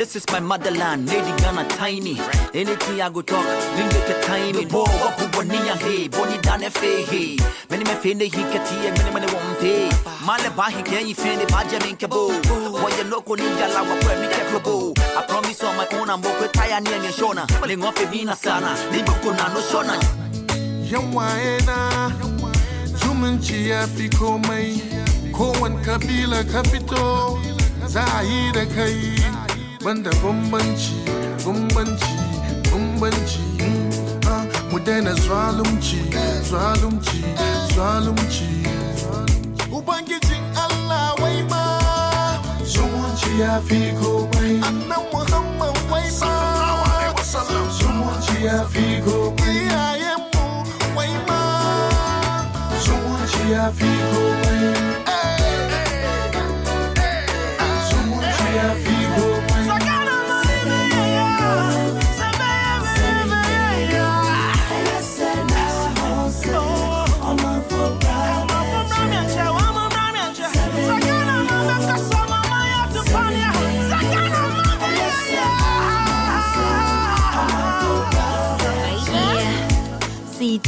This is my motherland, Lady Ghana tiny. Anything I go talk, we make a time. Bo, Wapuania, hey, Bonnie Dane Fay, many me feel he kati and many won't pay. Malabahi can you feel the Bajamin Cabo? What you know, Ninja Lava, where me Cabo. I promise on my own, I'm more tired and Shona. Ling off a Mina Sana, Libukuna, no Shona. Yawaena, Zumunchi Afiko May, Koan Kabila Capito, Zaida Kai, Banda Bumbanchi, Mudena Zwalumchi, Ubangiji Allah Waima, Zumunchi Afiko May, Anna Muhammad Waima, Zumunchi Afiko May. I feel good. Someone I feel good.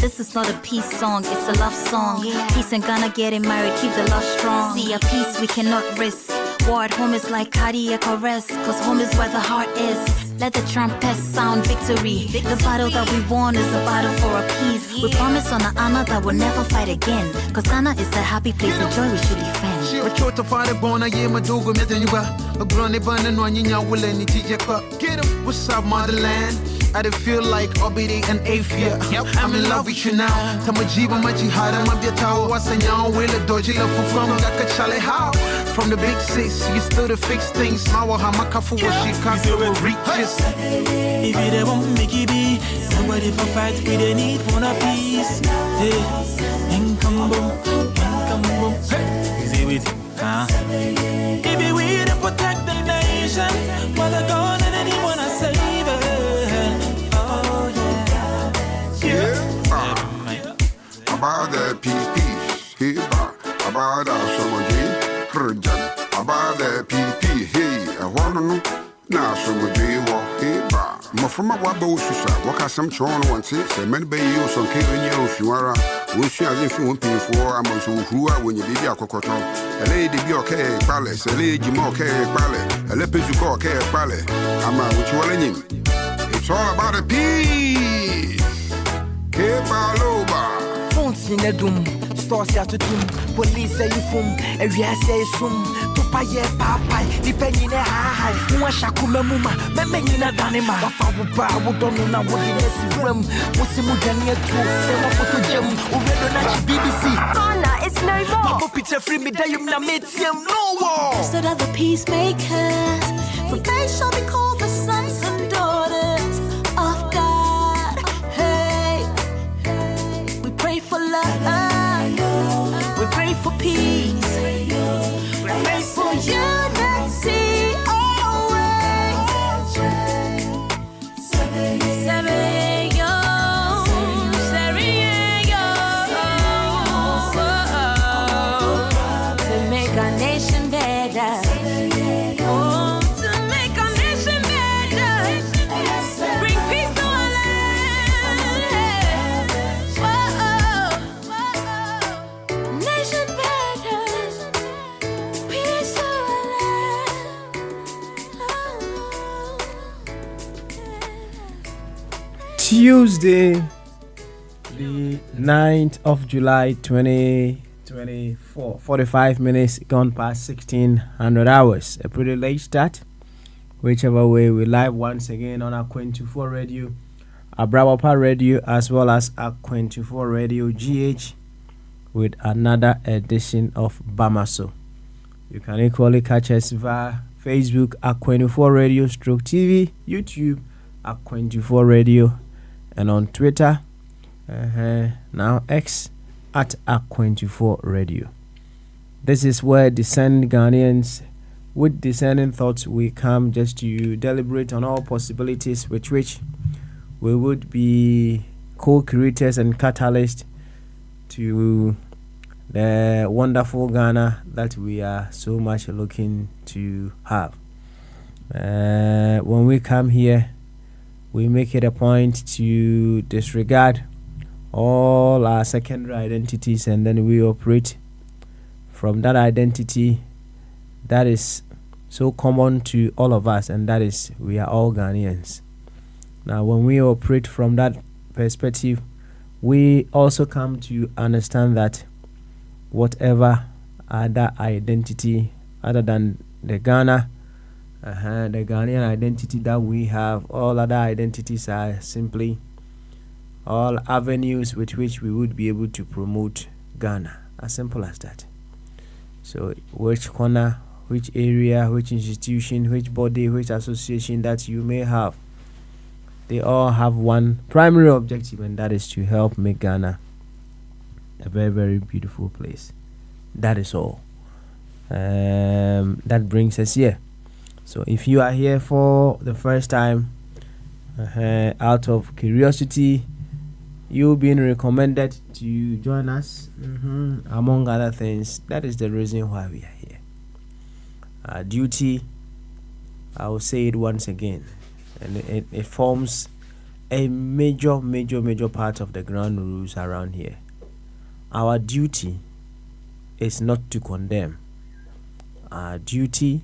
This is not a peace song, it's a love song. Peace and Ghana getting married, keep the love strong. See, a peace we cannot risk. War at home is like cardiac arrest, cause home is where the heart is. Let the trumpets sound victory. The battle that we won is a battle for a peace. We promise on an honor that we'll never fight again, cause Ghana is a happy place, a joy we should defend. Get him, what's up, motherland? I did feel like Obidi and Afia. I'm in love with you now. Tamajiba Majihada Mabiatao was a young will a dodgy love from Gakachale. How? From the big six, you still to fix things. Mawa Hamakafu was she can't reaches. If you don't want me, give me somebody for fight, we don't need one of peace. Hey, and come boom. Easy with it, huh? If we to protect the nation, while they're gone and anyone I save it. About the peace, hey, about that someone, Kurjan, about the PP, hey, I want to know now someone, hey, my from my wabo, what has some chon once, say, many bay you some Kenya, if you are, we share if you want to pay for, I'm also who are when you did your cocoa, a lady be okay, palace, a lady more okay, ballet, a lepid you call okay, ballet, I'm out with you all. It's all about the peace. Hey, Baloba. In a doom, stores out to doom, police say you foom, and we say soon, to pay papa, depending in a high, Mwashakuma Muma, Memina Danima, Wafa, who don't know what it is, room, what's the Mudania to send up to Jim, who read on BBC. Ghana, it's no more. Papa Peter Free me, Dayum Namitium, no war. So that the peacemakers, for they shall be called the sons and daughters of God. Hey, we pray for love, we pray for peace, we pray for unity always. To make our nation better. Oh, to make our nation better. Bring peace to our land. Nation better. Peace to our land. Tuesday, the 9th of July 2024, 45 minutes gone past 1600 hours. A pretty late start. Whichever way, we live once again on our Queen24 Radio, our Brawapa Radio, as well as our Queen24 Radio GH with another edition of Bamaso. You can equally catch us via Facebook at Queen24 Radio / TV, YouTube at Queen24 Radio, and on Twitter, now X at Queen24 Radio. This is where discerning Ghanaians with discerning thoughts we come just to deliberate on all possibilities with which we would be co-creators and catalysts to the wonderful Ghana that we are so much looking to have. When we come here, we make it a point to disregard all our secondary identities, and then we operate from that identity that is so common to all of us, and that is we are all Ghanaians. Now, when we operate from that perspective, we also come to understand that whatever other identity other than the Ghana, the Ghanaian identity that we have, all other identities are simply all avenues with which we would be able to promote Ghana. As simple as that. So which corner, which area, which institution, which body, which association that you may have, they all have one primary objective, and that is to help make Ghana a very, very beautiful place. That is all. That brings us here. So if you are here for the first time, out of curiosity, you've been recommended to join us, among other things. That is the reason why we are here. Our duty, I will say it once again, and it forms a major part of the ground rules around here. Our duty is not to condemn. Our duty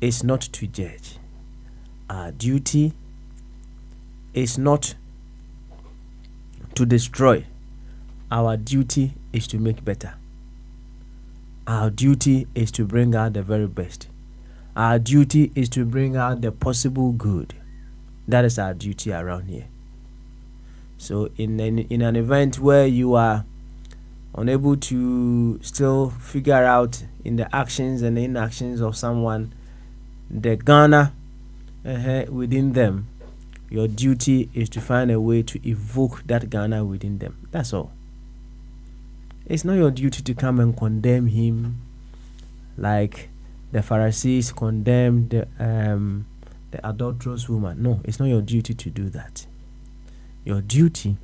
is not to judge. Our duty is not to destroy. Our duty is to make better. Our duty is to bring out the very best. Our duty is to bring out the possible good. That is our duty around here. So in an event where you are unable to still figure out in the actions and the inactions of someone the Ghana within them, your duty is to find a way to evoke that Ghana within them. That's all. It's not your duty to come and condemn him like the Pharisees condemned the adulterous woman. No, it's not your duty to do that. Your duty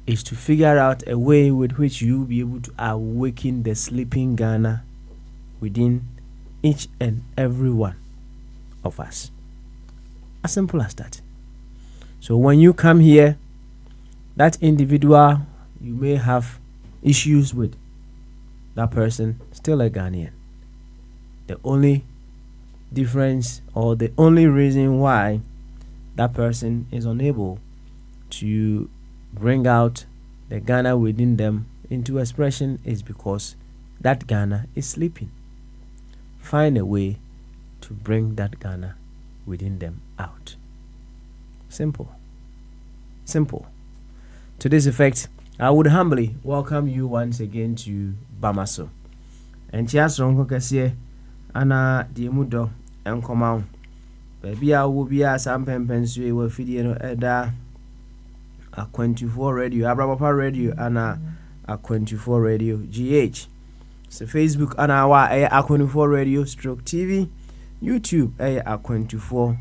is to figure out a way with which you will be able to awaken the sleeping Ghana within each and every one of us. As simple as that. So when you come here, that individual you may have issues with, that person still a Ghanaian. The only difference or the only reason why that person is unable to bring out the Ghana within them into expression is because that Ghana is sleeping. Find a way to bring that Ghana within them out. Simple. To this effect, I would humbly welcome you once again to Bamaso. And Chiasron Kokasiye, Anna Diemudo, and Comau. Baby, I will be as some pensue will feed you at a 24 radio, Abrapa radio, and a 24 radio GH. So Facebook and our a 24 radio stroke TV, YouTube a 24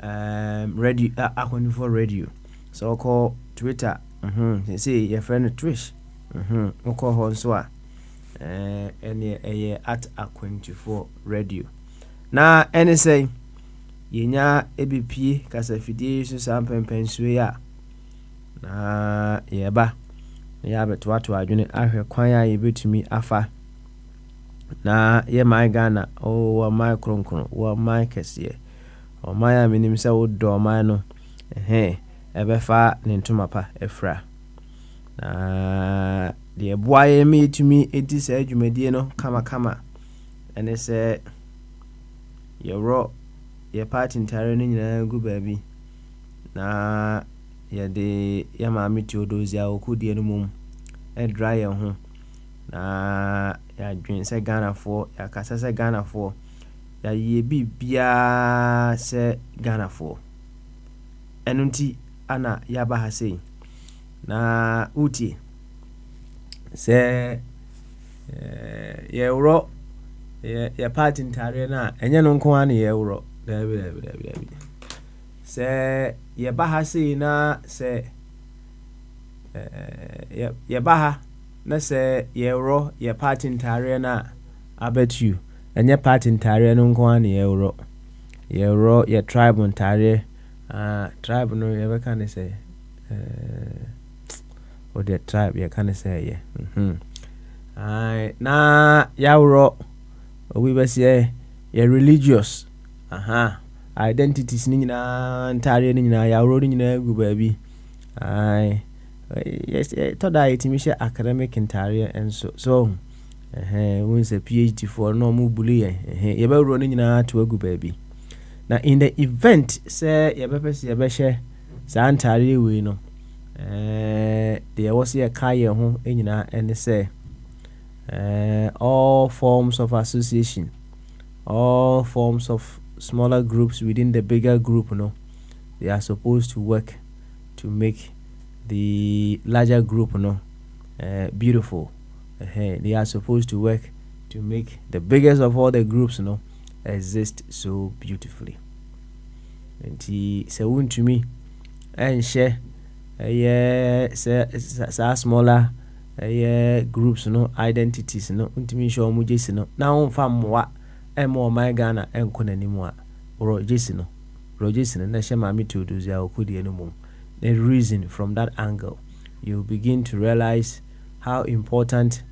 radio, a 24 radio. So call Twitter. You see your friend Trish. Call Honswa. And at a 24 radio. Now, any say, Yenya ABP, Casafidi, Susan Pensua. Na yeba beto ato adwene ahwe kwan a yebetumi afa na ye my Ghana o my kronkron o my kese o my minim se wo do my no ebefa ne ntoma pa efra na de boaye me tumi edi se adwumadie no kama ene se ye ro ye party ntare no nyina gu baabi na yade yamami Theodosia okudie no mum e dry ye ho na ya dwen se Ghana for ya kasa se Ghana for ya ye bibia se Ghana for enunti ana ya ba ha sei na uti se ye ro ye party ntare na enye no nko an ye ro dabi se ye baha sei na se ye baha na se ye ro ye party ntare na abetu enye party ntare no nko an ye ro your raw your tribe ntare tribe no you can say or the tribe you can say na ya raw we be say you religious identities ni nyina ntare ni nyina ya raw ni nyina gu baabi yes to that it me academic ntare and so when say PhD for no mu buli ye be raw ni nyina to agu baabi. Now in the event say ye be pese ye be hye sa ntare we no there was a kaye ho enyina and say all forms of association, all forms of smaller groups within the bigger group, they are supposed to work to make the larger group, beautiful. They are supposed to work to make the biggest of all the groups, exist so beautifully. And he said, "Won't to me and share, smaller." Groups identities ntimi show mu jesi na fam wa mo my Ghana enko nanimwa ro jesi na shema mi to do ya okudi enum. The reason from that angle you begin to realize how important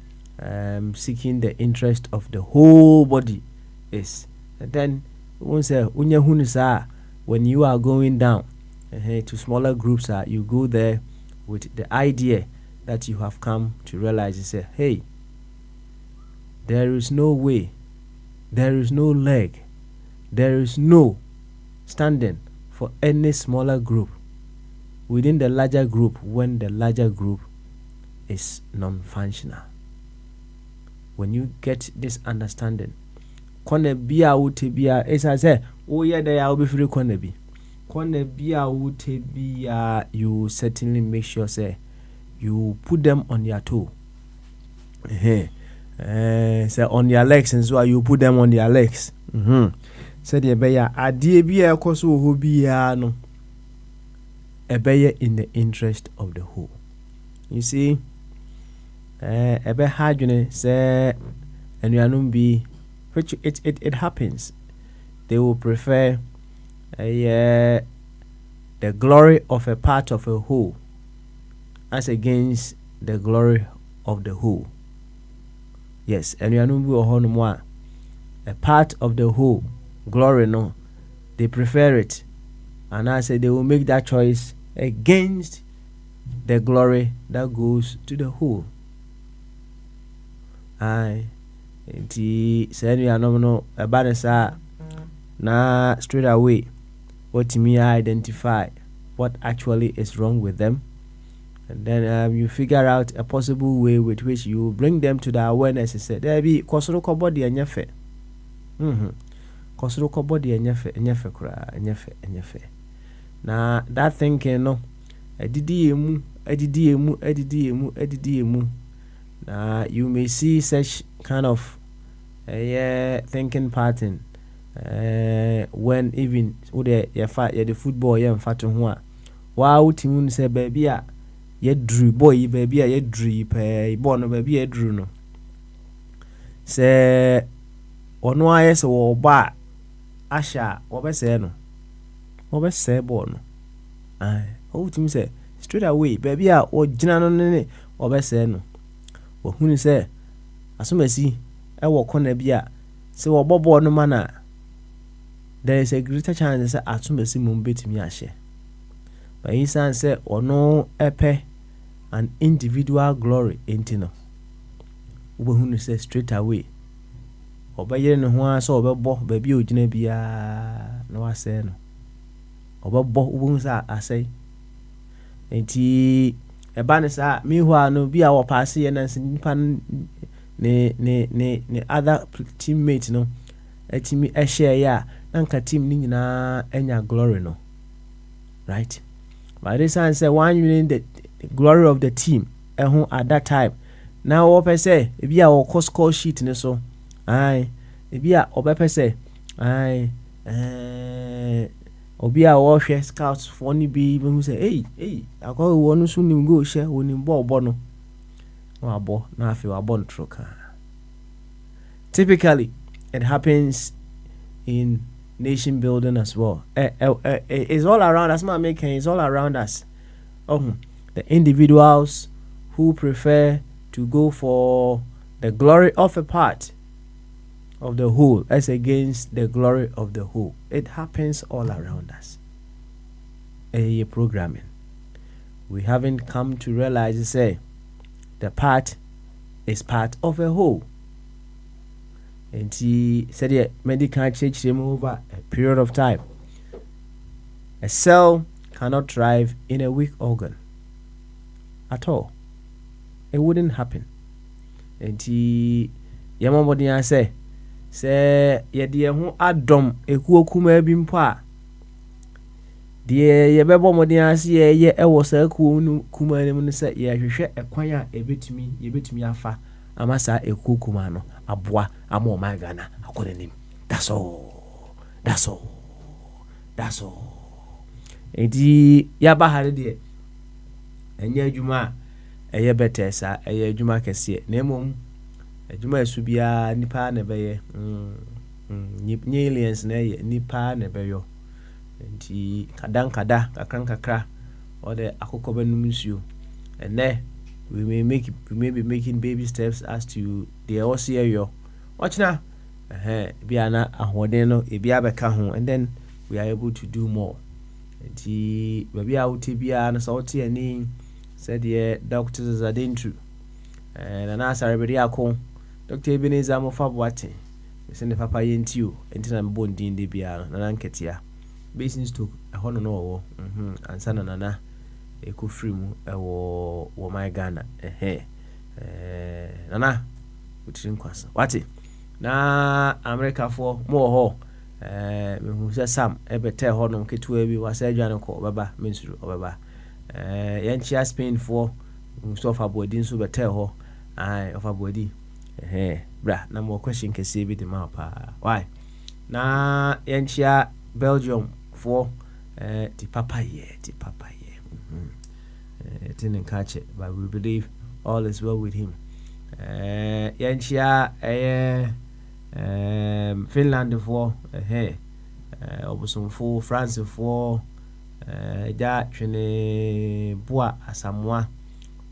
seeking the interest of the whole body is. And then once unya hunu sa when you are going down to smaller groups, you go there with the idea that you have come to realize. You say, hey, there is no way, there is no leg, there is no standing for any smaller group within the larger group when the larger group is non-functional. When you get this understanding, kone bia wote bia esa say oh yeah there will be free kone bi kone bia wote bia, you certainly make sure say you put them on your toe. Say on your legs, and so you put them on your legs. Said ye beya adie bia ekoso ho bia no ebeya in the interest of the whole. You see, ebe hadwene say anuanum bi, which it happens. They will prefer the glory of a part of a whole as against the glory of the whole. Yes, and you know a part of the whole glory, no, they prefer it, and I say they will make that choice against the glory that goes to the whole. I said you know about it, now straight away what me identify what actually is wrong with them. And then you figure out a possible way with which you bring them to the awareness. Say there be kosoroko body and yefe. Kosoroko body and yefe kura and yefe. Now that thinking no, edidiemu. Now you may see such kind of thinking pattern when even the football fatu ho wow timun say baby a ye drew boy baby a ye drew pe born baby ye drew no say ono aye se wo ba asha wo be say no wo be say ball no o timun say straight away baby a o gina no ne wo be say no wo hunu say asomasi e wo kona bia say wo bobo no mana there is a greater chance that asomasi mum betimi ahye. But insan say ono epe an individual glory intino. Ube hunu say straight away. Obayere no ho aso obebo baby ogina bia no ase no. Obebo ube hunu say asay. Enti eba ne sa mi ho ano bia wo pass ye na nipa ne other teammate no etimi share ya nanka team ni nyina enya glory no. Right? But this one say one union the glory of the team at that time. Now ope say ebi a wo score sheet ne so. Aye. Ebi a ope say aye obi a wo hwe scouts for ni bi even say hey akọ wo no so nim go hwe onim bo no. No abo na afi wa bo ntroka. Typically it happens in nation building as well. It's all around us, my making. It's all around us. The individuals who prefer to go for the glory of a part of the whole as against the glory of the whole. It happens all around us. Programming. We haven't come to realize, say, the part is part of a whole. And he said, yeah, medical change him over a period of time. A cell cannot thrive in a weak organ at all. It wouldn't happen. And he, Yamamodi, say, ye dear, who adom a kuokuma bimpa. Dear, ye bebo modias, ye, was a kuma, and say, ye, you share a choir, a bit me, ye bit me afa, amasa a kukumano, a bois, a more my gana, I couldn't him. That's all. That's all. That's all. And he, yaba had it, and ye, Juma, a ye better, sir, a ye Juma can see it, Nemum, a Juma subia, nipa nebeye, aliens, ne, nipa nebeyo. Nti kada kakra or the akokobe numusio, and there we may be making baby steps as to the OCAO. Watch now, biana ahwadeno ebiabeka ho, and then we are able to do more. Nti baby awuti bia na sauti ani said the doctors are dentru and anasa rebedi akon Dr. Ebenezer Mofabwate send papa yentio entina mbondi ndi bia na nketia basin stock ahono no wo ansana nana ekofiri mu wo my Ghana nana utirin kwasa wati na America for mo ho me hu se Sam ebete ho no ketua bi wasa adwane ko baba mensuru obaba yanchia Spain for so fa bodi so bete ho ai of abodi bra na mo question kese bi de ma pa why na yanchia Belgium for the papaye didn't catch it, but we believe all is well with him. Yanchia Finland for Obusun for France for that Bois Asamoah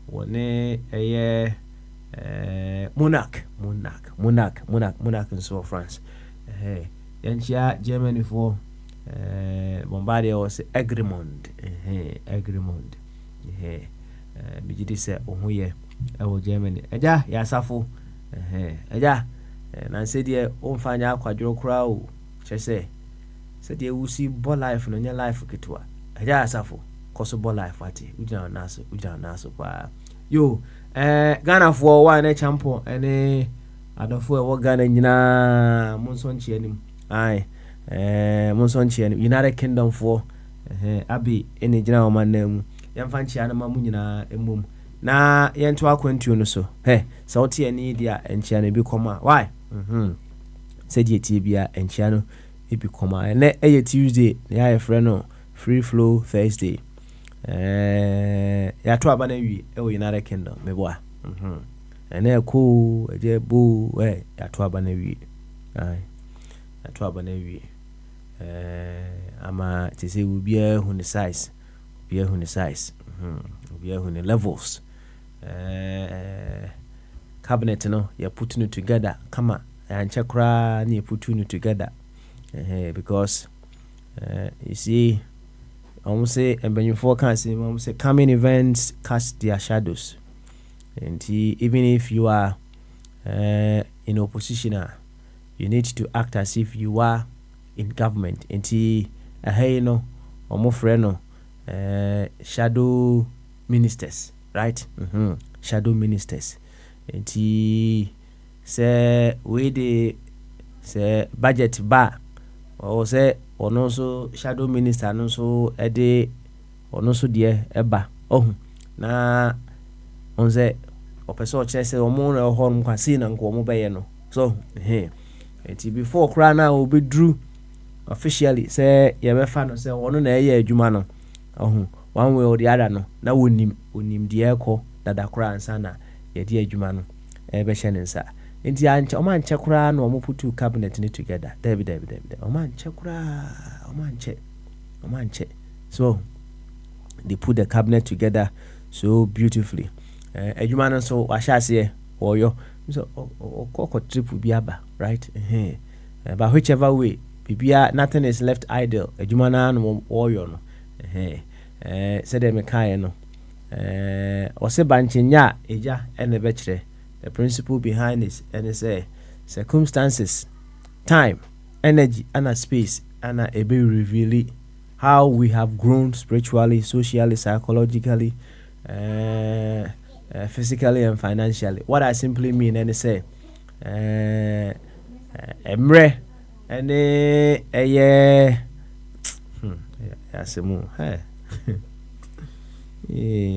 one Monarch and so France. Yanchia Germany for Bombardier was Egrimond. Bijidi se ohuye ewo Germany. Eja ya safo. Eja na se de omfanya akwadwo kura o. Chese. Se de wusi ball life no nya life ketwa. Eja ya safo. Koso ball life ati. Ujina naso kwa. Yo, Ghana for one champion ene adofo ewo Ghana nyina monsonchi anim. Ai. Monsonchi anim United Kingdom for abi ene jina o manam. Yamfanchi anama mu nyina emum na yento akwantuo no so sauti ani dia enchia na bi koma why said ye tie bia enchia no e bi koma na eye Tuesday ya ye frɛ no free flow Thursday ya to aba na wi e wo United Kingdom meboa na ko eje bu ya to aba na wi ya to aba na wi ama tese wo bia hu ne size bia hu ne size bia hu ne levels cabinet no you putting it together kama and chakra ni putting it together because you see almost say and forecast almost say coming events cast their shadows and even if you are in opposition you need to act as if you are in government and no omofre shadow ministers, right? Shadow ministers. And say we the say budget bar or say or no so shadow minister no so a day or no so dear eba na on say or person chese or more or home casino and go mobile so and before crana will be drew officially say ye be fan say one na ye adwuma no one way or the other no na wonim die ekọ dada kra ansa na ye di adwuma no be hye ne nsa nti anche oman che kura no omo put cabinet ni together David oman che kura oman che so they put the cabinet together so beautifully adwuma no so wahase oyo so okoko trip biaba right but whichever way bibia nothing is left idle adwuma na no oyo no said me kai no ose banchinya eja ene be kire the principle behind this and it say circumstances, time, energy, and space, and a be reveal how we have grown spiritually, socially, psychologically, physically, and financially. What I simply mean, and it say, emre, and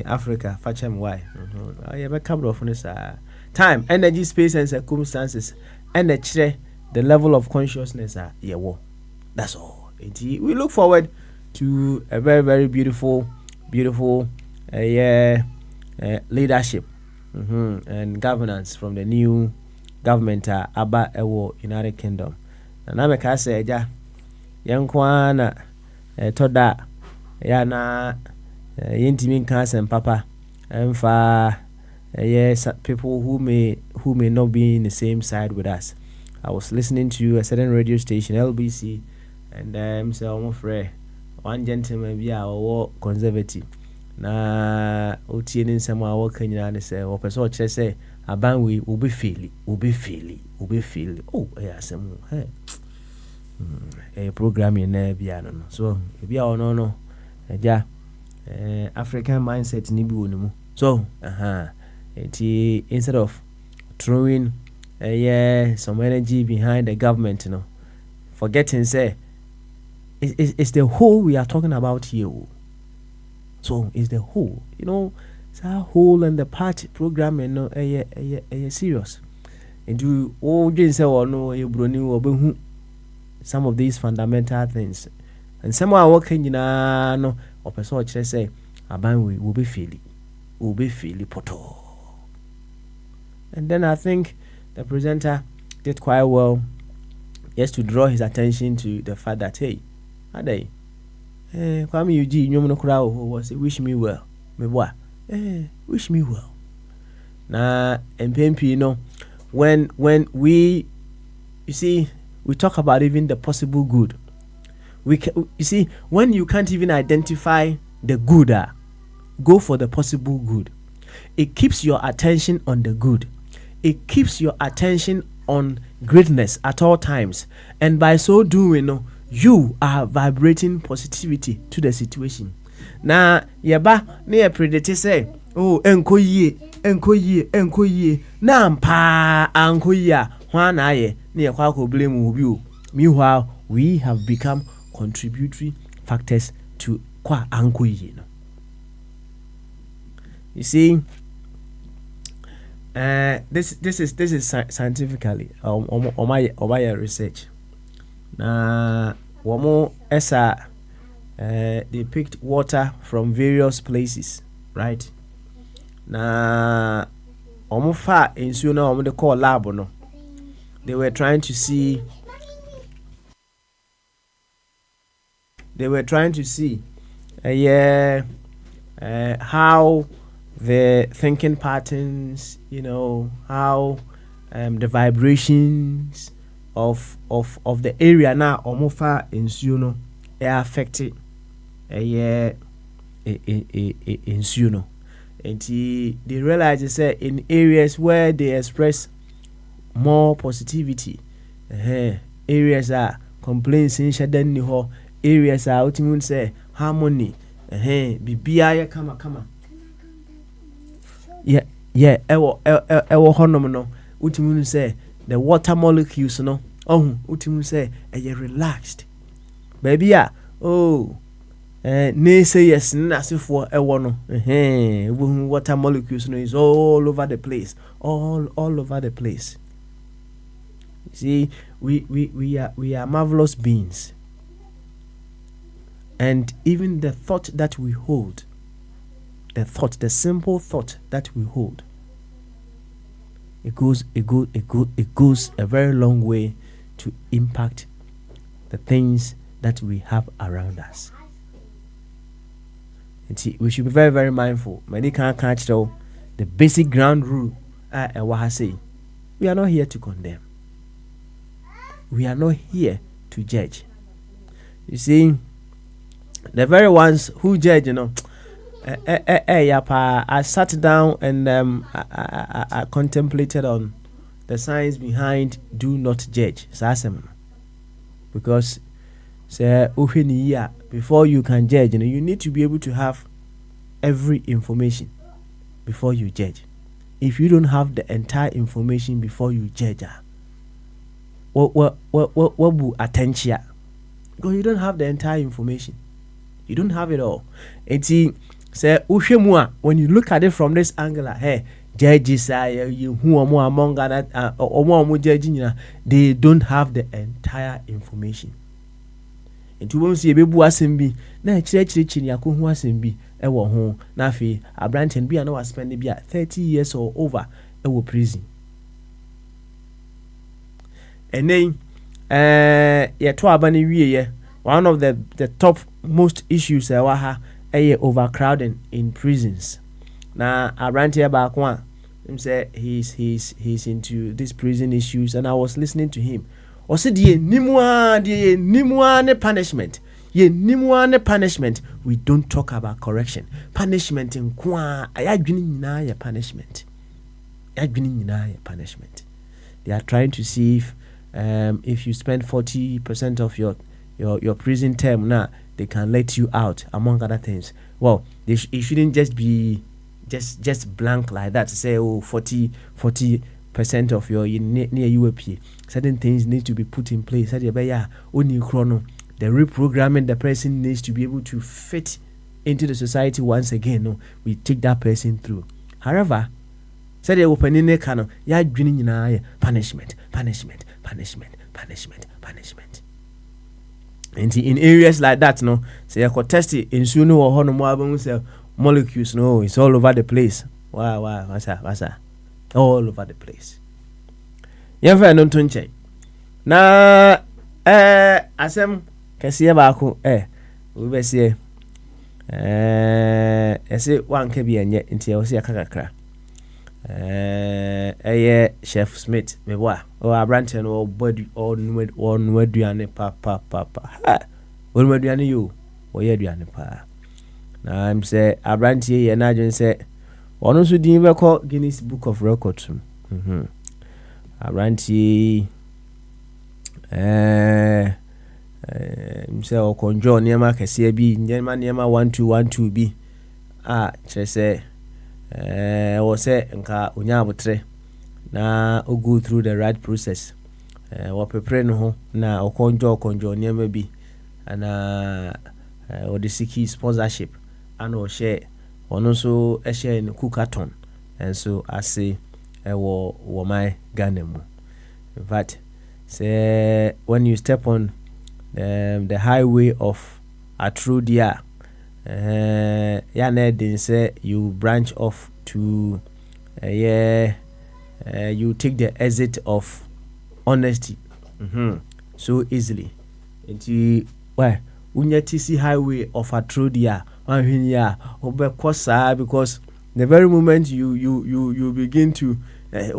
Africa, fachem why? I have a couple of this. Time, energy, space, and circumstances, and the level of consciousness are that's all. We look forward to a very, very beautiful leadership and governance from the new government Aba Ewo United Kingdom. And I'm a say, ja, young Kwana Toda Yana Yintimin Kas and Papa and Fa. Yes, people who may not be in the same side with us. I was listening to a certain radio station, LBC, and so I'm afraid one gentleman be our conservative. Na utienin some our Kenya and say, or person say, aban we will be feely. Oh, yeah, some a program in there, piano. So, if you are no, African mindset nibu. So, instead of throwing some energy behind the government, forgetting say it's the whole we are talking about here. So it's the whole, it's our whole and the part program serious. And do all say or no you some of these fundamental things. And some are working no or person say aban we will be feeling poto. And then I think the presenter did quite well just to draw his attention to the fact that hey, Ade, Kwame Eugene, you know, was wish me well, me boy, wish me well. Now, and PMP, when we, you see, we talk about even the possible good. You see, when you can't even identify the good, go for the possible good. It keeps your attention on the good. It keeps your attention on greatness at all times. And by so doing, you are vibrating positivity to the situation. Na yeba ne predict say, oh, enko ye. Na mpa anko ya. Hwana ye ne kwa ko blame obi o. Meanwhile, we have become contributory factors to kwa anko ye. You see, this is scientifically on my research. Na womo esa they picked water from various places, right? Na omo fa insuo na omo de call lab no. They were trying to see how the thinking patterns, how the vibrations of the area now omofa insuno are affected insuno. And they realize that in areas where they express more positivity, areas are complaints in shaden ho, areas are ultimately say harmony, bibia kama. Yeah, ewo honom no ultimately say the water molecules no ultimately say relaxed baby ne say yes na sefo ewo no water molecules no is all over the place, all over the place. See, we are marvelous beings, and even the thought that we hold, the simple thought that we hold it goes a very long way to impact the things that we have around us. And see, we should be very, very mindful. Many can't catch the basic ground rule. Say, we are not here to condemn. We are not here to judge. You see, the very ones who judge, I sat down and I contemplated on the science behind do not judge. Because before you can judge, you need to be able to have every information before you judge. If you don't have the entire information before you judge, what will attention? Because you don't have the entire information. You don't have it all. And see, when you look at it from this angle, hey, judges who are more among that or more judging, they don't have the entire information. And to won't see a baby wasn't be na church yaku who wasn't be ewo home nafi a branch and be an hour spending be 30 years or over ewo prison. And then one of the top most issues overcrowding in prisons. Now I ran here back one. Him say he's into these prison issues, and I was listening to him. Or said ye nimwa ne punishment. Ye nimwa ne punishment. We don't talk about correction. Punishment in kwa ayagwini na ya punishment. Ayagwini na ya punishment. They are trying to see if you spend 40% of your prison term now, they can let you out, among other things. Well, it shouldn't just be just blank like that to say 40% of your near UAP. Certain things need to be put in place. The reprogramming the person needs to be able to fit into the society once again. No, we take that person through. However, said the opening a canon, punishment. And in areas like that, no, say I could test it in Sunu or Honomo molecules, no, it's all over the place. Wow, what's that? All over the place. Never non tunche. Na asem kesiye baako we be say ese wan ka bi enye nti e wo se akakakra Chef Smith me boa o abrante no body on waduane pa on waduane yo o ye aduane pa na I'm say abrante ye na adwen say ono so din be ko Guinness Book of Records abrante say o konjo niema kese bi niema 1212 bi kire say or say nka onya abotre na o go through the right process wo prepare no ho na o konjo niema bi ana o de siki sponsorship and o share ono so share in Cookathon and so I say wo my Ghana mu. In fact, say when you step on the highway of Atrudia, didn't say you branch off to you take the exit of Honesty so easily. Into why TC highway of Atrudia because the very moment you begin to say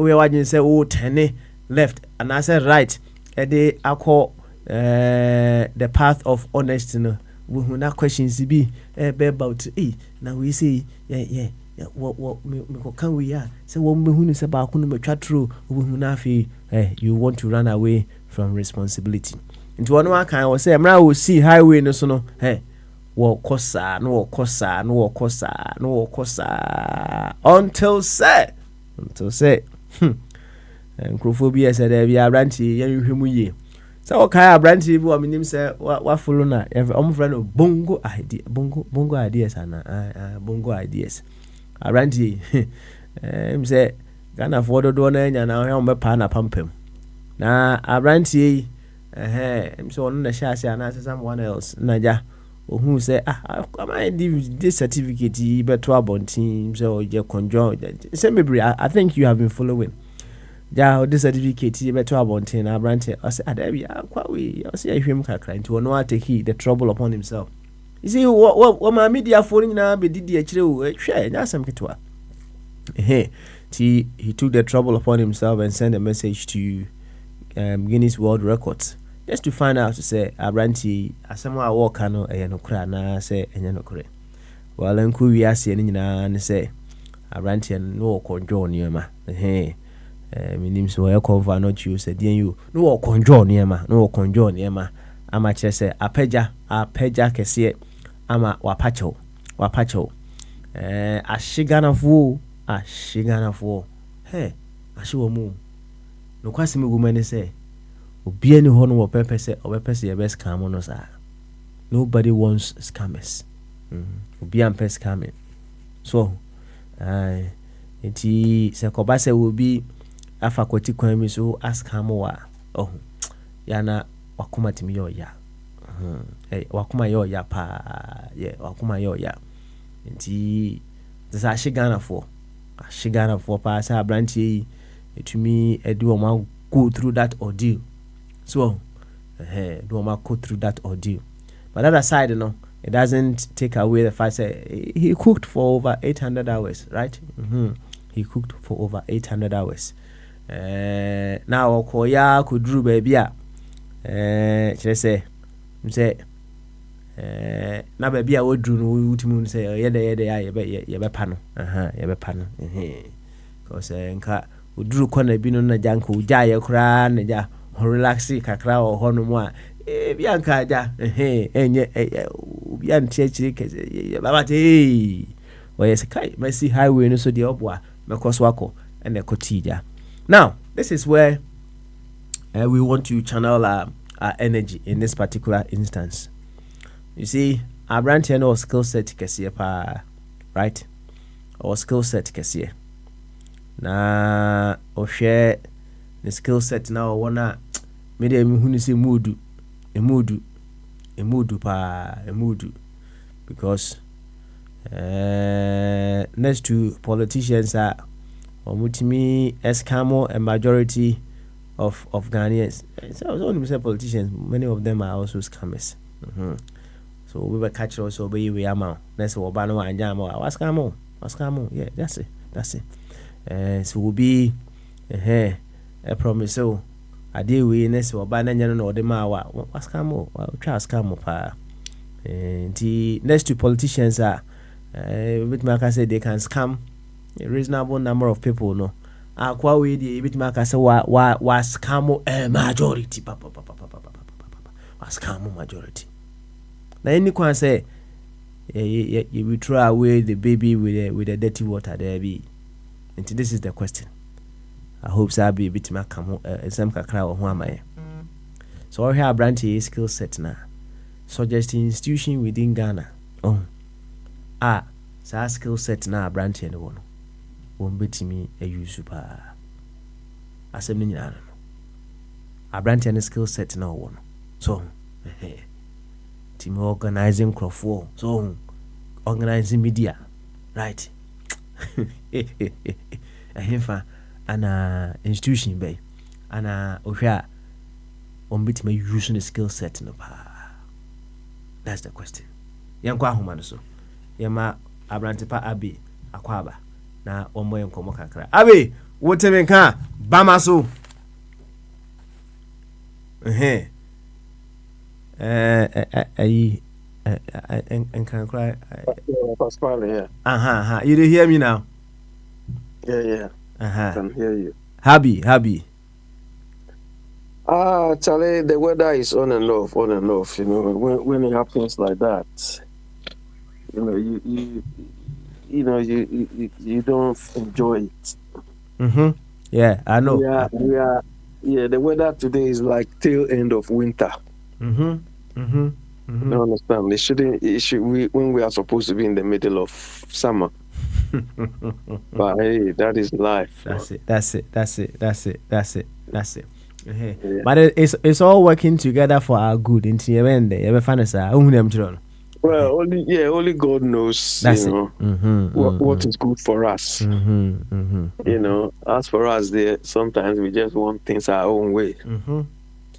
turn left and I said right, they are called the path of honesty. No, we have questions to be about. Now we say what can we say what we say about true. You want to run away from responsibility. Into one kind of say, I will see highway no so no. Walk kosa until say and Crophobia said there be a branty ye. So okay, branty bo minim say what follow na every friend of bongo ideas and bongo ideas. A branty him say Ghana for do na nya na hom be pa na pampem. Na a branty him so on na sha say na someone else na ja who say come I give this certificate better abontin so je conjoin say maybe I think you have been following. Ja, this certificate you better abontin abrante. I said, Adabi, quite we. I say, him kakra into no take the trouble upon himself. You see, what my media phone now be did the actually share. That's some kitwa. Hey, he took the trouble upon himself and sent a message to Guinness World Records just to find out to say abrante asema walk no no kra na say enye no kre. Well, enku wi ase ni nyina ne say abrante no konjo niema. Hey. Minim so ya cover not you said you no control niema ama che say apeja kese ama wapacho ashigana fu he ashiwo mu no kwasi mi gumane say obi ani ho no wo pepese ye best scam no sa. Nobody wants scammers. Obi am pes scamming so enti se koba se will be afa kwati kwan mi so ask am wa yana wakuma timi yo ya wakuma yo ya pa wakuma yo ya nti this ashigana for pa sa branch etumi edu o ma go through that ordeal so do ma go through that ordeal. But that aside, it doesn't take away the fact that he cooked for over 800 hours, right? He cooked for over 800 hours. Now Okoya could drew baby say na baby would drew ultimum say yebe pano because nka udru kona bi no na janko ujaye kra na ja relaxi kakra o hono mu a bianka ja enye biantie chiri babate oyes kai mercy highway no so de obwa mekoswako and ekotija. Now this is where we want to channel our energy in this particular instance. You see, our brand here no skill set kesiye pa, right? Or skill set kesiye na o share the skill set now wana media huni se mudu because next to politicians are omutimi escamo a majority of Ghanaians. So when we say politicians, many of them are also scammers. So we were catch also be we am next obano anjama wascamo yeah that's it so will be a promise so ade we next obana nyano no de ma wa wascamo try scam pa the next to politicians are bit maka say they can scam a reasonable number of people no akwa we dey bit maka say wa scam majority wa scam majority na any kwan say you throw away the baby with the dirty water there be. And this is the question. I hope so be bit maka some kakra ho amaye. So our here branch skill set na suggest institution within Ghana sa skill set na branch and one won betimi e use pa asem ni nyina no a branch and skill set na one so team organizing crowd so organizing media right ahemfa ana institution bay ana ohwa on betimi use the skill set no pa. That's the question. Yankwa ahoma no so yema abrantepa abi akwaba na omo yenkomo kakra abi woteme ka bama so and can cry Pascal here. You do hear me now? Yeah. I can hear you. Happy. Charlie, the weather is on and off. You know, when it happens like that, you don't enjoy it. Yeah, I know. Yeah, the weather today is like tail end of winter. You understand? It should when we are supposed to be in the middle of summer. But hey, that is life. That's it. Yeah. But it's all working together for our good. Into your end, you ever find us? Well, only God knows, That's you it. know, Mm-hmm, what is good for us. mm-hmm, mm-hmm, You know, as for us, there sometimes we just want things our own way. mm-hmm,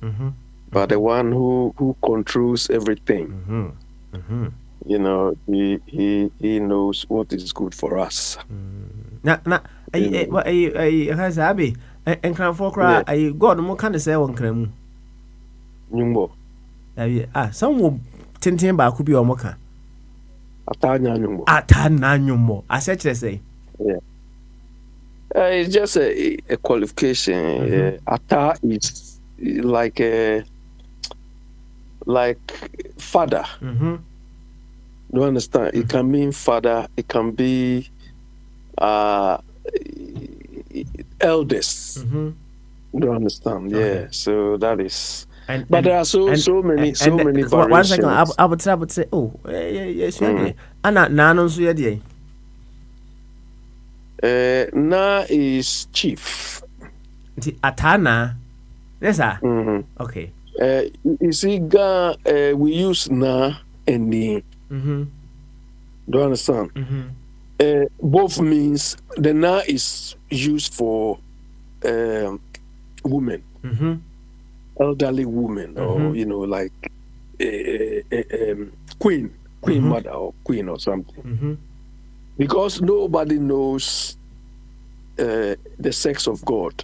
mm-hmm, But the one who controls everything, mm-hmm, mm-hmm. you know, he knows what is good for us. Na Hazabi, and crown for cry, I got more kind of say on crem. Nyumbo, Some will tintin ba could be on mocha. atanya nyumbo. Atananyumo. I said to say. Yeah. It's just a qualification. Ata is like father. Mm-hmm. Do you understand? It can mean father. It can be eldest. Mm-hmm. Do you understand? Okay. Yeah. So that is. And, But there are so many variations. 1 second, I would say, oh, yes, Anna Nanon Suyadi. Na is chief. Atana. Yes, sir. Mm-hmm. Okay. You see, we use na and ni. Mm-hmm. Do you understand? Mm-hmm. Both means the na is used for women, elderly women, or you know, like queen mother or queen or something. Because nobody knows the sex of God,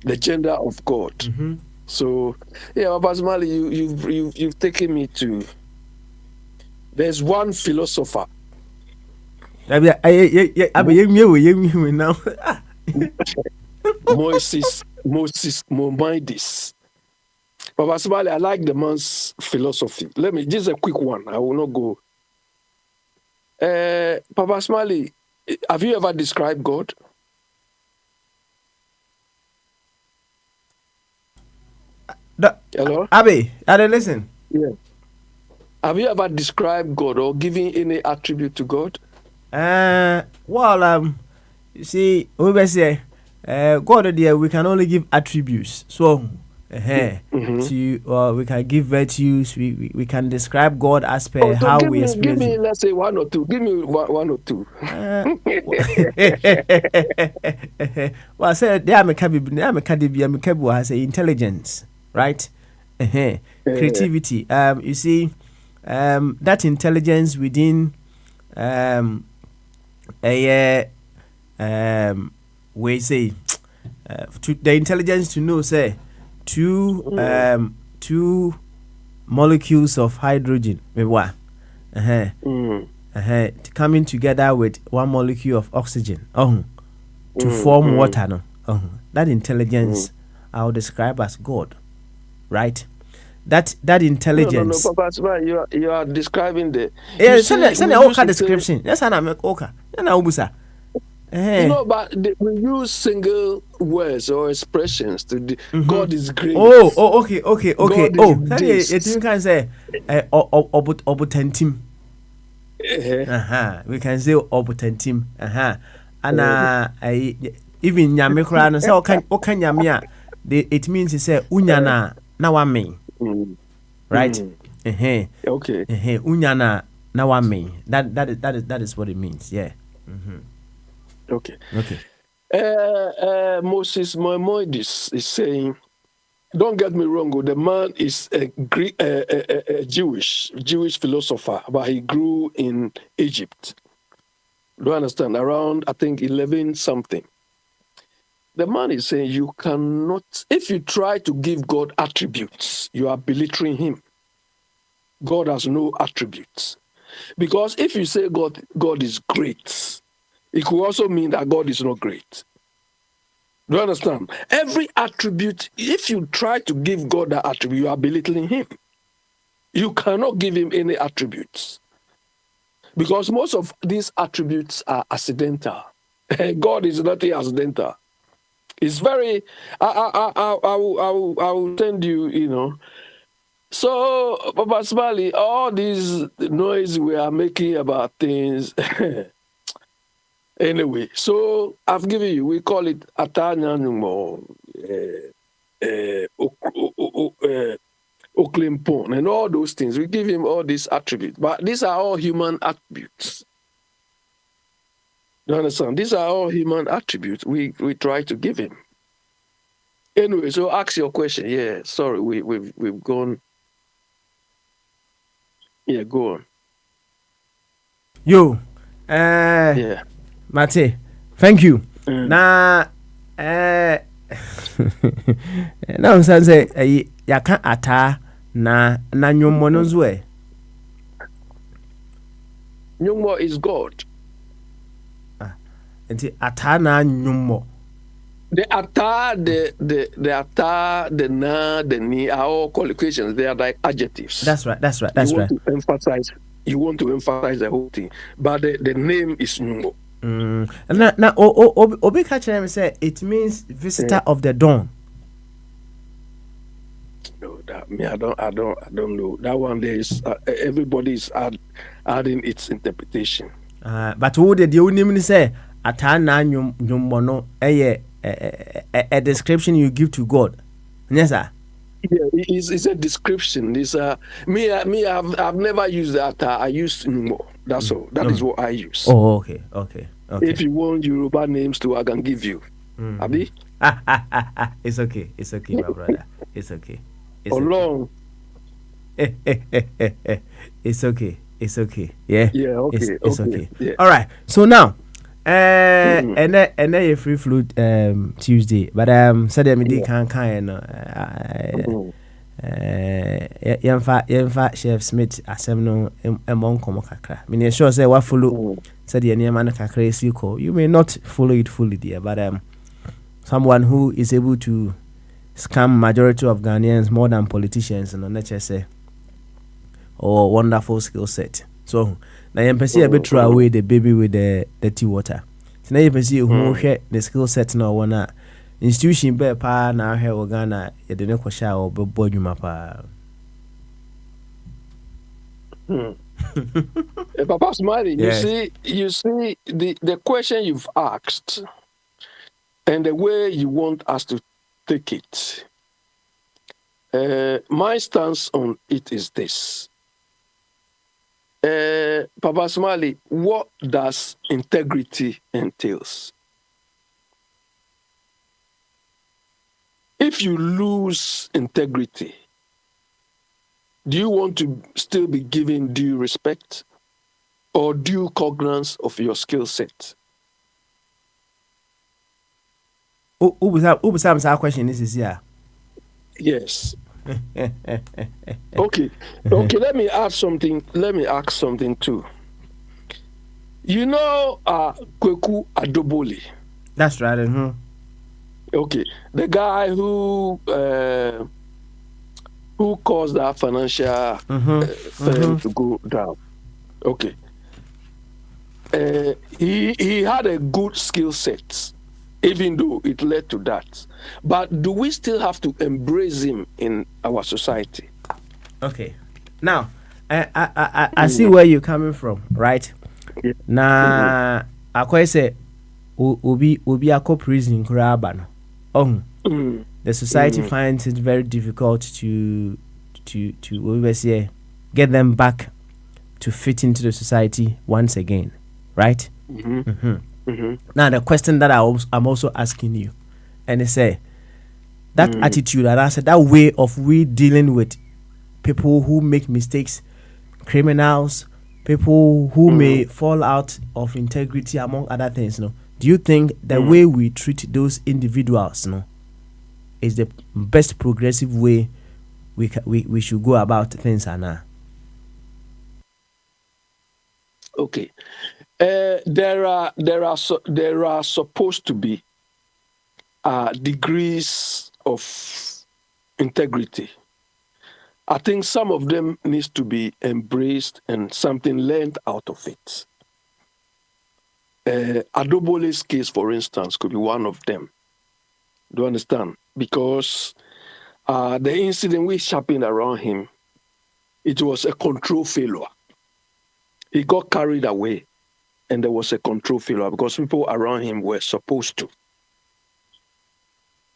the gender of God. So, yeah, Papa Smiley, you've taken me to. There's one philosopher. Moses Maimonides. Papa Smiley, I like the man's philosophy. Just a quick one. I will not go. Papa Smiley, have you ever described God? Hello? Abby, listen. Yeah. Have you ever described God or given any attribute to God? Well, you see, we say, God, dear, we can only give attributes. So, we can give virtues. We can describe God as per how we experience. Give me, let's say, one or two. Give me one or two. Well, I said, there I'm a cabi, I say intelligence, right? Creativity. You see, that intelligence within we say the intelligence to know, say, two molecules of hydrogen, maybe coming together with one molecule of oxygen to form water. No? That intelligence I'll describe as God, right? That intelligence. No, Papa, you are describing the. Yeah, send a Oka description. Yes, I make Oka. But we use single words or expressions to God is great. Okay. God is you can say obutentim. We can say obutentim. And even nyame kra no say oka nyame a it means to say unyana na wa me. Right? Okay. Unyana na wa me. That is what it means. Yeah. Okay. Moses Maimonides is saying, don't get me wrong, the man is a Jewish philosopher, but he grew in Egypt. Do you understand? Around, I think, 11 something. The man is saying you cannot, if you try to give God attributes, you are belittling him. God has no attributes. Because if you say God is great, it could also mean that God is not great. Do you understand? Every attribute, if you try to give God that attribute, you are belittling him. You cannot give him any attributes. Because most of these attributes are accidental. God is nothing accidental. It's very, I will send you, So, Papa Smiley, all this noise we are making about things, anyway, so I've given you, we call it Oklimpon, and all those things. We give him all these attributes. But these are all human attributes. You understand? These are all human attributes we try to give him. Anyway, so ask your question. Yeah, sorry, we've gone. Yeah, go on. Yo, Yeah. Mate, thank you. Na na unsan say yaka ata na nyommo no zo e. Nyommo is God. Nti ata na nyommo. The ata, the ata, the na, the ni are all collocations. They are like adjectives. That's right. You want to emphasize the whole thing, but the name is Nyommo. Na obi catch them say it means visitor of the dawn. No, that me I don't know. That one there is everybody is adding its interpretation. But who did you name say ata na nyommo no a description you give to God. Yes, sir. Yeah, it's a description. It's I've never used that. I use Nyommo. That's all. That is what I use. Oh, okay. If you want Yoruba names too, I can give you. Abi? It's okay, my brother. It's okay. Long. It's okay. Yeah. Yeah. Okay. It's okay. Yeah. All right. So now, and then a free flute Tuesday, but said me di can yɛmfa Chef Smith asɛm no ɛmmɔ nkɔmmɔ kakra. Meaning sure say what follow said the name and kakra is equal. You may not follow it fully there, but someone who is able to scam majority of Ghanaians more than politicians and nature say or wonderful skill set. So now you can see a bit throw away the baby with the tea water. So now you can see who share the skill set now wanna institution be pa na he Ghana ye de ne kwasha o be bo adwuma pa. Papa Smiley, you see the question you've asked and the way you want us to take it. My stance on it is this. Papa Smiley, what does integrity entails? If you lose integrity, do you want to still be given due respect or due cognizance of your skill set? Our question is here. Yes. Okay. Let me ask something too. You know, Kweku Adoboli. That's right. Okay, the guy who caused that financial firm to go down. Okay, he had a good skill set, even though it led to that. But do we still have to embrace him in our society? Okay, now I see where you're coming from, right? Yeah. Na I say obi akọ prison kuraba no. The society finds it very difficult to get them back to fit into the society once again, right? Now the question that I'm also asking you, and they say that attitude and I said that way of we dealing with people who make mistakes, criminals, people who may fall out of integrity, among other things, do you think the way we treat those individuals, is the best progressive way we should go about things, Anna? Okay, there are supposed to be degrees of integrity. I think some of them needs to be embraced and something learned out of it. Adobole's case, for instance, could be one of them. Do you understand? Because the incident which happened around him, it was a control failure. He got carried away, and there was a control failure because people around him were supposed to.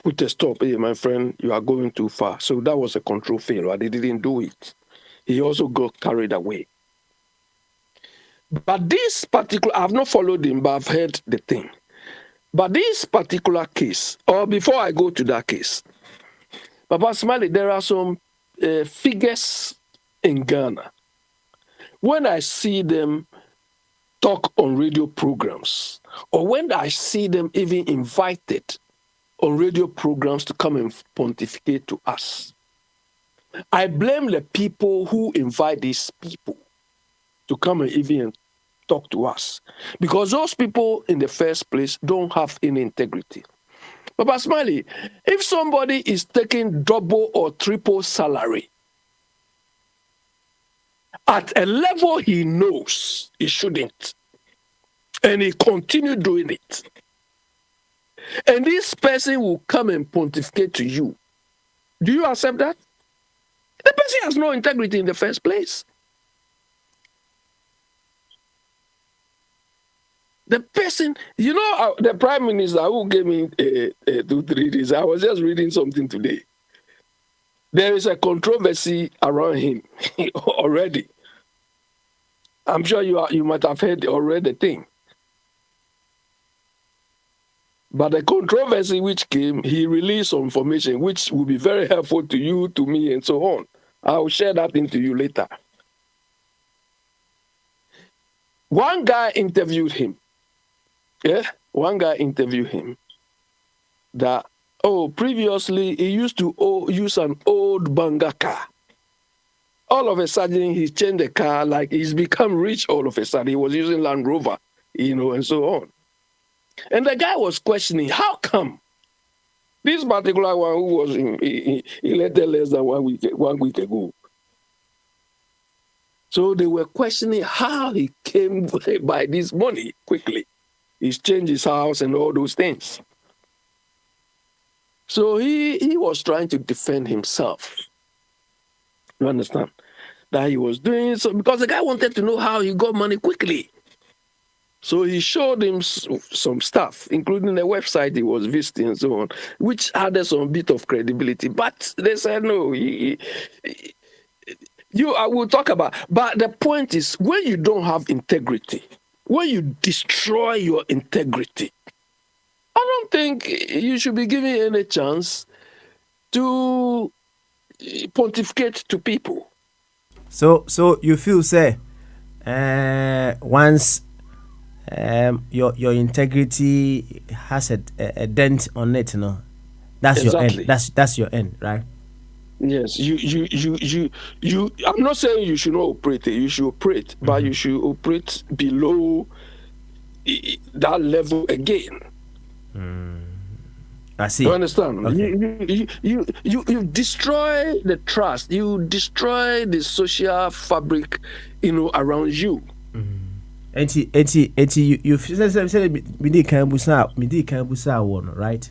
put a stop. Hey, my friend, you are going too far. So that was a control failure. They didn't do it. He also got carried away. But this particular, I've not followed him, but I've heard the thing. But this particular case, or before I go to that case, Papa Smiley, there are some figures in Ghana. When I see them talk on radio programs, or when I see them even invited on radio programs to come and pontificate to us, I blame the people who invite these people to come and even talk to us. Because those people in the first place don't have any integrity. Papa Smiley, if somebody is taking double or triple salary at a level he knows he shouldn't, and he continue doing it, and this person will come and pontificate to you, do you accept that? The person has no integrity in the first place. The person, you know, the Prime Minister who gave me 2-3 days, I was just reading something today. There is a controversy around him already. I'm sure you might have heard already the thing. But the controversy which came, he released some information which will be very helpful to you, to me, and so on. I'll share that into you later. One guy interviewed him. Yeah, one guy interviewed him that, previously he used to use an old Banga car. All of a sudden, he changed the car, like he's become rich all of a sudden. He was using Land Rover, and so on. And the guy was questioning, how come this particular one who was elected less than 1 week ago? So they were questioning how he came by this money quickly. He's changed his house and all those things. So he was trying to defend himself. You understand? That he was doing so because the guy wanted to know how he got money quickly. So he showed him some stuff, including the website he was visiting and so on, which added some bit of credibility. But they said, no, I will talk about. But the point is, when you don't have integrity, when you destroy your integrity, I don't think you should be given any chance to pontificate to people. So you feel, say, once your integrity has a dent on it, that's exactly. your end. That's your end, right? Yes, you. I'm not saying you should not operate it. You should operate, but you should operate below that level again. I see. You understand? Okay. You destroy the trust. You destroy the social fabric, around you. Enti you say me di kan busa one, right?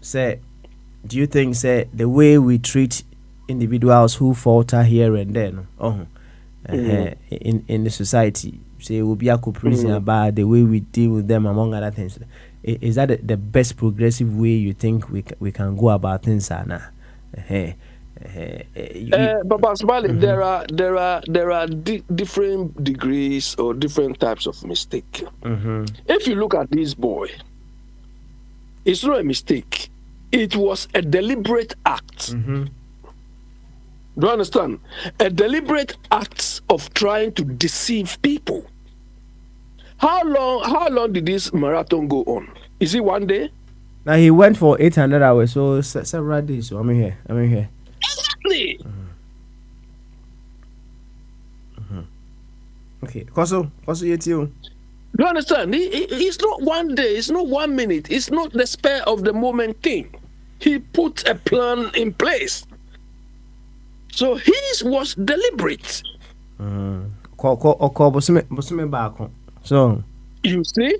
Say, do you think, say, the way we treat individuals who falter here and there, in the society, say we'll be a prison about the way we deal with them, among other things, is that the best progressive way you think we can go about things, Anna? Papa Smiley, there are different degrees or different types of mistake. If you look at this boy, it's not a mistake. It was a deliberate act. Do you understand? A deliberate act of trying to deceive people. How long did this marathon go on? Is it one day? Now he went for 800 hours, so several days. So I'm here. Exactly. Okay. Koso yet you. Do you understand? It's not one day. It's not 1 minute. It's not the spur of the moment thing. He put a plan in place. So his was deliberate. So you see.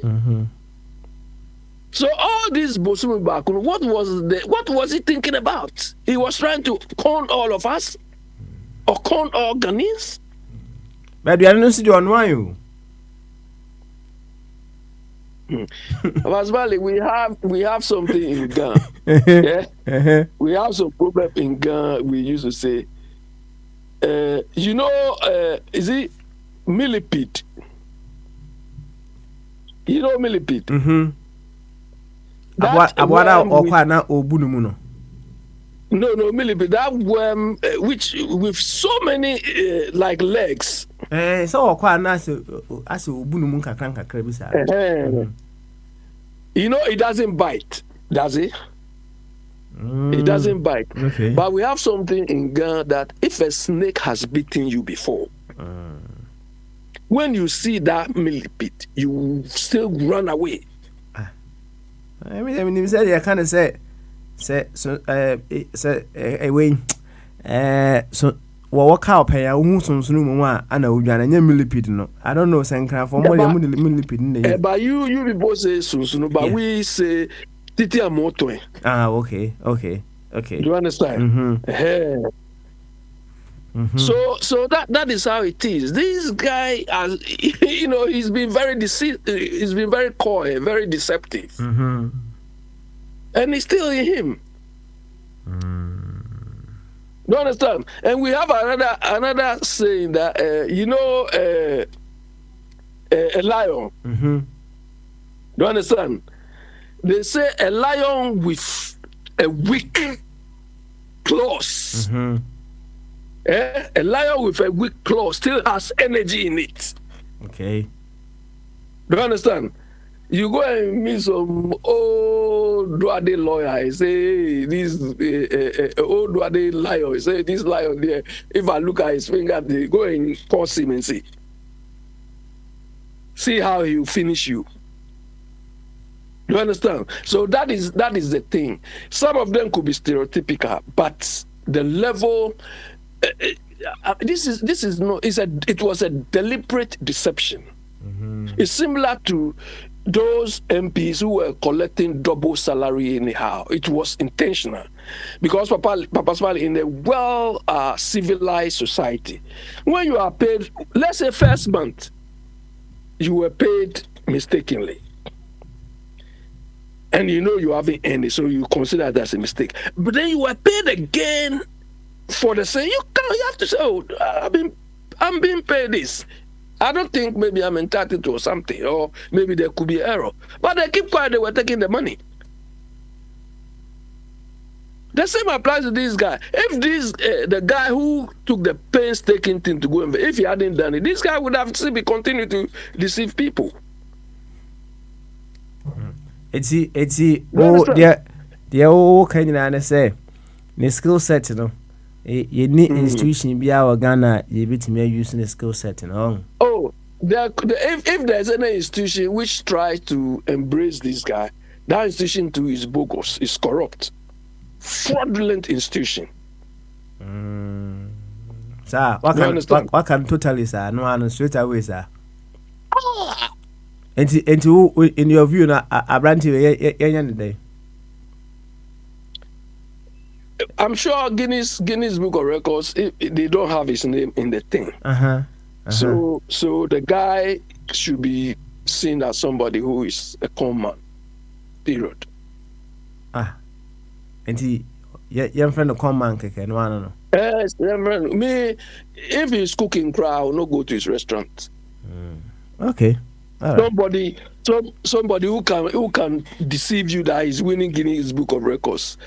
So all this Bosume Bakun, what was he thinking about? He was trying to con all of us, or con all Ghanaians. But we are not sitting on why you. Basmali, we have something in Ghana. Yeah, we have some proverb in Ghana. We used to say, is it millipede? You know millipede. Abwada okwa na obunu mu no. No, millipede. That worm, which with so many like legs. So okwa na as obunu mu kakra bi sa. You know, it doesn't bite, does it? It doesn't bite. Okay. But we have something in Ghana that if a snake has bitten you before, when you see that millipede, you still run away. I mean, you said you kind of say away. So what cow pay a woman and a millipede no. I don't know, Sankra for more millipede. But you people say Sunsunu, but we say Titi Amoto. Okay. Do you understand? So that is how it is. This guy has, he's been very he's been very coy, very deceptive, and it's still in him. Do you understand? And we have another saying that a lion. Do you understand? They say a lion with a weak claws. A lion with a weak claw still has energy in it. Okay. Do you understand? You go and meet some old Duade lawyer. I say, this old Duade lion. I say, this lion there, if I look at his finger, they go and curse him and see. See how he will finish you. Do you understand? So that is the thing. Some of them could be stereotypical, but the level... it was a deliberate deception. It's similar to those MPs who were collecting double salary anyhow. It was intentional because Papa Smiley, in a well civilized society, when you are paid, let's say first month, you were paid mistakenly, and you haven't earned it, so you consider that as a mistake. But then you were paid again for the same. You have to say, "Oh, I'm being paid this. I don't think maybe I'm entitled to something, or maybe there could be error." But they keep quiet. They were taking the money. The same applies to this guy. If the guy who took the painstaking thing to go and if he hadn't done it, this guy would have still be continued to deceive people. It's the kind of say the skill set, you need institution be our Ghana, you be to me using the skill set, Oh, if there's any institution which tries to embrace this guy, that institution too is bogus, is corrupt, fraudulent institution. Sir, what can totally, sir? No one straight away, sir. And in your view, a branch day. I'm sure Guinness Book of Records, they don't have his name in the thing. So the guy should be seen as somebody who is a con man. Period. And your friend a con man, no. Yes, me. If he's cooking, I will not go to his restaurant. Okay. Right. Somebody who can deceive you that he's winning Guinness Book of Records.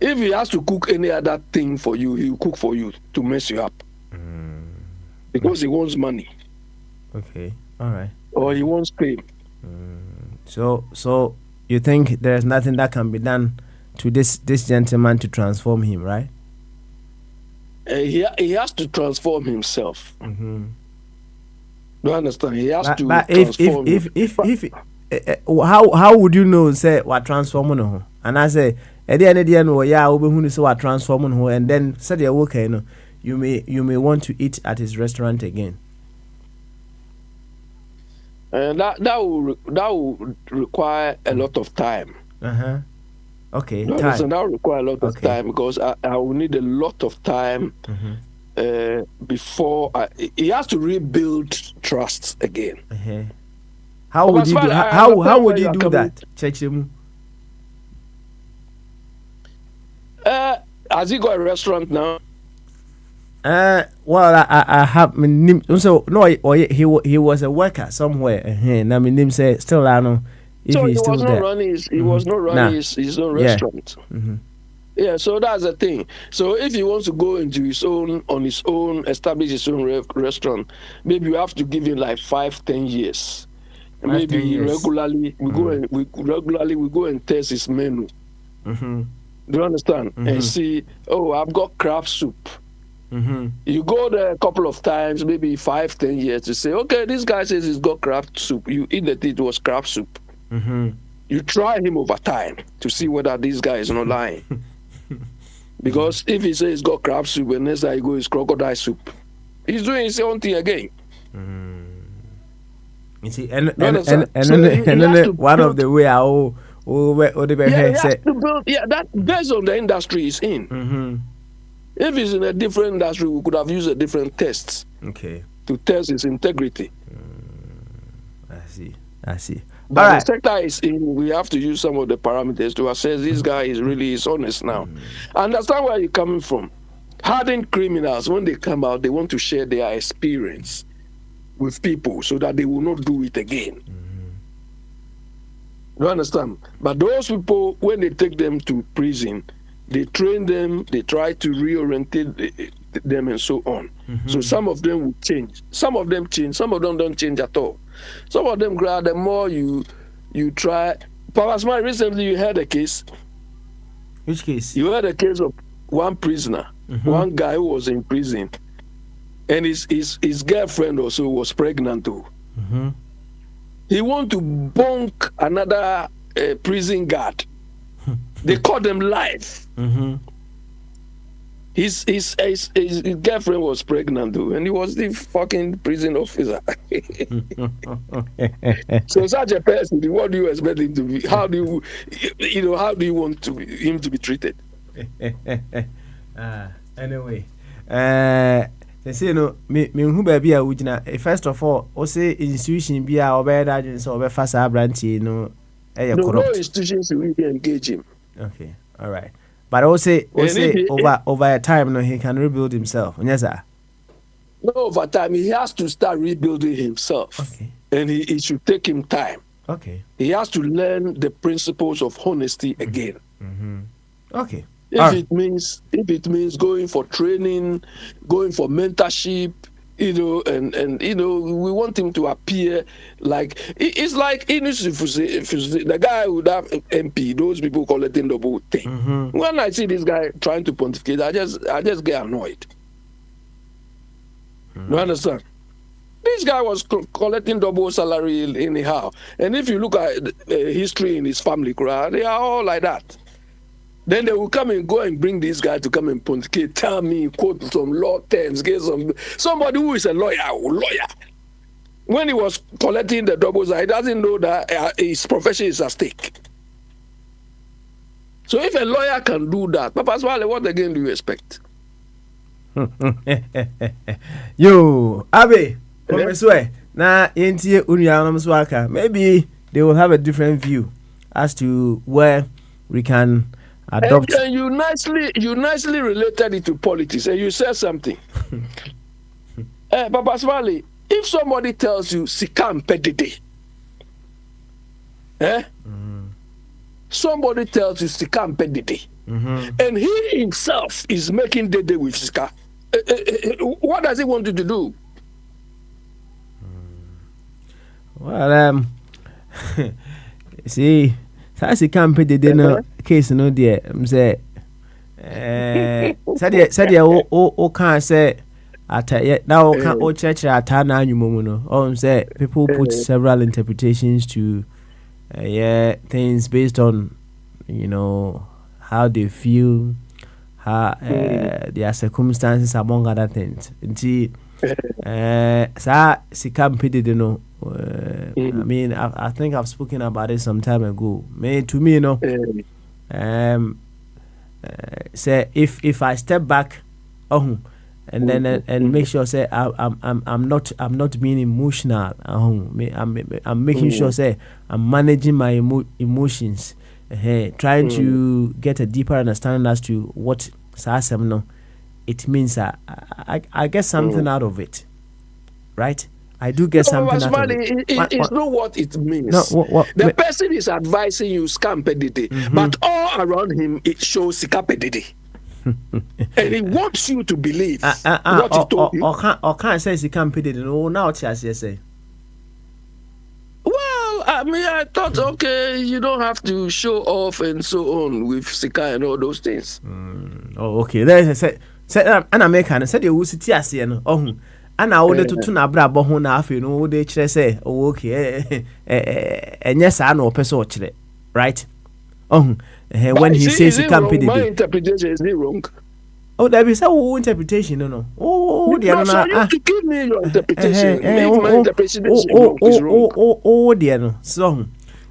If he has to cook any other thing for you, he'll cook for you to mess you up. Because he wants money. Okay, all right. Or he wants fame. So you think there's nothing that can be done to this gentleman to transform him, right? He has to transform himself. Do you understand? He has to but transform. If how would you know say what transforming him? And I say at the end of the end, we say what transforming him, and then said you're okay, you may want to eat at his restaurant again. And that will require a lot of time. Okay. That will require a lot of time because I will need a lot of time before he has to rebuild trust again. How would you do? How would you do that, Chechemu? Has he got a restaurant now? Well, I have so no, he was a worker somewhere. And I mean, him say still I know if So he's still there. He was not running his own Yeah. restaurant. Yeah, so that's the thing. So if he wants to go into his own, establish his own restaurant, maybe you have to give him like 5-10 years. And 5-10 maybe years. regularly we go and test his menu. Mm-hmm. Do you understand? And see, oh, I've got crab soup. Mm-hmm. You go there a couple of times, maybe 5-10 years, to say, okay, this guy says he's got crab soup. You eat that it was crab soup. Mm-hmm. You try him over time to see whether this guy is not lying. Because if he says he's got crab soup and next time he goes crocodile soup, he's doing his own thing again. You see, and So he has to one of build- the way I Yeah, he has to build. Yeah, that based on the industry he's in. Mm-hmm. If he's in a different industry, we could have used a different test Okay, to test his integrity. I see. But All the right. sector is in, we have to use some of the parameters to assess this guy is honest now. I understand where you're coming from. Hardened criminals, when they come out, they want to share their experience with people so that they will not do it again. You understand? But those people, when they take them to prison, they train them, they try to reorientate them and so on. So some of them will change. Some of them change. Some of them don't change at all. Some of them, the more you try. Papa Smile, recently you heard a case. Which case? You heard a case of one prisoner, one guy who was in prison, and his girlfriend also was pregnant too. He want to bunk another prison guard. They caught them live. His girlfriend was pregnant too, and he was the fucking prison officer. So such a person, what do you expect him to be? How do you want him to be treated? Anyway, they say no. Me who baby a ujina. First of all, o say institution be a obey that so obey fast abranti no. No institutions will engage him. Okay, all right. But also over time, no, he can rebuild himself. Yes, sir. No, over time he has to start rebuilding himself, and he should take him time. Okay. He has to learn the principles of honesty again. Okay. If it means going for training, going for mentorship, and we want him to appear like it's like if the guy with that MP, those people collecting the whole thing. When I see this guy trying to pontificate, I just get annoyed. You understand? This guy was collecting double salary anyhow, and if you look at history in his family, they are all like that. Then they will come and go and bring this guy to come and pontificate, tell me, quote some law terms, get somebody who is a lawyer. When he was collecting the doubles, he doesn't know that his profession is at stake. So if a lawyer can do that, Papa Smile, what again do you expect? Yo, Abe, na yentie unyanam swaka. Maybe they will have a different view as to where we can adopt. And you nicely related it to politics, and you said something. Papa Smile, if somebody tells you Sikam Pedide, somebody tells you Sikam Pedide, and he himself is making Dede with Sika, what does he want you to do? Well, see, Sikam Pedide no case no dear. Say, said o can't say at now can't church at Tana Yumuno. Oh, say people put several interpretations to things based on how they feel, how their circumstances among other things. Until Sikam Pedide no. I mean, I think I've spoken about it some time ago. To me, say if I step back, and then and make sure say I'm not being emotional. I'm making sure say I'm managing my emotions. Trying to get a deeper understanding as to what no, it means. I get something out of it, right? I do get something out of it. It's not what it means. No, the person is advising you scam pedidi, but all around him it shows sika pedidi. And he wants you to believe what he told you. Or can't say sika pedidi. No, now what you say. Well, I mean, I thought, okay, you don't have to show off and so on with sika and all those things. Oh, okay. Then say and American said you will sit here, oh. And I would to na bra bo ho na afi no wo de kire say oh okay enye sa na opeso kire, right? When he says he can't pay the my interpretation is it wrong? Oh, there be some interpretation, no. Oh, the no, so you have to give me your interpretation. My interpretation is wrong. Oh, dear, no. So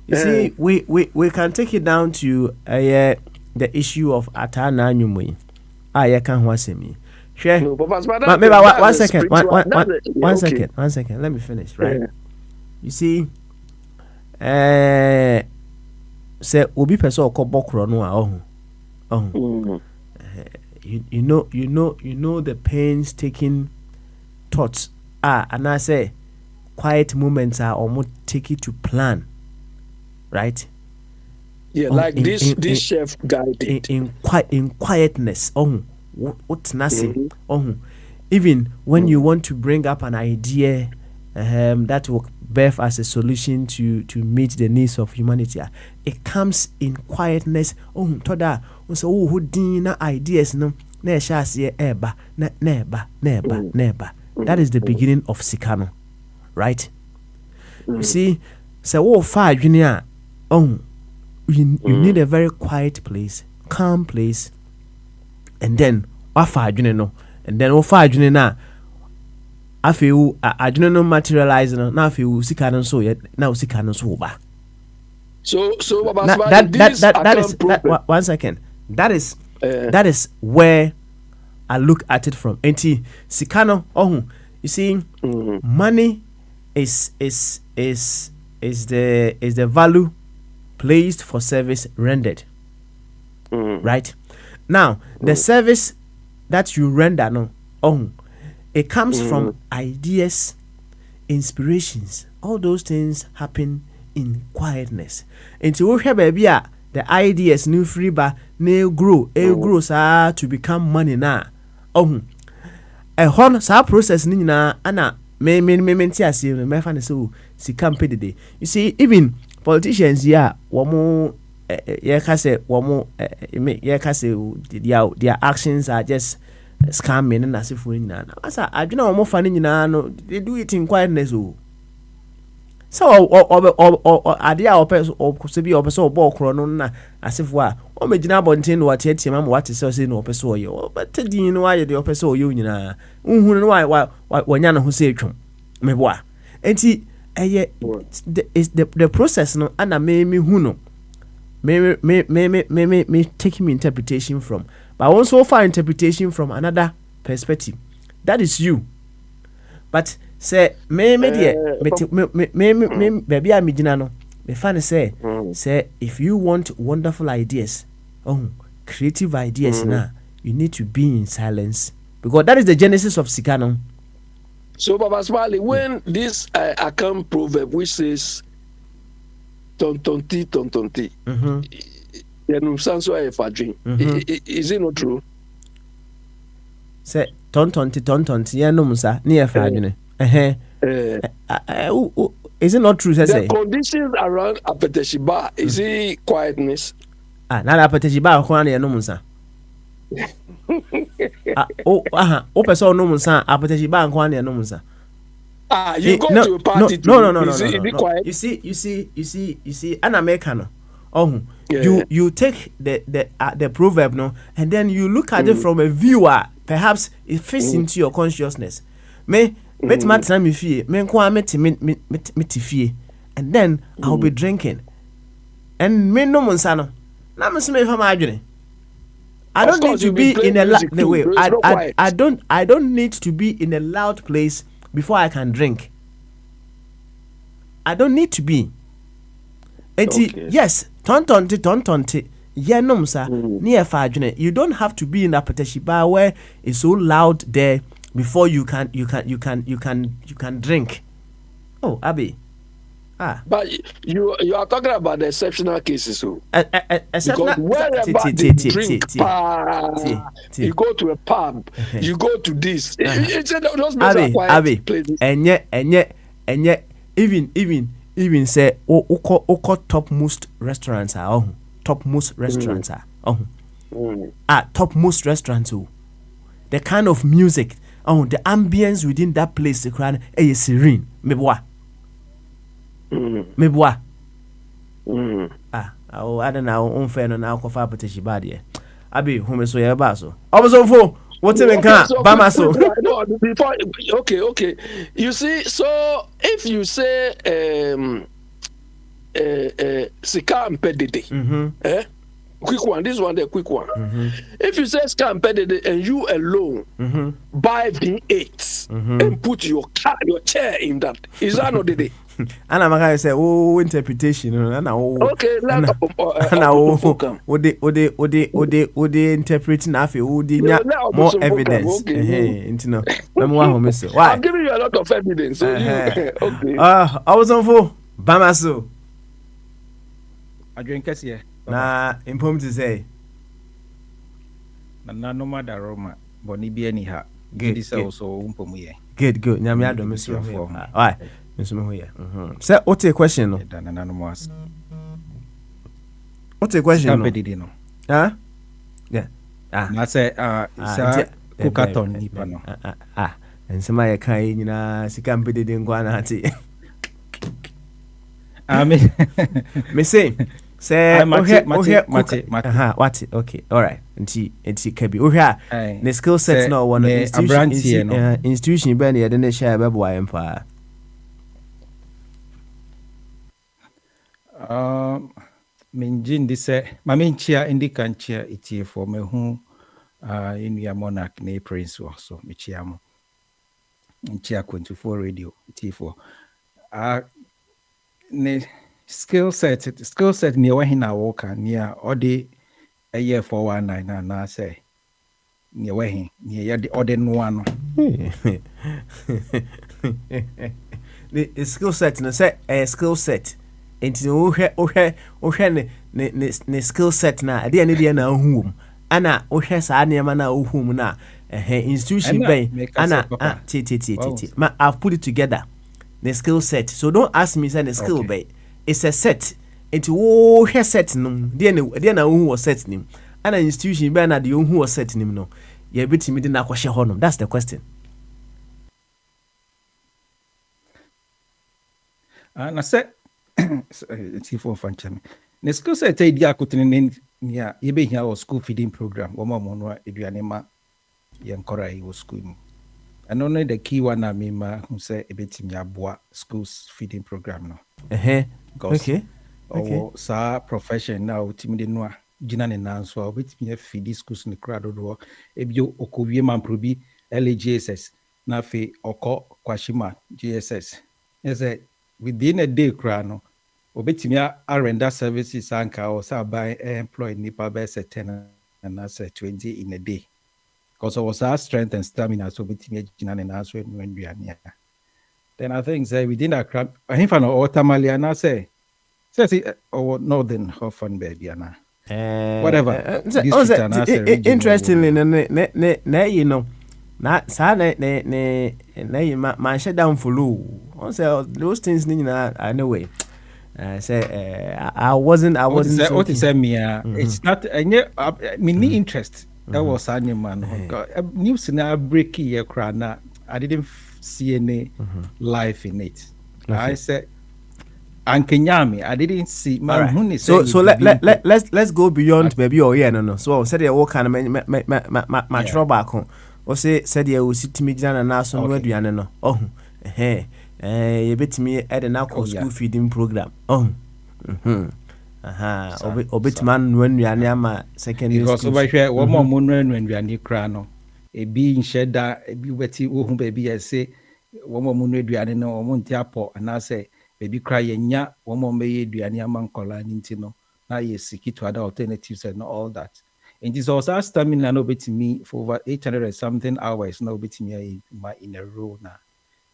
you see, we can take it down to the issue of Atana Nyumwe. I can't watch me. Sure. No, but maybe one second. One second. Let me finish. Right. Yeah. You see, say obi person ko bokro no a you know the painstaking thoughts and I say quiet moments are almost take it to plan, right? Yeah, like this chef guy did in quietness. What's nothing. Even when you want to bring up an idea that will birth as a solution to meet the needs of humanity, it comes in quietness. Toda so who dina ideas no na shase eba neba. That is the beginning of Sikano, right? You see, so far junior you need a very quiet place, calm place, and then wafa adwene no, and then wafa adwene na afeu adwene no materialize no na afeu sika no so ye na sika no so ba. So that is 1 second. That is where I look at it from. Enti sika no you see, money is the value placed for service rendered. Right? Now, the service that you render no, it comes from ideas, inspirations. All those things happen in quietness. Until we have the ideas new free ba na grow to become money na. A hon sa process ni na ana me ase me fa ne so sika mpedede. You see, even politicians here womo their actions are just scamming and as if we na. Asa adwena womo fa ni na no, they do it in quietness. So or adia or could be or ball chrono as if wa o megina bontin what yet mam what is so say no person yo, but you know why the person you na unhu no why wanya no say twom me boa enti is the process no ana me hu no me taking me interpretation from, but also find interpretation from another perspective. That is you. But say me baby am gina no me fan say if you want wonderful ideas, creative ideas na, you need to be in silence, because that is the genesis of Sikano. So Baba Smali, when this Akam proverb which says tontonti is it not true? Say tontonti ya no musa ni e fa adwene is it not true? The conditions around Apeteshiba, is it quietness? Na Apeteshiba ko na no musa person no musa Apeteshiba ko na no musa. You go to a party no. Is it quiet? You see an American. You take the proverb no, and then you look at it from a viewer. Perhaps it fits into your consciousness. Me matna me fie, me nko me fie, and then I'll be drinking. And me no monsa no. Na me so me fa ma adwene. I don't need to be in a I don't need to be in a loud place before I can drink. I don't need to be. Yes, tontonte. Yeah, no, sir. Near Fajune. You don't have to be in a Peteshiba where it's so loud there before you can drink. Oh, Abby. But you are talking about the exceptional cases, so exceptional. Wherever they drink, you go to a pub, you go to this. It's those quiet places. And yet, even say, topmost restaurants are topmost restaurants are topmost restaurants. The kind of music, the ambience within that place, the crowd is serene. Mebwa. I don't know. Unfair no now. Kofa Peteshi bad. Abi, whom so ya baso. Obosofo. What even can? Bamaso. Before, okay. You see, so if you say Sika Mpedede, quick one. This one, the quick one. If you say Sika Mpedede and you alone buy V8 and put your chair in that, is that not the day? And I'm going to say, interpretation. Okay, interpreting more evidence. I'm giving you a lot of evidence. So okay. I was on for Bamaso. I drink us here. Nah, important to say. No matter Roma, Bonibi anyhow. Good. Good. Nyamiado, Monsieur. All right. Say, what's your question? What's your question? Huh? Yeah. I say, Kukaton Nipano. And somebody kind, you know, she can't be the Guanati. I mean, me say, what? Okay, all right. And she can be. The skill sets no one institution, Benny, I didn't share Babu Empire. Minjin this mamin chia indika nchia itie for me hu inu ya monarch ne prince so me chia mo nchia 24 radio itie for ne skill set ne wa hina woka ne ode eye 419 na say ne wa hin ne ya de ode no ano the skill set na say a skill set enti ohwe ne skill set na ade ne de na ohum ana ohwe saa ne ma na ohum na institution ben ana ma I've put it together the skill set, so don't ask me say the skill ben it's a set enti ohwe set no de na ohum was set nim ana institution ben na de ohum was set nim no ye betimi de na kwhye honom. That's the question. Na say it's for fanchame. Ne skill set e dia akotene nia ye be hia o school feeding program. Wo mo no eduane ma ye nkora yi wo school mu. And only the key one na me ma who say e betimi aboa school feeding program no. Okay. Sa profession na utimi de no a gina ne nanso a betimi feed schools ne crowd do e bio okowie mamprobi LGSS na fe oko kwashima GSS. Yes, within a day crano obetimi render services anka or say by employed nipa by 10 and that's 20 in a day because I was our strength and stamina so betimi gina na answer when we are near. Then I think say within a crap I think for automally and I say or northern Hoffman baby and whatever interestingly ne you know na sa ne man shut down for low say those things anyway say I wasn't what is me it's not me interest that was animal news na break here crana I didn't see any life in it. I said Ankenyami, I didn't see man. So let's go beyond baby or no. So said you walk and my trouble back home. O say said you will sit me down and ask on where do you know? Oh, you bet me at an alcohol school feeding program. Oh, obetman no anuane ama secondary because school over here one more no anuane kra no ebi nhye da ebi weti ohun baby say one more no aduane no omo nti apo na say baby kra yenya one more meye aduane ama nkola nti no na ye seek to other alternatives and all that. And this also stamina no betimi for over 800 and something hours no betimi in a row na.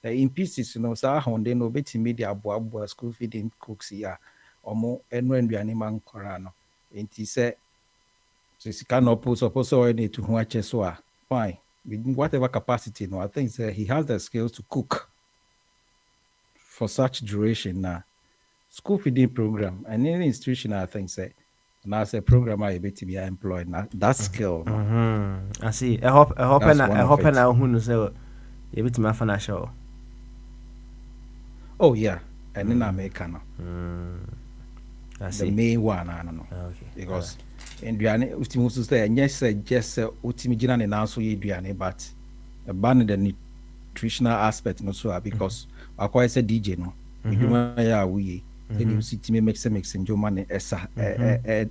In pieces, so honde no betimi the abo school feeding cooks here. Omo enwe nduane man korano. Enti say so cannot put suppose already to who so fine. With whatever capacity, I think he has the skills to cook for such duration now. School feeding program and any institution, I think say now as a programmer you be employed now that skill. I see. I hope now who knows you be to my financial. Oh yeah, and then America no. I see. The main one I don't know. Okay. Because in Duane ultimu so say yes just ultimi gina na so ye Duane but ban the nutritional aspect no so because akwa say DJ no. We ya we then you see me make some money esa to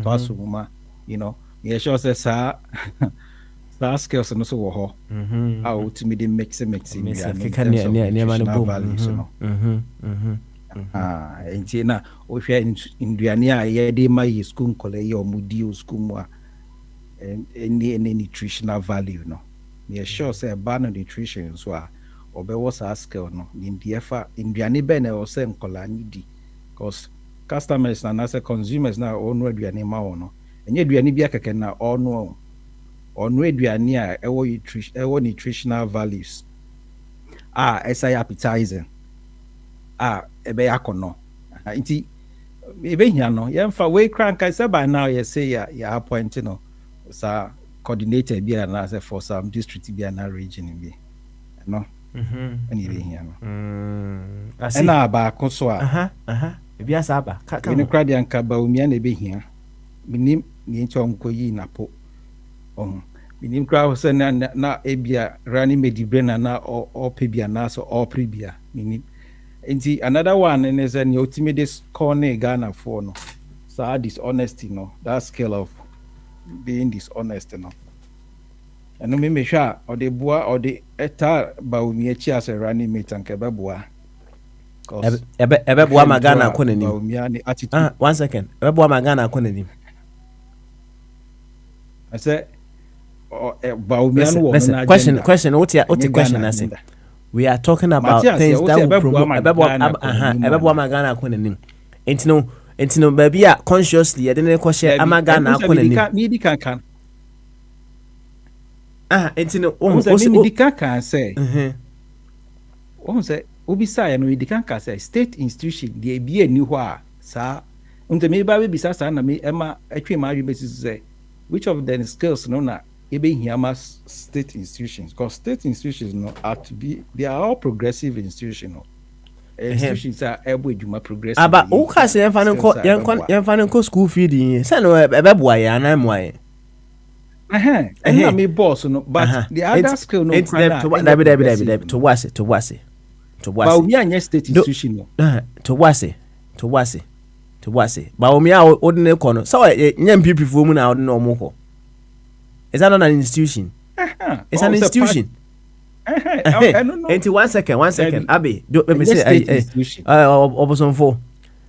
asuma you sure say sa skills no so wo ho how to me dey make some values no enti na o hwe induane a ye dey ma ye school nkole ye omudi school mu a any nutritional value no you sure say ba no nutrition so a obewo sa skill no ndi efa induane be na o se nkola nidi because customers na say consumers na onu aduane ma wo no enye aduane bi akeke na onu aduane a ewo nutritional values esa appetizing ebe yakono nti ebe hia no yemfa we crank say by now you say ya appoint no sa coordinator bi na say for some district bi na region bi no ani be hia no na ba koso ebi asa aba ka ni krade anka ba umia na ebe hia minim ni ncho nkoyi na po minim kra so na ebia rani medibre na o pebia na so o prebia minim enti another one is an ultimate corner Ghana for no so dishonesty no that scale of being dishonest no and me make sure or the boa or the eta ba umi echi as a running mate and kebeboa ebe boa magana akonanim 1 second ebe boa magana akonanim I say ba umi anu wo na question what question I say we are talking about Matthias, things that will promote ebebo magana akonanim enti no baby a consciously e dey na kwhye amagana akonanim ni di kan enti no ni di kan say say obi say no di kan say state institution dey bi ani ho a sa unte me ba be sa na me ema atwe ma adwe besi say which of the skills no na ebe hiama state institutions because state institutions no are to be they are all progressive institutions no institutions are able to progressive aba o ka se yemfa no school feeding say no ebe boa ya na moa and me boss no but the other skill no dabi to wase ba we anya state institution no to wase ba o mi a odine ko no so nyam pipi fo mu na odine omo ko. Is that not an institution? It's an institution. I don't know. Until 1 second. Abby, let me say,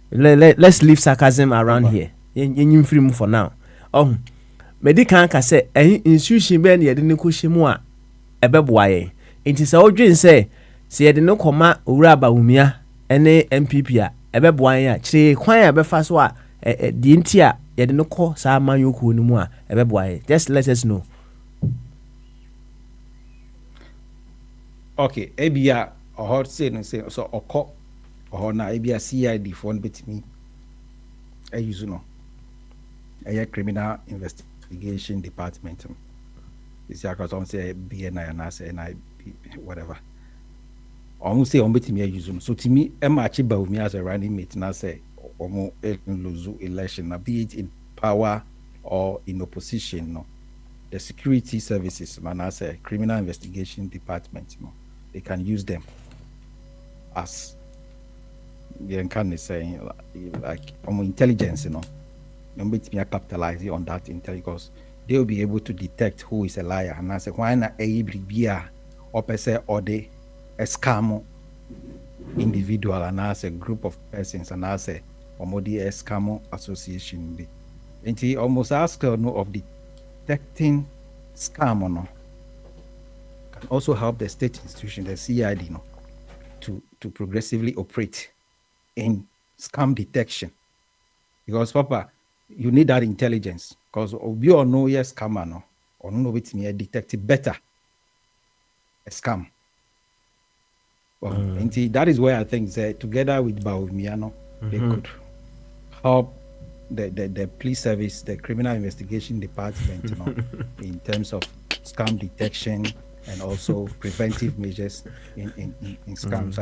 let's leave sarcasm around here. You free for now. Medical can say, institution ben ye didn't kushi moi a bebwaye. It is all dream say did no comma uraba umia, any MPP, a bebwaye, che, quite a befaswa, the intia. You didn't call Sama Yoku no more. Just let us know. Okay, Abia or hot saying so or call or na Abia CID phone bit me. I use no. A criminal investigation department. This year, because I say BNI and I say NIB, whatever. Almost say on bit me, I use so to me, Emma Chiba me as a running mate, and I say. Or lose election, be it in power or in opposition. No, the security services, man, as a criminal investigation department, they can use them as can say like intelligence, me capitalize on that intelligence because they'll be able to detect who is a liar. And I say, why not a or per se or a scam individual and as a group of persons and as a scam association. And he almost asked of detecting scam or no can also help the state institution, the CID, to progressively operate in scam detection. Because Papa, you need that intelligence. Because we all know yes scammer no, or no with me detect better a scam. Well, and that is where I think that together with Bawumiano, they could help the police service, the criminal investigation department, in terms of scam detection and also preventive measures in scams,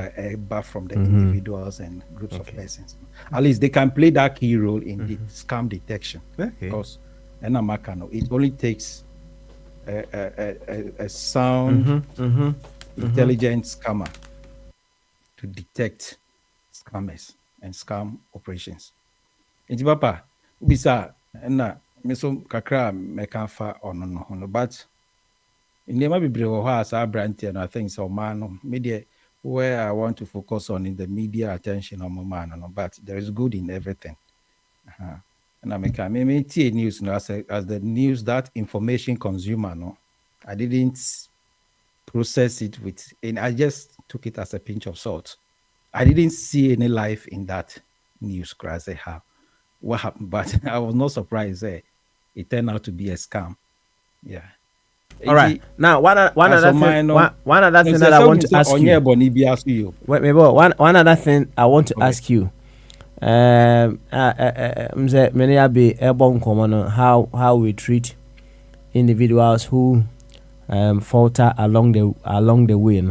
back from the individuals and groups of persons. At least they can play that key role in the scam detection. Because it only takes a sound, intelligent scammer to detect scammers and scam operations. Nti papa, bisa na meso kakra meka fa ono no but ndema bebre wo ha asa brand I think so man media where I want to focus on in the media attention on man no, but there is good in everything. And I meka me tie news no as the news that information consumer no, I didn't process it with, and I just took it as a pinch of salt. I didn't see any life in that news crash. What happened? But I was not surprised. It turned out to be a scam. Yeah. All right. Now, one other thing that I want to ask you. Wait, one other thing I want to ask you. Many be how we treat individuals who falter along the way.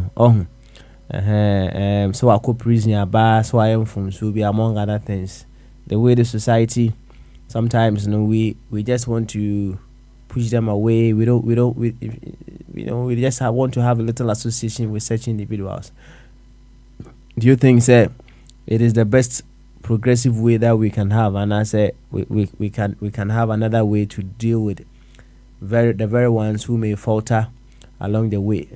So I could prison bar, so I am from Subi, among other things. The way the society sometimes we just want to push them away. We just want to have a little association with such individuals. Do you think it is the best progressive way that we can have? And I say we can have another way to deal with the very ones who may falter along the way.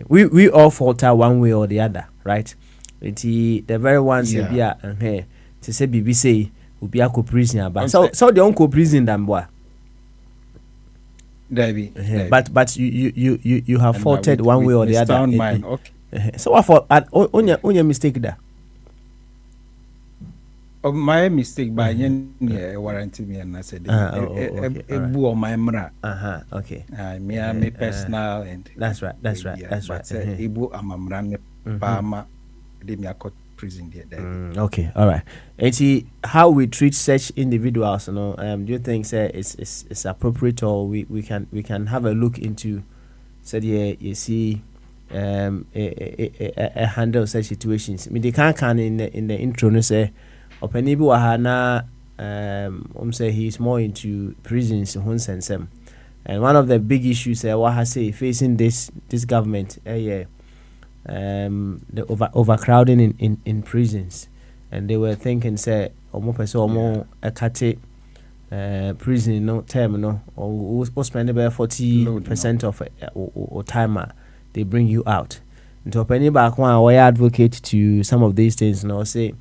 We all falter one way or the other, right? The very ones to say BBC will be a prison about so the uncle prison than boy. But you have faltered one way or the other. Okay. So what for on your mistake there? My mistake by warranty me and I said on my mra. Okay. Me personal and that's right. Ibu amamran Bama de me prison there. Okay, all right. And see how we treat such individuals, do you think it's appropriate, or we can have a look into you see a handle such situations. I mean they can in the intro no say Openibi Wahana say he's more into prisons and one of the big issues say facing this government the overcrowding in prisons, and they were thinking say ekate prison no term or spend about 40% of time they bring you out. And to Openibi back one we advocate to some of these things say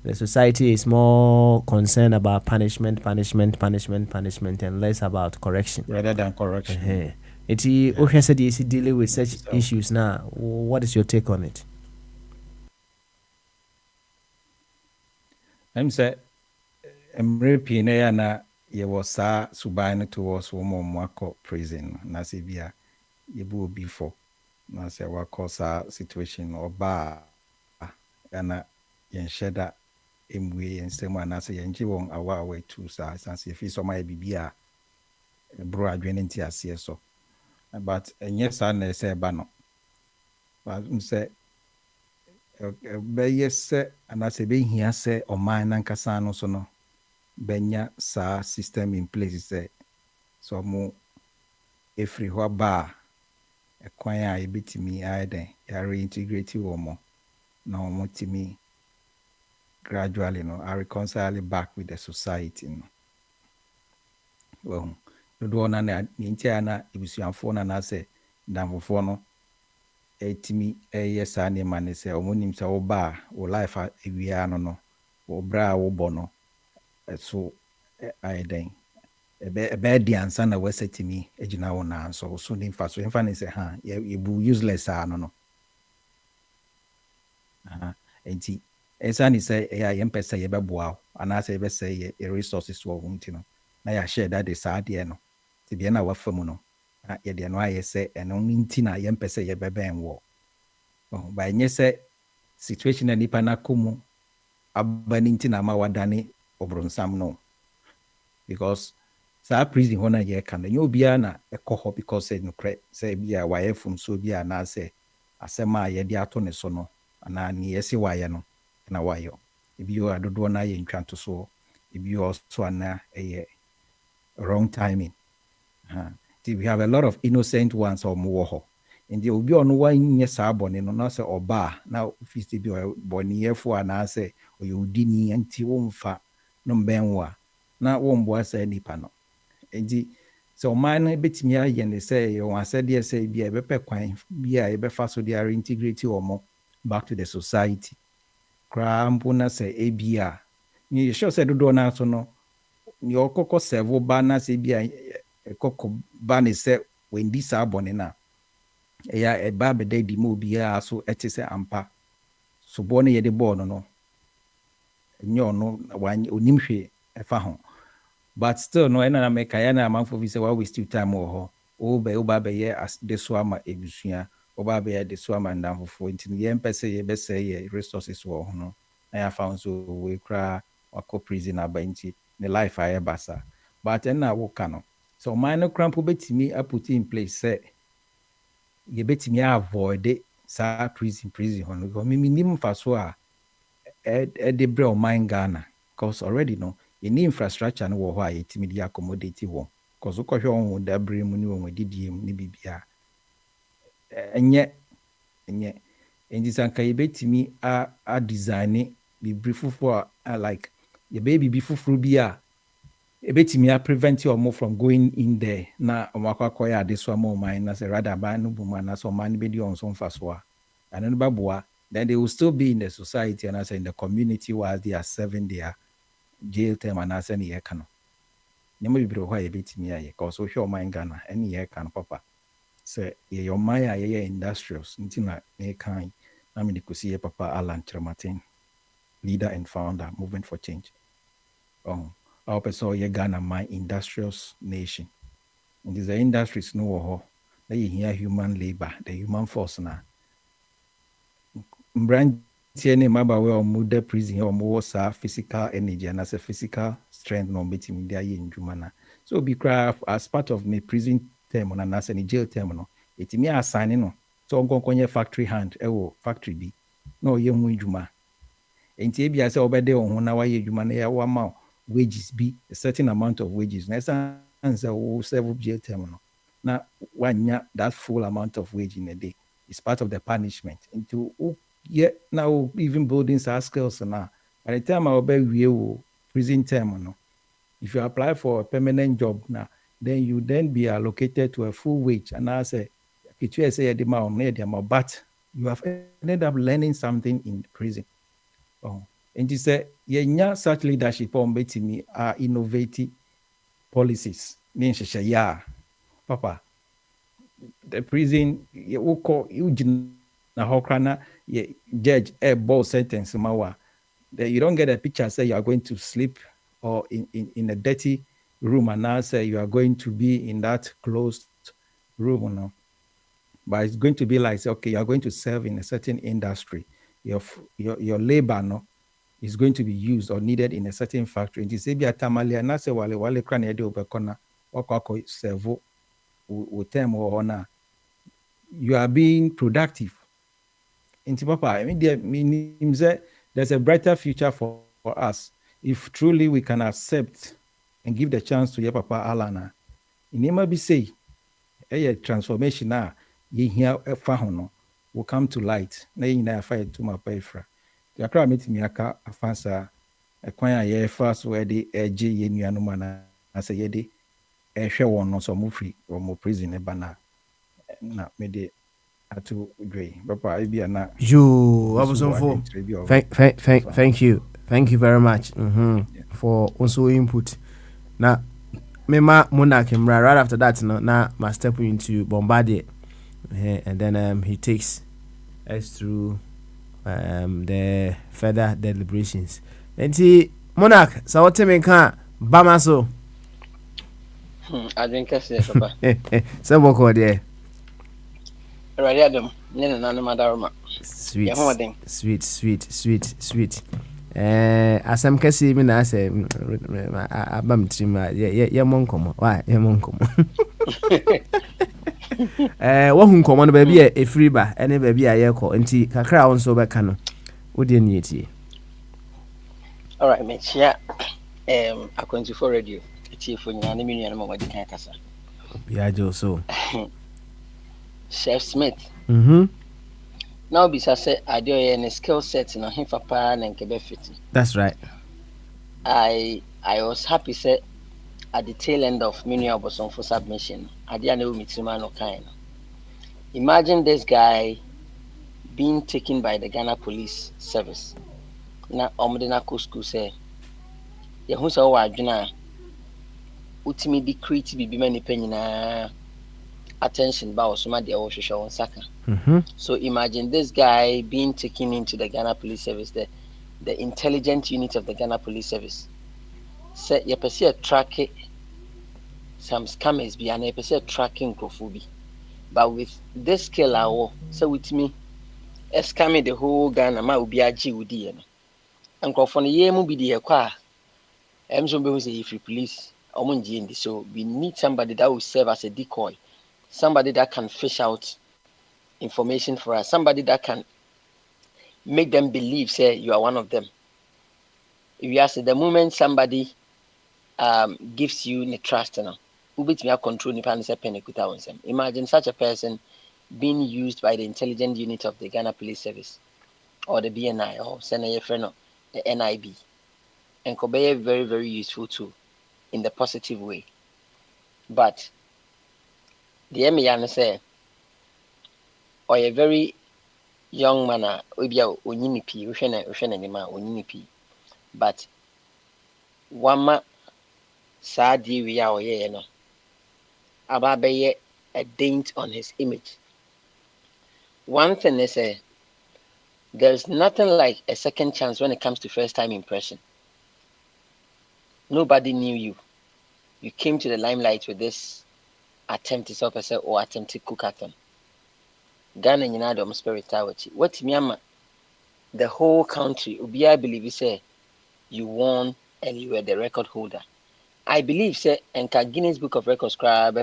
the society is more concerned about punishment and less about correction. Rather than correction. Dealing with such issues now. What is your take on it? I'm say Mrepine na ye was sa subine towards woman wako prison. Nasibia yebu before. Nase wako sa situation or bar yana yen sheda imwe and sema nase yenji won awa away to sa sansi if so my bibia bro adwene nti ase so. But yes, I say bano. But say yes, and I say being here say or mine and Casano so no benya sa system in place say so mo every bar a choir a bit me I then ya reintegrate you or more no more to me gradually I reconcile back with the society well dodoɔ na ne ntia na ebusuafoɔ na anaasɛ damfofoɔ no ɛtumi ɛyɛ saa nneɛma ne sɛ ɔmo nim sɛ woba a wo life awia no wo bra a wobɔ no ɛso ayɛ dɛn ɛbɛyɛ di ansa na wɔasɛtumi agyina wo nan so so ne mfa so ɛmfa ne sɛ ha yɛbu useless a no nti ɛsiane sɛ ɛyɛ a yɛmpɛ sɛ yɛbɛboa wo anaasɛ yɛbɛsɛ yɛ resources wɔ ho nti no na yɛahyɛ da de saa adeɛ no nti deɛ na wafa mu no na yɛdeɛ no ayɛ sɛ ɛno nti na yɛmpɛ sɛ yɛbɛbɛn wɔ ba ɛnyɛ sɛ situation a nipa no akɔ mu aba no nti na ama wadane ɔbronsam no because saa prison hɔ no yɛka no ɛnyɛ obiara na ɛkɔ hɔ because sɛ nokorɛ sɛ bi a wayɛ fomso bi a anaasɛ asɛm a yɛde ato ne so no anaa ne yɛsi wayɛ no na wayɛ ebi yɛ adodoɔ no ayɛ ntwantosoɔ ebi yɛ ɔso anaa ɛyɛ wrong timing we have a lot of innocent ones ɔmo wɔ hɔ nti obi ɔno wanyɛ saa bɔne no na sɛ ɔba na ofisi bi bɔneyɛfo anaasɛ ɔyɛ odini nti wɔmfa no mbɛn wo a na wɔmboa saa nipa no nti sɛ ɔman no bɛtumi ayɛ ne sɛ yɛwɔ asɛdeɛ sɛ bi a yɛbɛpɛ kwan bi a yɛbɛfa so de reintegrate ɔmo back to the society koraa mpo na sɛ ebi a yɛhyɛ sɛ dodoɔ no aso no ne ɔkɔkɔ sɛvo ba na sɛ bi a ɛkɔkɔ ba ne sɛ wendi saa bɔne no a ɛyɛ ɛba bɛda di ma obiara so ɛte sɛ ampa soboɔ no yɛde bɔɔ no ɛnyɛ ɔno onim hwee ɛfa ho but still no ɛna na mɛka yɛ na amanfo fi sɛ wa waste time wɔ hɔ woba bɛyɛ de so ama ebusua woba bɛyɛ de so ama ndamfofoɔ nti yɛmpɛ sɛ yɛbɛsɛ yɛ resources wɔ ho no na yɛafa nso wei koraa wakɔ prison aba nti ne life ayɛ basa but ɛna woka no sɛ ɔman no koraa mpo bɛtumi aput in place sɛ yɛbɛtumi avoid saa prison hɔ no because menim mfa so a ɛde brɛ ɔman Ghana because already no yɛni infrastructure no wɔ hɔ a yɛtumi de accommodate wɔn because wokɔhwɛ wɔn wɔ dabere mu ne wɔn adidie mu ne biribiara ɛnyɛ nti sɛ anka yɛbɛtumi a design biribi foforɔ a like yɛbɛyɛ biribi foforɔ bi a ɛbɛtumi a prevent ɔmo from going in there na ɔmo akɔyɛ ade so ama ɔman na sɛ rather ban no bu mu anaasɛ ɔman no bɛdi ɔmo so mfa so a ɛno no bɛboa then they will still be in the society anaasɛ in the community while they are serving their jail term anaasɛ ne yɛka no nneɛma bebree hɔ a yɛbɛtumi ayɛ because wohwɛ ɔman Ghana ɛne yɛka no papa sɛ yɛyɛ ɔman a yɛyɛ industrials nti na yɛkan na mede kɔsi yɛ papa Alan Kyerematen leader and founder Movement for Change our person ɔyɛ Ghana man industrious nation nti sɛ industries no wɔ hɔ na yɛhia human labor the human force na mbranteɛ ne mmabaawa a ɔmo da prison a ɔmo wɔ saa physical energy anaasɛ physical strength na ɔmbɛtumi de ayɛ ndwuma na so obi koraa as part of ne prison term no anaasɛ ne jail term no ɛtumi asane no sɛ ɔnkɔnkɔnyɛ factory hand ɛwɔ factory bi na ɔyɛ ho adwuma nti ebia sɛ ɔbɛde wo ho na wayɛ adwuma na yɛwɔ ama wages bi a certain amount of wages na ɛsan sɛ wo serve jail term no na wanya that full amount of wage in a day is part of the punishment nti na even building our skills now by the time I will be prison term no if you apply for a permanent job now then you then be allocated to a full wage and I say but you have ended up learning something in prison and you say yeah such leadership on betimi are innovative policies papa the prison you na hokrana judge a ball sentence mawa that you don't get a picture say you are going to sleep or in a dirty room and now say you are going to be in that closed room no but it's going to be like say, okay you are going to serve in a certain industry your labor no is going to be used or needed in a certain factory and say be atamalia na say wale kran e de obekona okwa serve o term or na you are being productive. Into papa, I mean, there's a brighter future for us if truly we can accept and give the chance to your papa Alana. In Nema be say, a transformation now, ye hear a fahono will come to light. Na fire to my paifra. Yakra metimi aka afansa ekwan a ye fa so e de eje ye nuanom ana ase ye de ehwe won no so mo free mo prison ne bana na me de atu dwe papa e bia na you thank you very much for also input na Mema Monarch right after that now must step into Bombardier and then he takes us through the further deliberations. And see Monarch, so what me can Bamaso. I drink a papa. So what called there? Radiadum, Nana Madarma. Sweet. Asam kasi even I say abam trima ye monkomo why ye monkomo wo hu nkomo no ba bia e free ba ene ba bia ye ko nti kakra won so be ka no wo de ni etie. All right, me chia akwantu for radio etie fo nya na menu na mo di kan kasa ya jo so Chef Smith now bisa say adio ye skill set na him papa na nkebe fiti. That's right. I was happy say at the tail end of mini oboson for submission adia na umitima no kind. Imagine this guy being taken by the Ghana Police Service. Na omdena kusku say ye hu so wa adwena utimi di create bibi mani penyina attention ba osoma de wo hwehwe won saka. So imagine this guy being taken into the Ghana Police Service, the intelligence unit of the Ghana Police Service. Say you perceive track some scammers be and you perceive tracking crofobia. But with this skill so with me scamming the whole Ghana ma obi agi wudi e no. Ankrofo no ye mu bi de ekwa so be who say if you police omunji ndi, so we need somebody that will serve as a decoy, somebody that can fish out information for us, somebody that can make them believe say you are one of them. If you ask the moment somebody gives you the trust now, control imagine such a person being used by the intelligence unit of the Ghana Police Service or the BNI or the NIB, and could be very, very useful too in the positive way. But the Emiyan say, or a very young man, but one sadi we are ye no about a dent on his image. One thing is there's nothing like a second chance when it comes to first time impression. Nobody knew you. You came to the limelight with this attempt to self or attempt to cook at them. Ghana United Spirit what Myanmar, the whole country, I believe you say you won and you were the record holder. I believe say enka Guinness Book of Records crab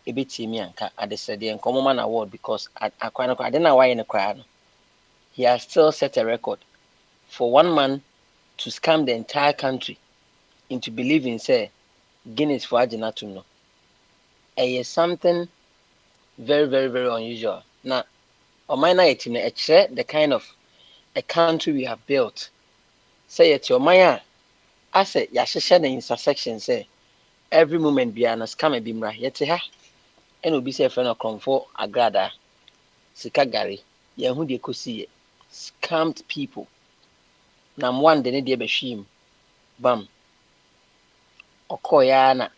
a bit anka at the said and common man award because I don't know why in a crowd. He has still set a record for one man to scam the entire country into believing say Guinness for Ajinatum no. Is something very, very, very unusual. Now the kind of a country we have built. Say it your Maya. I say Yasha the intersection say every moment be an scam bimra yet ha. And will be say friend of comfort agrada Sikagari, Yahu de Kusi scammed people. Nam one the Nedia Bashim Bam Okoyana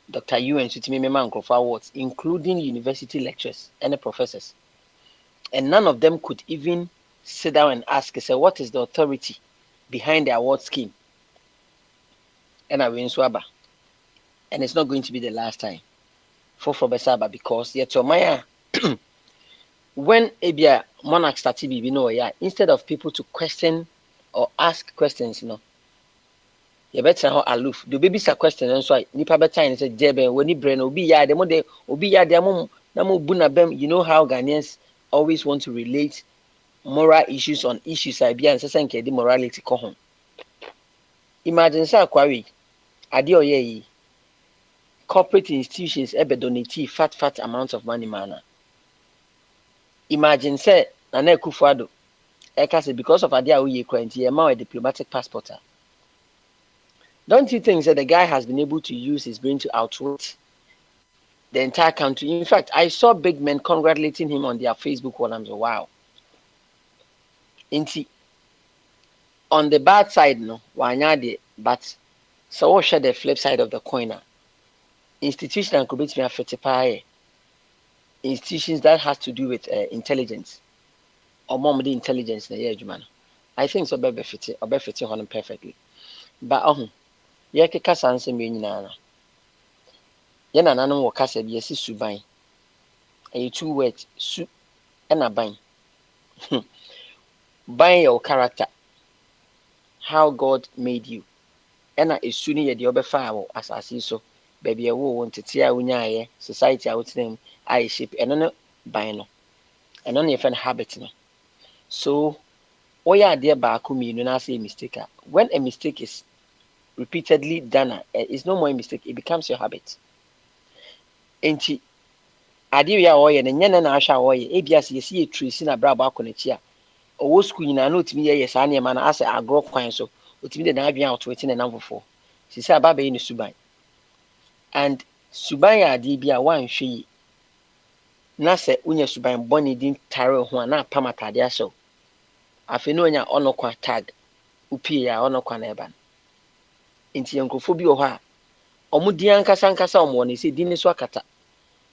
Dr. UN Sutimi Mangrove Awards, including university lecturers and the professors. And none of them could even sit down and ask, say, what is the authority behind the award scheme? And I win Swaba. And it's not going to be the last time for Besaba because yet your Maya when Abia Monarch started instead of people to question or ask questions, you better how aloof. The baby's a question and so nipa better and say Jebe when he brain obi ya the mode obi ya the mum namu bunabem. You know how Ghanaians always want to relate moral issues on issues I be and say the morality ko home. Imagine say kwari adio ye corporate institutions ebe donate fat amounts of money mana. Imagine say Nana Akufo-Addo because of Adia Uye Kranti, a diplomatic passport. Don't you think that the guy has been able to use his brain to outwit the entire country? In fact, I saw big men congratulating him on their Facebook wall. I'm like, wow. On the bad side, no, but so what share the flip side of the coin? Institutions and could be institutions that has to do with intelligence or more the intelligence in the man. I think so be fitting on perfectly. But yeah, kasa answer me nyina. Yana nanom wo kasa bi esi suban. A two words su and a ban. Ban your character. How God made you. And a suni ye the obefa as I see so. Baby, I want to tear unyaye society out them I shape and no ban no. And on your friend habit no. So oya dear bakumi no na say mistake. When a mistake is repeatedly done, it's no more a mistake, it becomes your habit. Enti adia oye na nyana na ahwa oye ebias ye see a tree sin abrabo akonachi a owo school nyina na otimi ye sa na na ase agro kwan so otimi de na adwen out wetin na namfofo sisi ababa yi ne suban and suban ya ade bia wan hwe yi na se unya suban boni din tare ho na pamatade ahyew afi no nya onokwa tag upie ya onokwa na eba enti yankofo bi ho a omudi ankasa omo ne se din ne so akata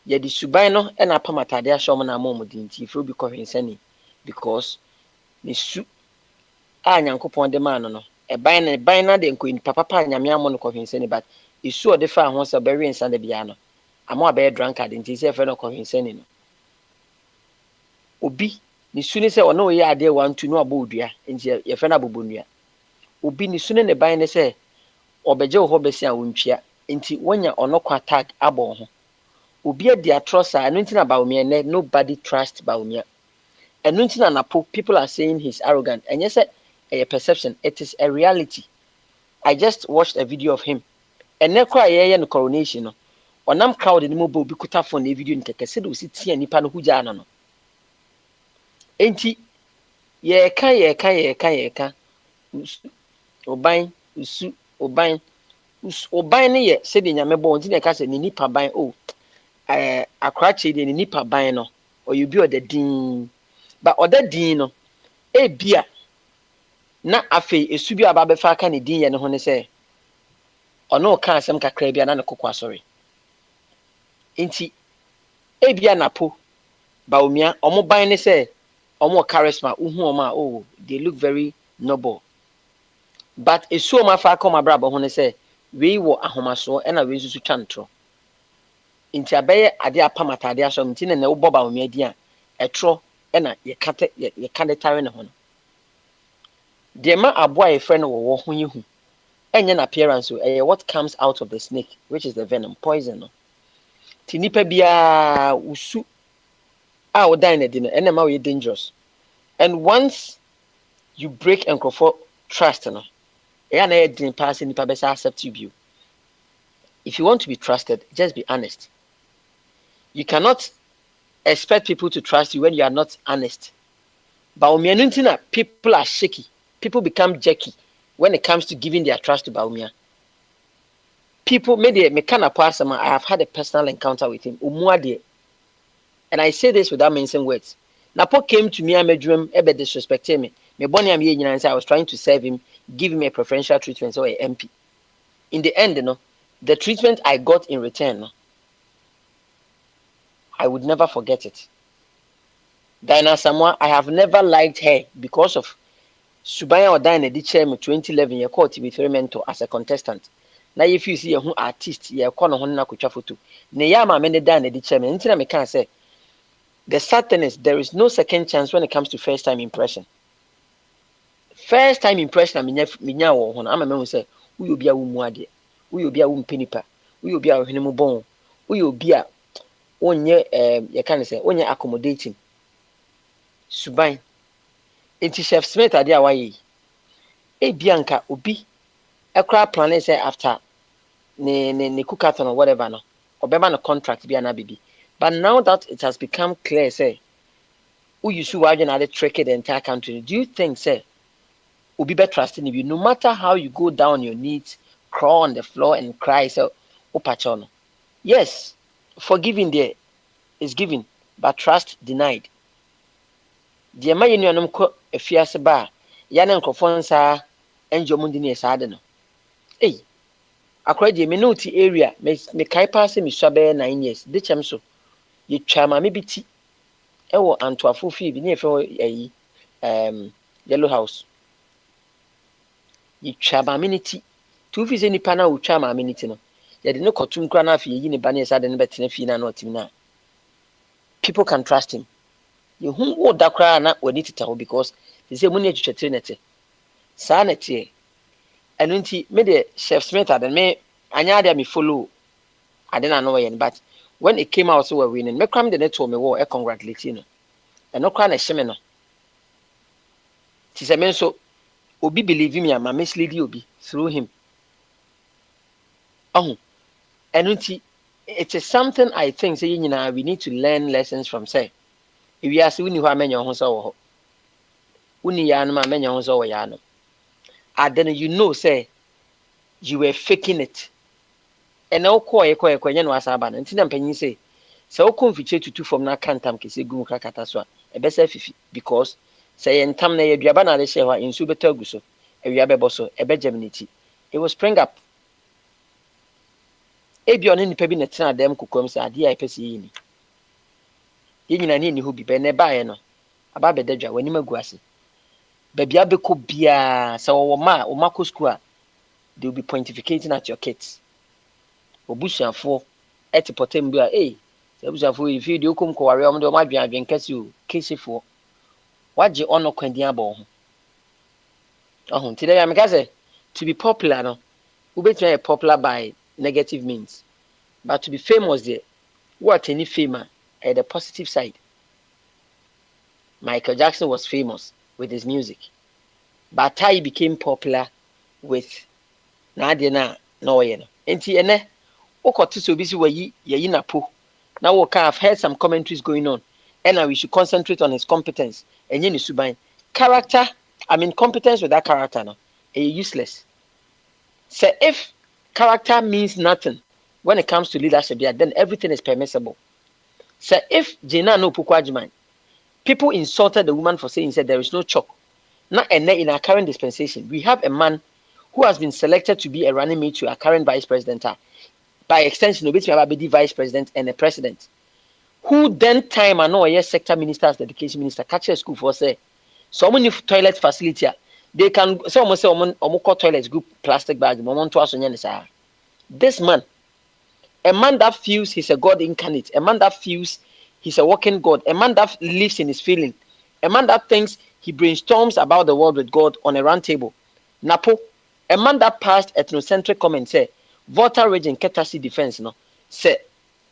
ye di suban no e na pamatade ahyew mo na amomudi enti fro bi kohwensani because ne su a nyankopon de man no e ban na de nko ni papa nyame amo no kohwensani but isu o de fa ho so be rensa de bia no amo abe drunkard enti se fe no kohwensani no obi ni su ne se ono ye ade wantu no abodua enti ye fe na bobonua obi ni su ne ban ne se obeje ho besi a wontwia enti wonya ono kwa tag abo ho obi adi atrosa anu ntina baumia ne nobody trust baumia anu ntina napo people are saying he's arrogant and yes a perception, it is a reality. I just watched a video of him and ne kwa ye no coronation no onam crowd ni mo bo bi kuta phone na video nkeke se do si tie nipa no huja no enti ye ka oban usu oban ne ye se de nyame bo nti ne ka se ni nipa ban akrache de ni nipa ban no or you be o the din but other din no e bia na afi esu bi aba be fa ka ne din ye ne ho ne se ono ka asem kakra bia na ne kokwa sorry enti e bia napo baomia omo ban ne se omo charisma uhu omo they look very noble but esu omo fa ka omo brabo ho ne se we wo ahomaso e na we susu twantro enti abaye ade apamatade aso enti ne wo boba baomia di a etro e na ye kate tare ne ho no de ma aboa ye friend wo ho yehu enye na appearance what comes out of the snake which is the venom poison no tinipa bia usu a wo dan na di no enema we dangerous and once you break and for trust no e na e din pass nipa be accept you. If you want to be trusted, just be honest. You cannot expect people to trust you when you are not honest. Baumia people are shaky. People become jerky when it comes to giving their trust to Baumia. People, maybe I have had a personal encounter with him. And I say this without mentioning words. Napo came to me, I made him disrespecting me. I was trying to serve him, give him a preferential treatment, so a MP. In the end, the treatment I got in return, I would never forget it. Diana Samoa, I have never liked her because of Subaya or Diana did chairman 2011 year court with her mentor as a contestant. Now if you see a artist, you corner honna kucha photo. Neyama many Diana did chairman. Until I can say the certain is there is no second chance when it comes to first time impression. First time impression, I mean, I'm a man say, who you be a woman, who you be a woman penipa, who you be a honeymoon, who you be a one year, you can say, one year accommodating. Subain. Inti Chef Smith adi awaye. Bianca obi. Ekra plan say after ne cookathon or whatever no. Obema no contract bi na bibi. But now that it has become clear say who you see why you trick the entire country. Do you think, say, will be better trusting you? No matter how you go down your knees, crawl on the floor and cry, so opachono. Yes, forgiving there is given, but trust denied. The man you know ko efiase ba ya na nkofo nsa enjo mundi ne saade no. Hey, akora je me no ti area me kai pass me swabe 9 years. De chem so. Ye twa ma me biti ewo antoafo fi bi ne efe ayi yellow house. Ye twa ma me ti. Tu fi se nipa na wo twa ma me ti no. Ye de no kotum kra na afi yi ne ba ne saade no betena fi na otim na. People can trust him. You who would that cry not when it tell because they say money to trinity. Sanity. And when he made the Chef Smith and me anya me follow. I didn't know any, but when it came out so we're winning, me cram the net told me war a congratulate you. And no cry a shimmer. Tis a man so Obi believe me and my mislead you be through him. Oh, and when he it is something I think say you know we need to learn lessons from say. If you ask who amenya ho so uni ya no amenya ho so ya no and then you know say you were faking it and now ko nya no asaba na ntina mpanyin say so konfiche tutu from na kantam kese gu kakata so e be say fifi because say entam na ye duaba na de she hwa insu beta gu so e wi abebo so e be germinate it will spring up e bi oni nipa bi na tina dem kokom say ade ai pese yi ni yenyina ne ni ho bi be ne baaye no aba bedadwa wani magu ase baby abeko bia sa wo ma o mako school they will be pontificating at your kids obusuafo etipotem bia se obusuafo if you dey kom ko ware om de o ma dwan kase o kesefo waje ono kwandin aba ho ohun ti dey am kase to be popular no we be try popular by negative means but to be famous there what any fame at the positive side. Michael Jackson was famous with his music, but he became popular with Nadia no way. Enti ene okoto so bi si wayi yayi napo. Now we have heard some commentaries going on, and now we should concentrate on his competence. Enye ni suban character. I mean competence with that character no, useless. So if character means nothing when it comes to leadership, then everything is permissible. So if Jena no Pukwajiman, people insulted the woman for saying that there is no chalk. Now and in our current dispensation, we have a man who has been selected to be a running mate to our current vice president. By extension, the vice president and the president. Who then time and no sector ministers, the education minister, catch a school for say so many toilet facility. They can say almost say omoko toilets group plastic bag. This man. A man that feels he's a God incarnate, a man that feels he's a walking God, a man that lives in his feeling, a man that thinks he brainstorms about the world with God on a round table. Napo, a man that passed ethnocentric comments say, voter region Ketasi defense no. Say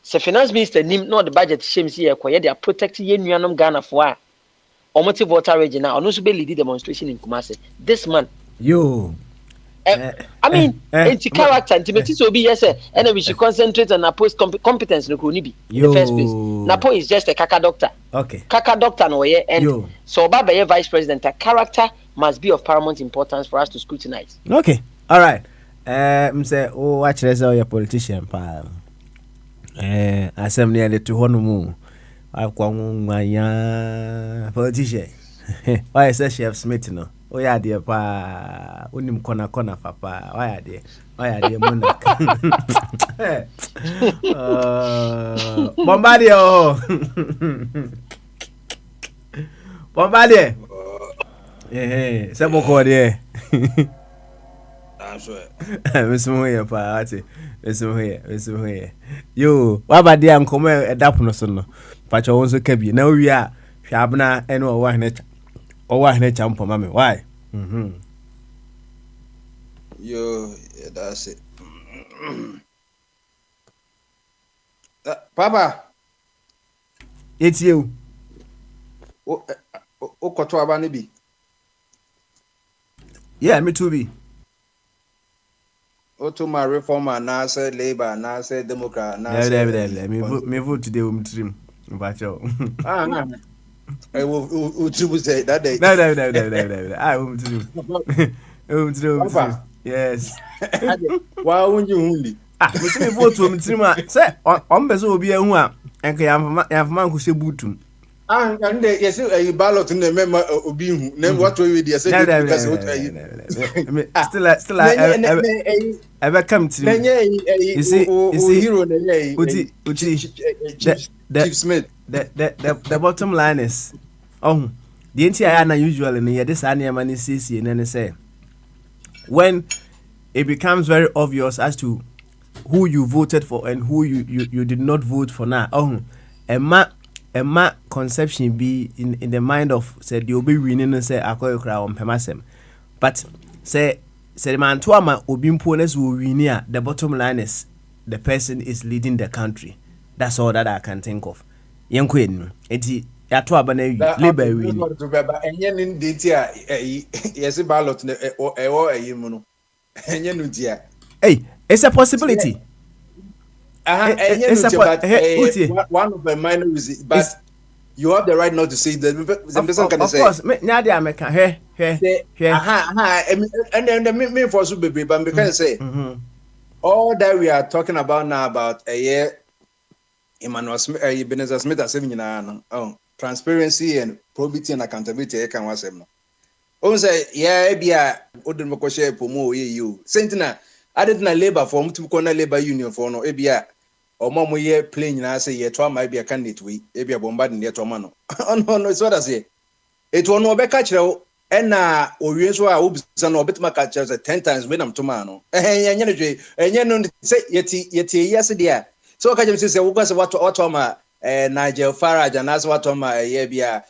finance minister nim no the budget shames here kwa they are protecting yenuanom Ghana for omotive voter region now. Also be lead demonstration in Kumasi. This man. Yo. I mean, anti character, intimacy so be yes, and we should concentrate on Napo's competence no in the first place. Napo is just a kaka doctor. Okay. Kaka doctor no yeah, and so Baba vice president, a character must be of paramount importance for us to scrutinize. Okay. All right. Say watch this your politician pa. Assembly and to honomu. I've gone my politician. Why is that Chef Smith no? Oh yeah, dear pa. Unim kona papa. Why are dear Mona? Bombardier. Bombardier. Eh, c'est beaucoup de. That's right. Miss Moya pa ati. Miss Moya. Yo, what about the uncle adapt no so no. Pacho won so kabi. Na we are hwabna eno wa hne owa hne champo mame. Why? Yo, yeah, that's it. Papa, it's you. O koto abane bi. Yeah, me too be. O to my reformer na say Labour na say Democrat na say me vote today with trim. Pacho. I will say that day. No. I won't do. Yes. Why won't you only? Mr. Me vote to Mtima. Say, on Bezo will be a one, and have man who say bootum. And yes, a ballot in the member of being name what we did. Still, ever come to you see, Uti, Chief Smith. The bottom line is, oh, the entire unusual in here, this animal is CC, and then say, when it becomes very obvious as to who you voted for and who you did not vote for now, oh, a ma conception be in the mind of said you'll be winning and say akoy kra on pemasem, but say the man to ama obimpones will win here. The bottom line is the person is leading the country. That's all that I can think of. Young queen, eti ato abana labor win. And yen in detail, yes, a ballot or a human. And yen dear. Hey, it's a possibility. One of the minor is, but you have the right not to say that. The person can say, of course, Nadia America, here. And then the me for super baby, but because say all that we are talking about now about a year, Emmanuel Smith, Ebenezer Smith, as transparency and probity and accountability. I can was him. Oh, say, yeah, be a Odin share for more you. Sentina, I didn't labor for to corner labor union for no ABA. Or mom ye playing I say ye try might be a candidate we be a bombarding yet to mano. Oh no, it's what I say. It will no be catch and or you so son or bit my catchers 10 times when I'm to mano. And you say yet yes dear. So catch him say what Nigel Farage and that's what ye be a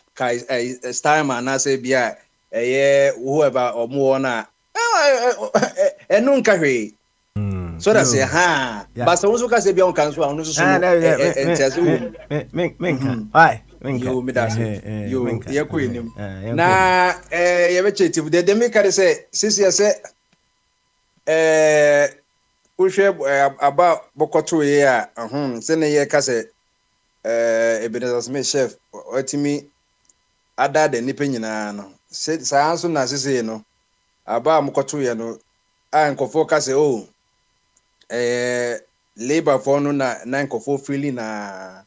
Steinman and I say be a whoever or more na and none carry. So that's it, but so also can say beyond council, and also why? You queen. Now, they make her say, Sissy said, we share about Bokotu here, send a year cassette, Ebenezer Smith chef, or to me, I died an opinion. Said Science, Nazi, no, about Mokotu, no, and Kofocas, oh. Labor for no na for freely na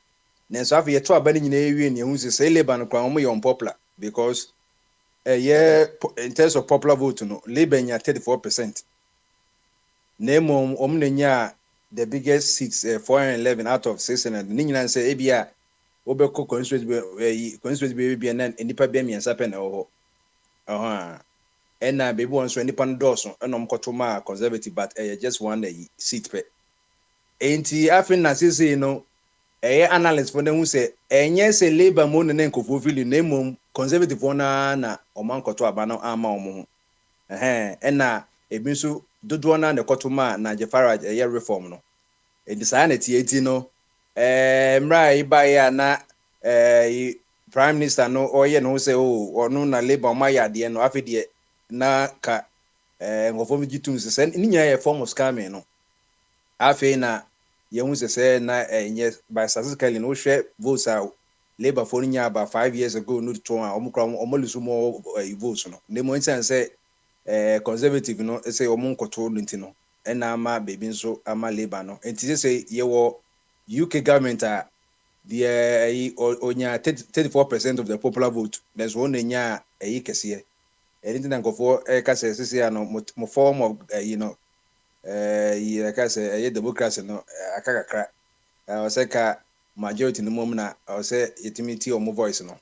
so after you try banning in area and you say labor no kwa unpopular because in terms of popular vote no labor nya 34%. Name omnenya the biggest seats 411 out of 600 ni nyina say ebia obeko constituency be na nipa be miensa pe na ho and baby wants to independent doors and Kotoma conservative, but just one seat pe. Ain't he after Nazi, you know, analyst for them who say, and yes, a labor moon and Kofu name conservative one na or man Koto Abano Ama. And now a bisu Dudwana the Kotoma na Farage a year reform no. A desanity 18 no, Mrai by na Prime Minister no, or ye no say, oh, or no na labor my idea no after the na ka ngofo jitum se sen ni nya form of scamming no afi na ye hu se na enye by statistically no share votes are labor for nya about 5 years ago no to omolusu mo votes no ne mo nsan say conservative no say omonkoto ntino na ama baby nso ama labor no enti say ye wo UK government the onya 34% of the popular vote there's one nya kese. Anything that go for no form of democracy no akaka I say ka majority no mom na I say itimiti or voice no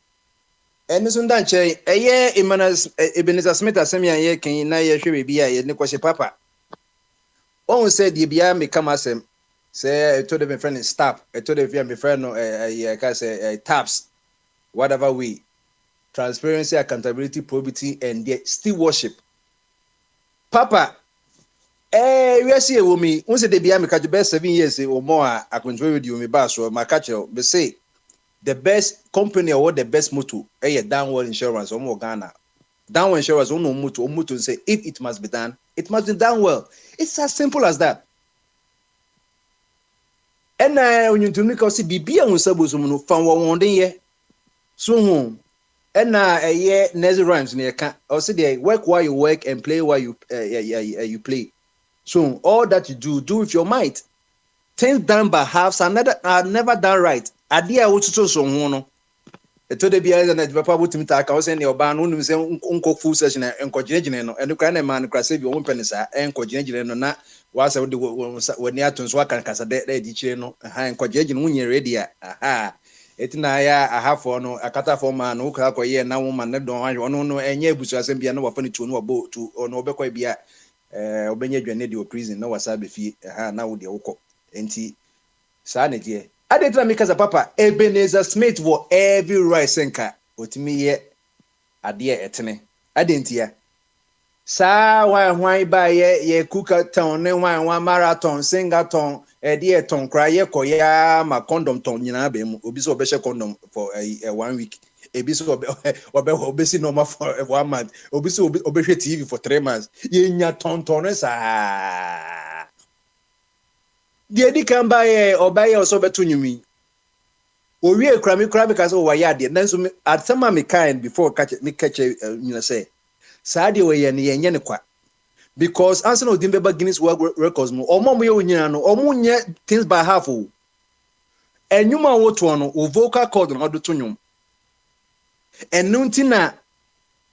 and so dan che Ebenezer Smith asemi an ye kan na ye hwe bia ye ne kwose papa on said ye bia me come asem say I told them friend stop I told them my friend no taps whatever we transparency, accountability, probity, and the stewardship. Papa, we see a woman. Once they be catch best 7 years or more. I control with you, me bass or my catcher. But say the best company or the best motto, downward insurance or more Ghana. Downward insurance, no motto say if it must be done, it must be done well. It's as simple as that. And when you to make us see, be on Sabu, found one day. So And now a year Nezzy Rhymes near can also they work while you work and play while you you play. So all that you do with your might. Things done by halves are never done right. Idea what to so no. To the beer and the papa would me take out your ban on say uncle full session and coginating and the kind of man crass your own pennies and coginating or not was when near to swak and casa de dichino and coginating when you're ready. Aha. Etinaya a half or no a cata for man who crack or year now woman never don't know and ye bush as and be no funny to no boat to or no bequay be a Obenya Grenade prison no wasabi fee now with the oko. Enti sanity I didn't make as a papa Ebenezer Smith for every right senka otimi ye ade etene I didn't hear sa why by ye cooker town ne one marathon singathon dear ton cry ye koya ma condom ton nyina be mu obi so be condom for a 1 week ebi so obesi normal for 1 month obi so obehwe TV for 3 months ye nya ton sa the edi can buy or buy or so beto nyumi. Owie krami because o waya de nanso at some me kind before catch you say. Saadi we ye ne kwa. Because answer no dimbe Guinness World Records mo omo mo ye onyina no omo nye things by half o. Enyuma wo to no o vocal cord no do to nyum. Enu ntina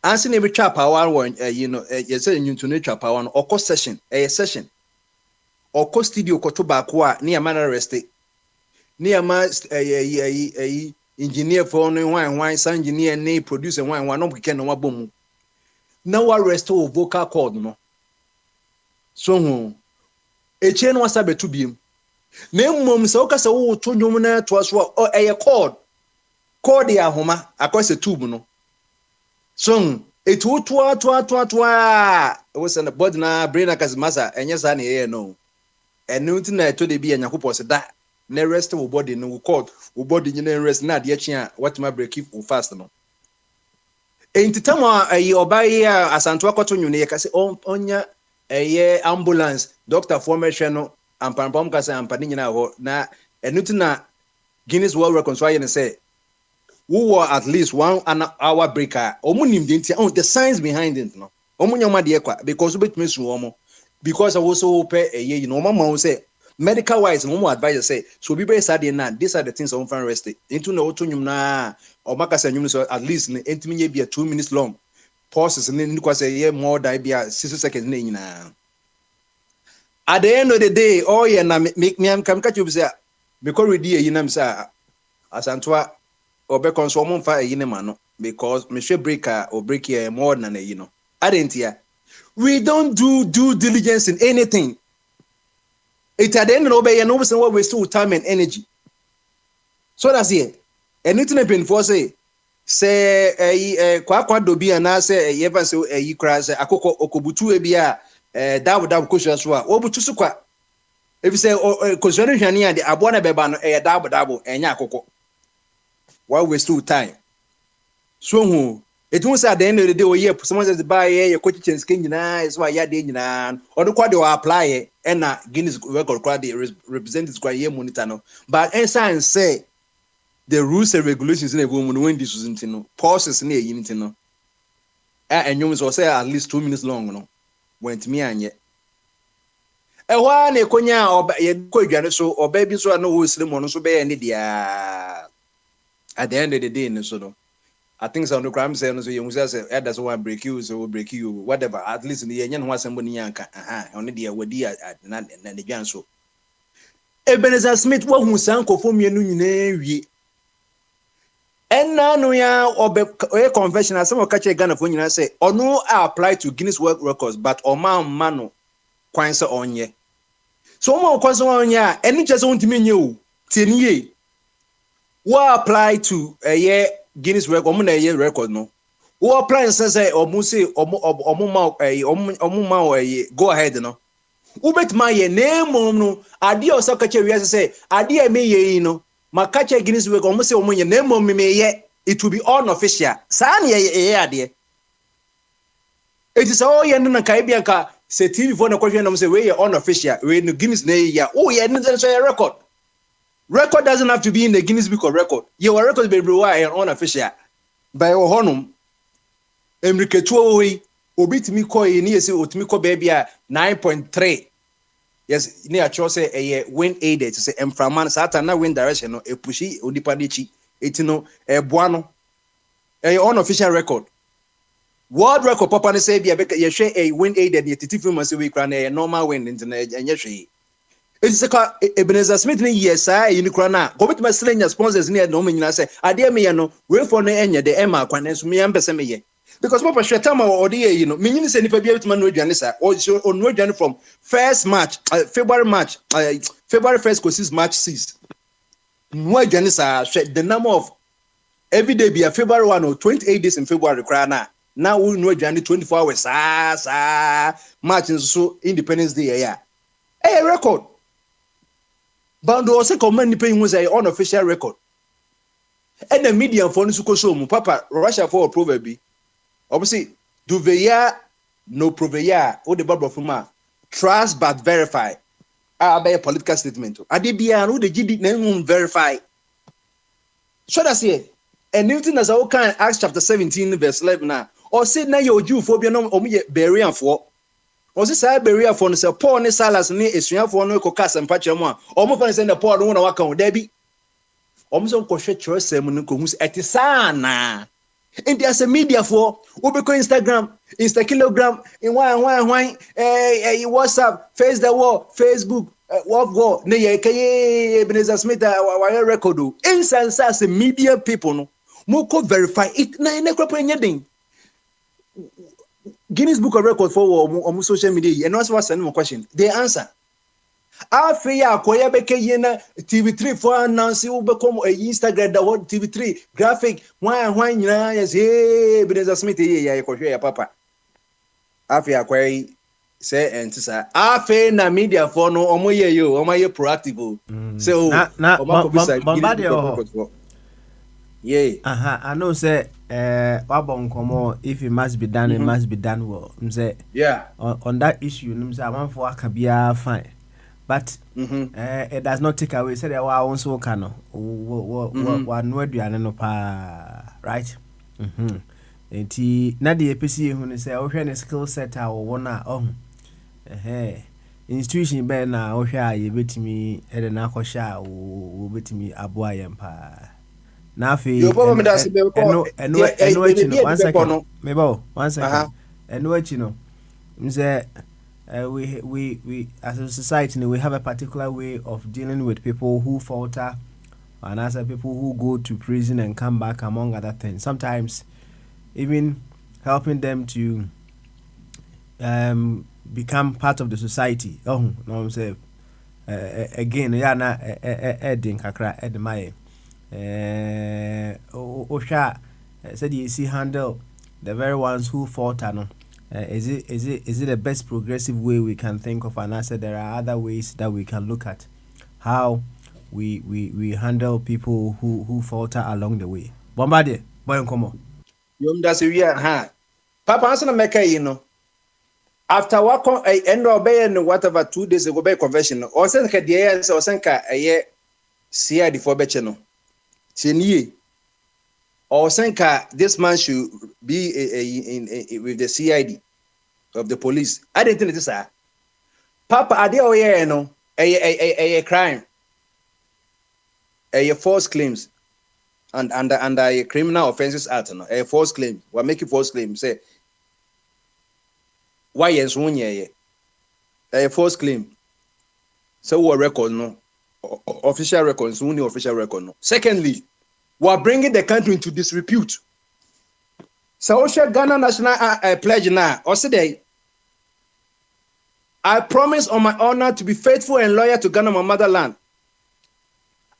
answer ne be twa power one you say nyuntu ne twa power no okọ session session. Oko studio koto bakwa ni amana reste ni ama engineer for no one sound engineer ni producer one no keke no wabom na wa reste o vocal cord no so hu eche no wasa betu biem na mmom se okasa wo to nwom na to aso cord ya homa akwase tube no so etu to wo se na body na brain akazimasa enye sa na ye no enu nti na to de bi anyakopɔ se da na rest wo body no cord wo body nyina rest na de achi a what ma break if fast no entitama ayi obaye asanto akoto nyu ne yekase onya eye ambulance doctor formation no ampampam kase ampani nyina ho na enu nti na Guinness World Records so aye ne say who were at least 1 hour breaker omunim de nti the science behind it no omunyama de ekwa because obetumi su omo because I also pay a year, you know, mama will say medical wise, no more advisor say so be very sad na these are the things I'm find rested into no autonyum na or makasa so at least intimate be a 2 minutes long pauses and then because a year more than be a 60 seconds na at the end of the day oh yeah na make me am come catch you say because we dey you know say asantwa obe consume fa yin ma no because me share breaker or break here more than a I didn't hear. We don't do due diligence in anything. It at the end of the day, no what waste time and energy. So that's it. Anything I've been for say kwa dobi ana say yeva say yi kra say akoko okobutu ebia dawo kusha so a obutu so kwa if say kusha hwane ade abo na beba no dawo enya akoko. Why waste time? So who it won't say at the end of the day, oh, yeah, someone says buy a coach and skin, is why you're doing or the quad or apply and Guinness record quad represent this quite year monitor. But and say the rules and regulations in a woman when this was in pauses near unity no. And you must say at least 2 minutes long, no. Went me and yet. A one a conya or a so or baby so I know who's the one so be any dia at the end of the day, no so. I think some of the crimes say no so you say that's one break you so break you whatever at least in the end was somebody yanka only the wadi na the gan so Ebenezer Smith wo hu san kofo mienu nyina wie enna no ya obe confession as some catch Ghana for nyina say ono apply to Guinness World Records but o man no kwan se onye so mo kwan se onye eni chese ontimi nye o tieniye wo apply to Guinness record, omu na ye record no. Who apply and say omu say omu ma go ahead no. Who bet my name no. Adi o so kache we say adi me ye no. Ma kache Guinness record omu say omu ye name me ye it will be unofficial. Sa na ye ade. It is all ye no kai bia ka say TV for na kwahwe na say we ye unofficial. We no Guinness na ye ya. Oh ye no say record. Record doesn't have to be in the Guinness Book of Record. Your record be and unofficial. by honum emriketuo we obitimi kɔ yi ne yesi otimi kɔ baby a 9.3 yes ne a say a wind aided say emframan sata na wind direction no epushi onipa dechi etino eboa no unofficial record world record papa ne say bia be ye hwe a wind aided ye titifu ma say we kra na normal wind ntina enye hwe it's a Ebenezer Smith ni yes I in krana go bit my slender sponsors near no mean say ade me ye no we for no enye de ema kwan so me am me ye because papa hwe time or dey you know me say nipa bia bituma no aduane sa or no aduane from first March February 1st go 6 March 6 no aduane sa the number of every day be a February 1 or 28 days in February krana now we no aduane 24 hours March so Independence Day yeah a record Bando also command paying was a unofficial record. And the media for Nusuko Papa, Russia for a proverb. Obviously, do veya no proveya or the Barbara Fuma. Trust but verify. I by a political statement. Adibia no the GD name verify. Should I say? And Newton as all kind Acts chapter 17, verse 11 now. Or say now your Jew phobia no bury for. Osi say beria for no say Paul ne Silas ne esua for no ko kasa mpache mu a omo fa say na Paul no na waka ho da bi omo so ko hwe kyerosem no ko hu etisana and as a media for obeko Instagram Instakilogram in one WhatsApp face the wall Facebook what go ne ye kay Ebenezer Smith wa record o instance as a media people no mo ko verify it na ne kropro nyedin Guinness Book of Records for social media and also send more question. They answer. Afia akoya beke yena TV3 for announce you become a Instagram the word TV3 graphic why nyina yes hey Ebenezer Smith ya ya papa. Afia akoya say entisa afi na media for no omo ye yo omo ye proactive so yeah. I know say Wabon if it must be done, it must be done well. Yeah. On that issue, I want for Akabia fine. But it does not take away say that I also can one word you are no pa right. And na the APC who say ocean skill set or one institution be na ohwa ye betimi e de na akosha o betimi aboa yempa. Na fi one second we as a society we have a particular way of dealing with people who falter and as people who go to prison and come back, among other things. Sometimes even helping them to become part of the society. Oh no, I'm saying again yeah na edin kakra edmaye Osha said you see handle the very ones who fought no. Is it the best progressive way we can think of? And I said there are other ways that we can look at how we handle people who falter along the way. Bombardier, boy come on. Yum that's ha. Papa answer na make you know. After what end of and whatever 2 days ago by convention or send ka dia or send ka CID for betcheno. Chenie or Senka, this man should be with the CID of the police. I didn't think this, sir. Papa, I did no a crime, a false claims, and under a criminal offences act, no, a false claim. We're making false claims. Say, why is 1 year a false claim? So what record no official records, only official record no. Secondly, we are bringing the country into disrepute. So, Ghana National Pledge now. Also, I promise on my honor to be faithful and loyal to Ghana, my motherland.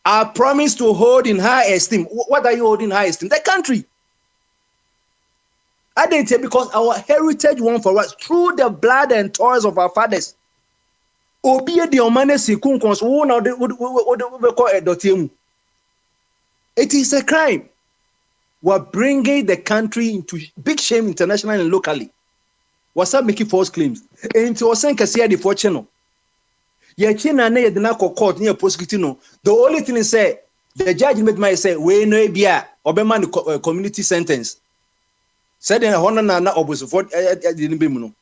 I promise to hold in high esteem. What are you holding in high esteem? The country. I didn't say because our heritage won for us through the blood and toils of our fathers. Obie the omane sikunkons who now we call a dotium. It is a crime. We're bringing the country into big shame internationally and locally. What's up making false claims? Into Osenka the fortune. Ye china ne yedina court near prosecuting. The only thing is say the judge might say we no bia obema the community sentence said in honor na obuso for didn't be mu no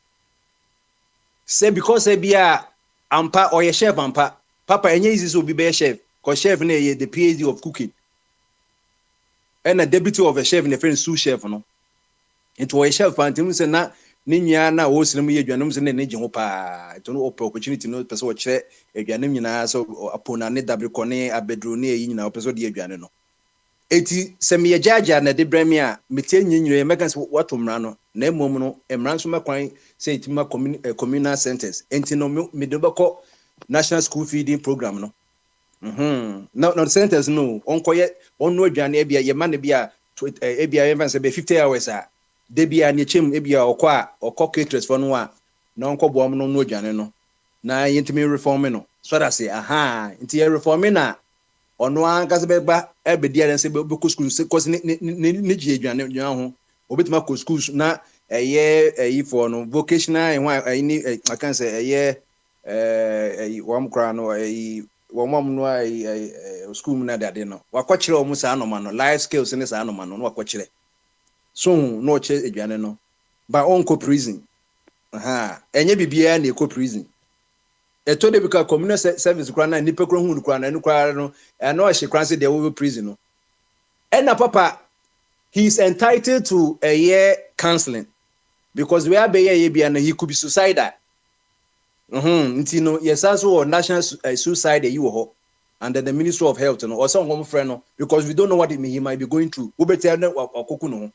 say because bia ampa or chef ampa papa enye easy so be chef cause chef na the PhD of cooking and a deputy of a chef in a friend sous chef no into a chef pantim say na ninya na wo sinem ye adwanum se na ne ho pa to no opportunity no person wo kire adwanum nyina so apona ne dabre kone abedro ne yi nyina person de adwane no eti se me jaja na de brami a metie nyinyire meka se watomra no na emom no emra so makwan se itima communal centers enti no me de beko national school feeding program no no centers no onkoye onno adwane bia ye ma ne bia bia even say be 50 hours a de bia ne chem bia okọ caterers for no a na onko boam no no adwane no na yentimi reform no so that say nti reform na ono anka se beba ebedi aren se be ko school se cause ne ji adwane ho obetima ko school na eyi for no vocational and I can say wam kra no wam no school na de no wakọkire omu sa anoma no life skills ne sa anoma no wakọkire so no che adwane no ba onko prison enye bibia na eko prison eto de bika community service kra na nipa kra hu kra na enu kra no no a hye kra se de wo prison no na papa he is entitled to a year counseling because we are be ye bia na he could be suicidal nti no yes also national suicide you ho under the Ministry of Health no or some home friend no because we don't know what he might be going through we better na akoku no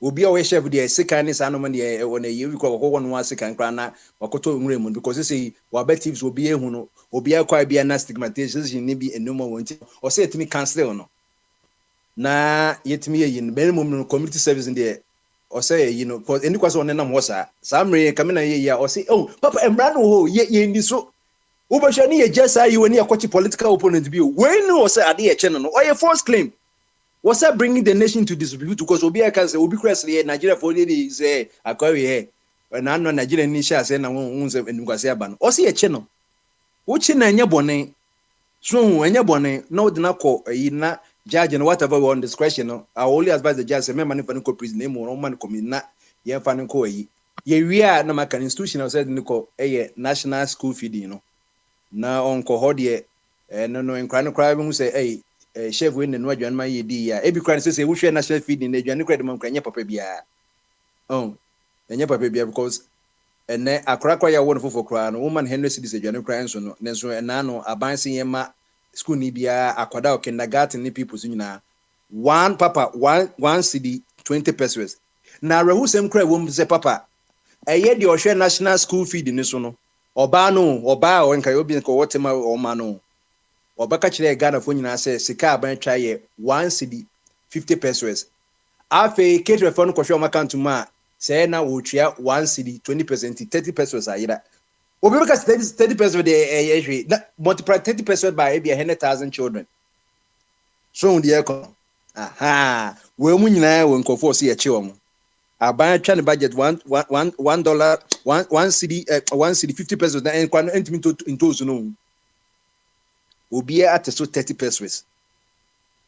obi a we chef dey sekan ni sanom dey won a year because akoku no sekan kra na wakoto nwure mu because say wa betives obi ehu no obi akwa bia na stigmatization ni bi enuma wonti o say etimi cancel no na yetimi ye yin benimum no community service dey or say because any question on nam hosa samre kamina ye or say oh papa emra no ho ye ndi so ubasha ni ye just say you ni akochi political opponent bi when no say ade ye cheno no or ye false claim was that bringing the nation to distribute because obi aka say obi crest here Nigeria for dey say akwawe here na no Nigeria ni sha say na won say enugase aba no or say ye cheno uchi na enye bone so enye bone no de na ko na judge and whatever on discretion no I only advise the judge say me man for no prison name or man come na ye fa no ko yi ye wi a na maka institutional said nko national school feeding no na onko ho de no nkra no kra bi say chef we no adwan man ye di ya e bi kra say we hwe national feeding na adwan kra de man kra nya papa bia nya papa bia because ene akra kwa ya won fofo kra no woman Henry Cedis adwan kra enso no nenso na no aban se yema school ni bia akwada o kindergarten ni people so nyina one papa one cedi 20 pesos na rehu sem kra wom se papa eye de o hwe national school feed ni so no oba o nka obi nka wotema o ma no obaka kire Ghana fo nyina se sika aban twa ye 1 cedi 50 pesos afi cater for no ko hwe o account ma se na wo tua 1 cedi 20% 30 pesos ayira obi because 30 pesos de multiply 30 pesos by maybe 100,000 children so the economy we mu nyina we nkofo so ye che wo aban twa ne budget $1 1 cedi 50 pesos na en kwano entimi into so no obi at so 30 pesos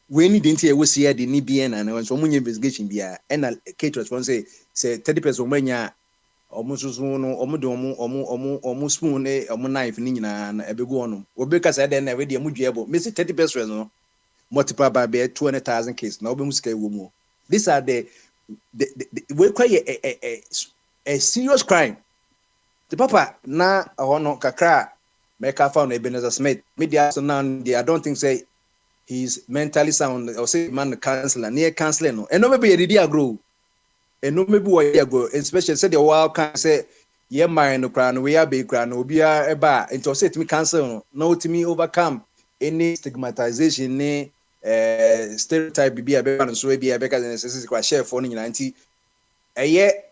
we need didn't hear we see the ni bien and so munye investigation bia and caterers for say 30 pesos manya omususu no omu spoon e omu knife ni nyina na ebegu ono obeka say den na we de mudwebo me see 30 pesos no multiply by 200,000 case na obemu sika ewo mu. These are the we call a serious crime. The papa na ono kakra make a found Ebenezer Smith media so now I don't think say he's mentally sound or say man counselor near counselor no and no maybe e dey grow and no maybe what you go especially say the wild can say ye mind no cry no we are be cry no obi a eba into say to me cancel no to me overcome any stigmatization ni stereotype be a be so be a because necessity kwa chef for nyina nti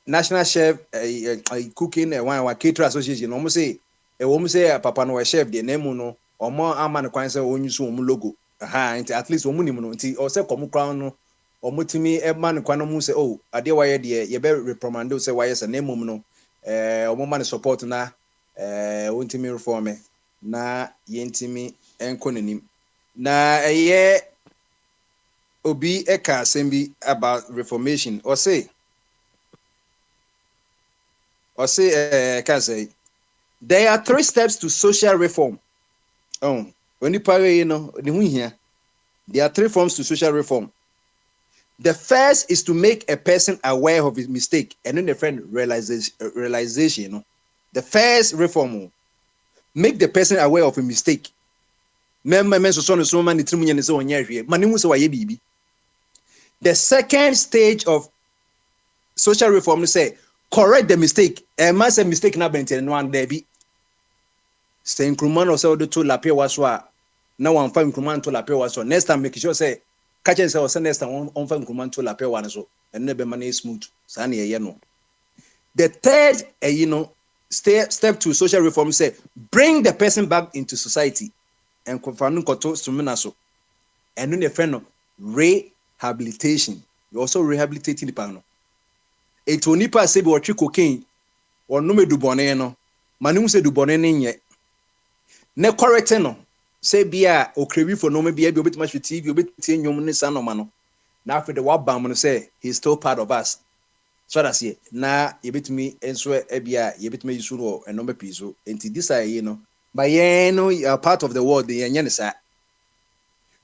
national chef cooking one cater association no mo say papa no chef de name no omo amane kwan say onyuso omu logo nti at least omu nim no nti o say komu crown no omu timi e man kwan no mu say oh ade waye de ye be reprimand say waye say name no omu man support na ontimi reform na yentimi enko nanim na Obi Eka Sembi about reformation or say can say there are 3 steps to social reform. Oh, when you pay, here, there are 3 forms to social reform. The first is to make a person aware of his mistake, and then the friend realization. The first reform, make the person aware of a mistake. The second stage of social reform is say correct the mistake. And man say mistake na benten no and there be. Say increment or say the to lapia waswa. Now one find increment to lapia waswa. Next time make sure say catch and say next time on find increment to lapia one so and never money smooth. Sani ye no. The third step to social reform say bring the person back into society and confirm koto sumina so. And then the friend no rehabilitation. You also rehabilitating the panel. It will nipa say be watch cocaine or no me do bone no. Manu say do bone nye. Ne correct no. Say bia okrewi for no me bia bi obetuma hwe TV obeti nyom ne sa no ma no. Na after the wabam no say he's still part of us. So that's it. Na yebetumi enso e bia yebetuma yisu no and no me piso. Enti this are but you are part of the world the yenye sa.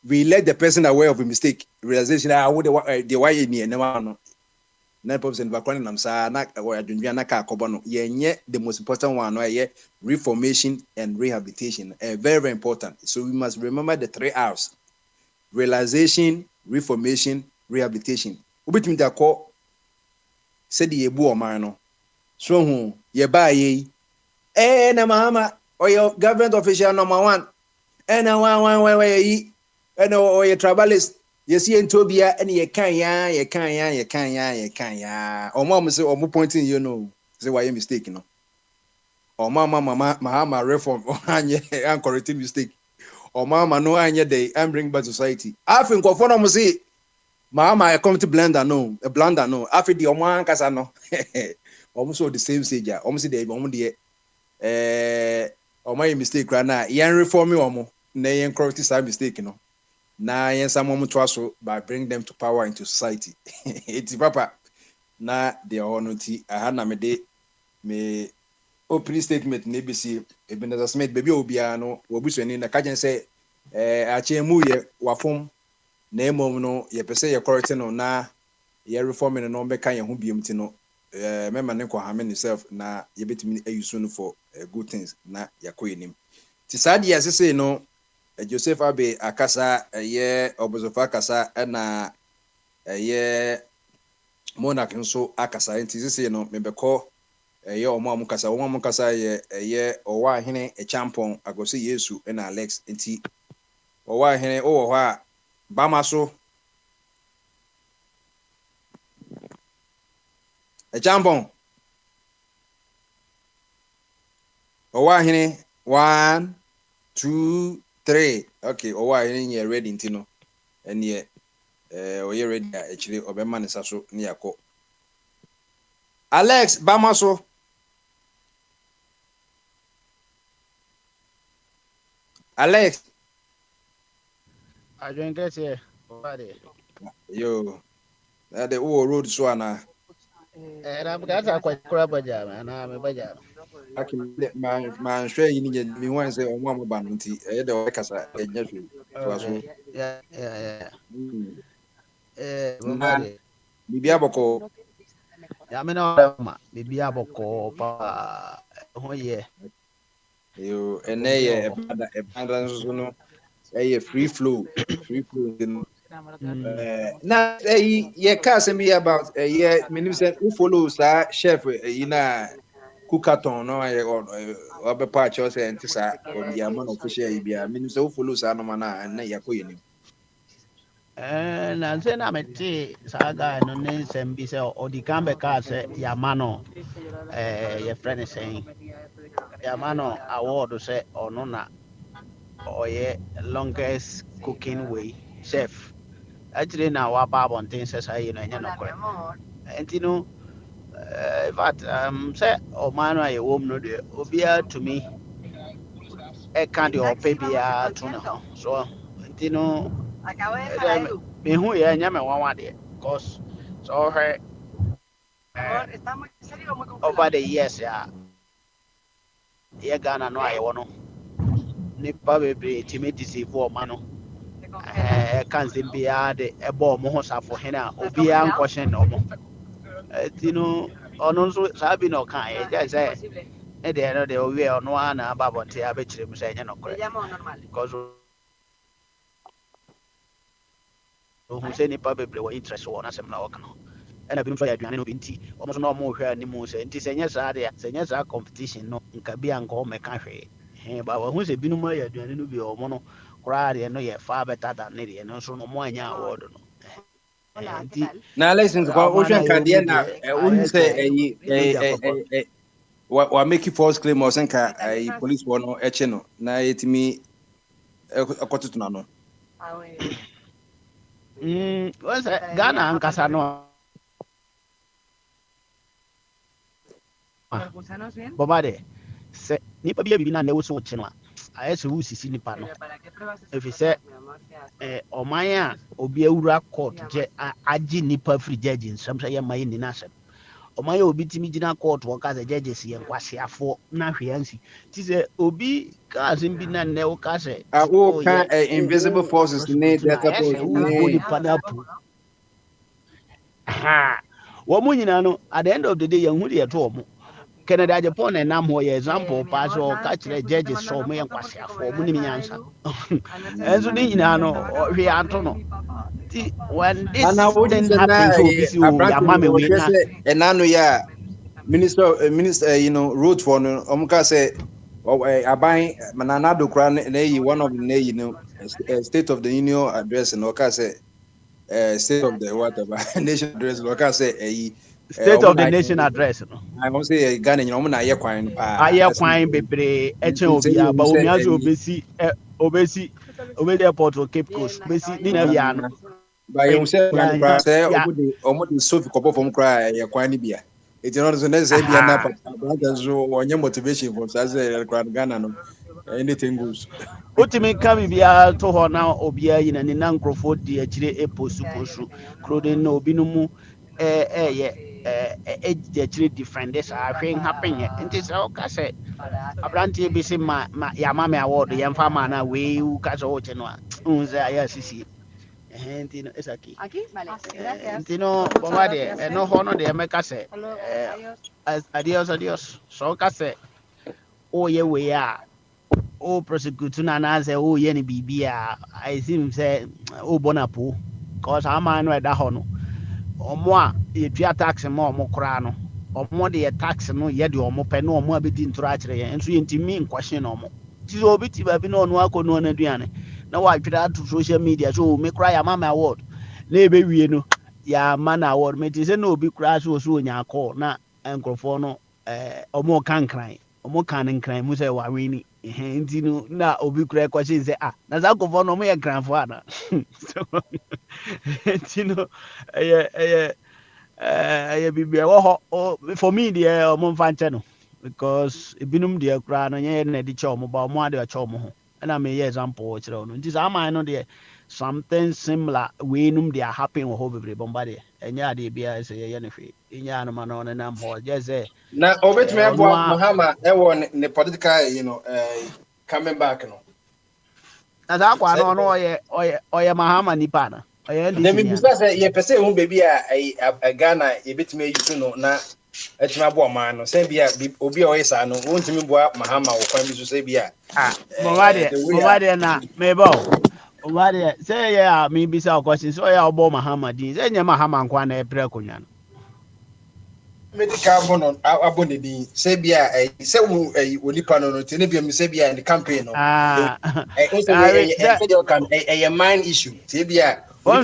We let the person aware of a mistake. Realization I would the why in here never know. 9% background nam sa na adwendwa na ka akobo no yenye the most important one no reformation and rehabilitation. Very very important. So we must remember the 3 R's. Realization, reformation, rehabilitation. Ubetimi da ko said the yebu o man no. So hu ye ba ye na mama or your government official number 1 na one ye or your travelers. Yes, you and Tobia, and you can ya. Or mom say, or more pointing, say why you mistaken. Or mama reform, or I'm correcting mistake. Or mama no anya day, and bring back society. I think of one say, mama, I come to blender no, a blunder no. After the Oman Casano, almost the same stage, almost the or my mistake right now. Yan reform you almost, nay, and correct side mistake, na yes some so by bring them to power into society. It's papa na the honority I had na me de me opening statement na BC Ebenezer Smith baby obia no obusuani na kajen say achemu ye wafom na emom no ye pese ye correct no na ye reform no be kan ye ho biem ti no member ne ko ha me self na ye betimi ayusu no for good things na yakoyenim ti sad ye say no Joseph Abe akasa obozofa akasa na monarch nso akasa enti sisi no mebeko omo kasa ye owa hene champon agosi Yesu na Alex enti owa hene owo ho a bama so champon owa hene 1 2 3. Okay, why you ready intino? And ye you ready actually Obama Sasso Niako. Alex Bamaso. Alex. I don't get here. Yo, the old road swana. And I'm got quite crab jam and I'm a bajam. I can let my share you need me one say on one bounty. The workers are yeah. Bibi aboko. Yamino, Bibi aboko, pa. Oh, yeah. You and a free flow. Now, ye can't me about a year. Minister who follows our chef in Kukaton, no, or be patch or say, and the amount of fish be a minister who follows Anamana and Yakoyin. And then I'm a tea saga no names and be so or the Cambe cars, Yamano, your friend is saying Yamano award to say or nona or ye longest cooking way chef. Actually, now our Bob on things as I know, and you know. But say oh man I wom no de obia to me e kan de opebia to no so you know Me who ya nyame one de because so her over the years ya Ghana no aye wono nipa bebre timi deceive o ma no kan se bia de ebo mo ho safo he na obi an question no mo tino ono nso sabi no kan e je say e de no de owie ono ana ababonte abekire mu say nye no kore because who say nipa bebre wo interest wo na sem na wok no ena binom so ya aduane no binti omo so na omo hwe animu say nti se nye saa de se nye saa competition no nka bia nka o meka hwe ba who say binom ya aduane no bi omo no kora de no ye far better than ne de no so no mo anya award no na license kwa ocean card na won say wa make false claim or senka police one no eche no na yetimi akotutu na no what's Ghana ankasa no Bobade se nipa bia bibi na na woso che no ayese wo sisi nipa no efi se oman a obi awura court je agi nipa free judge nsam se ye mayi ni na asem oman a obi timi gina court wo ka se judges ye nkwasiafo na hweansi ti se obi ka asem bi na ne wo ka se awo ka invisible forces ne delta force ne panapu wo mu nyina no at the end of the day yan hu de to omo Canada Japan and Nam Hoy example pass or catch the judges so me and Quasia for Munimiansa. And so no we are to know. When this thing happens to this mammy we and nano ya minister road for Omka say I buy Mananado Kran one of the State of the Union address and Oka say state of the whatever nation address Oka say State of the Nation address no I won't say Ghana you na aye kwan bebre eche obi aba omi azo obesi airport or Cape Coast besi ni na ya no ba you say omo sofi kopo from cry ye kwan ni bia it no so na say bia na pa so onye motivation for say Ghana no anything goes Otimi kami bia to ho na obi ayi na ni na nkrofo di akire eposu krode na obi no mu actually different this thing happen nti say o ka say abrantie bi say ma ya mama award ya mfa ma na we u ka so o che no unze aya sisi nti no esaki nti no baba de no ho no de me ka say adios so ka say o ye we ya o prosecute na na say o ye ni bibia I seem say o bonapo cause ama no da ho no omo a yetua tax ma omo kra no omo de tax no ye de omo pe no omo abedi ntoro akire ye enso yentimi nkwahye no omo ti so obi ti ba bi no ono akono na aduane na wa twira to social media so me kra ya mama award na ebe wie no ya mana award me ti se na obi kra so onya call na enkrofo no omo kankran omo kan nkran mu se wa wini nti no na obi kra kwahye se na za kofo no mo ye granfo ana nti no bibia wo for me there omo fanche no because ebinum there kra no nye na di che omo ba omo ade che omo ho na me ye example kire no nti sa man no there something similar we num there happen wo ho bebre bomba there enya ade bia se ye ne hwe enya no ma no na mo just say na obetme abo Mahama e wo ne political coming back no na za kwa no no oye Mahama nipa na na me bisa say ye pese hu baby a Ghana ye betime yusu no na etima bo man no say bia obi o yesa no wontimi bo Mahama wo kwan bi so say bia Mobade na mebo Mobade say ya me bisa question so ya obo Mahama din say nya Mahama nkwa na epre konwa no medical bono abone din say bia say wo olipa no no tene bia me say bia in the campaign no a mind issue say bia more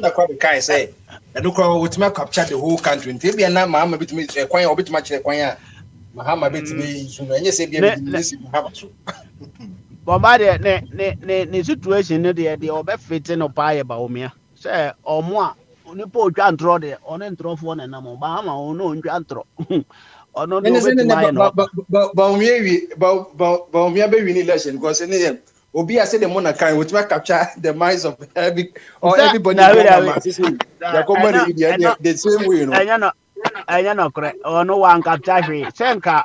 than quite kind say I do call with me capture the whole country and bia na Mahama bit me kwan obit ma kire kwan Mahama bit me so enye say bia me Mahama so Bombade ne situation no de obefit no pa ye ba omia say omo a oni po twa ntro de oni ntrofo na na mo ba ma ono ntwa ntro ono no be ma no ba omia be win election because any Obi I say the money kind which might capture the minds of everybody. The same way, you know. Anya no kore ono wan capture hwe senka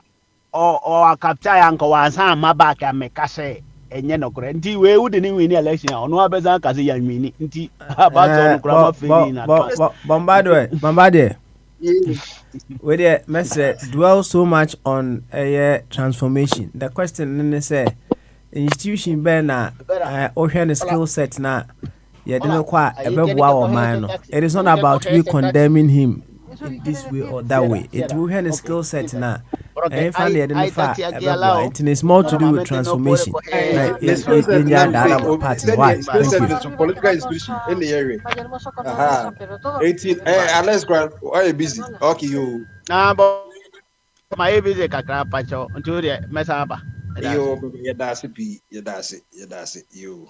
o capture yanko wan san ma back ya meka say enye no kore nti we wudi ni win election ono abeza ka say yan win nti about ono kura ma feel in advance Bombardé we there message dwell so much on transformation. The question is say institution be na ocean skill set na ye de no kwa ebeboa o man no. It is not about we condemning him in this way or that way. It will have a skill set now. And finally, it is more to do with transformation. It's in the other party. Why? Thank you. Political institution in the area. 18. Unless why you busy? Okay, you. Nah, but my busy kakra pacho. Until the mesaba. You that's it. You.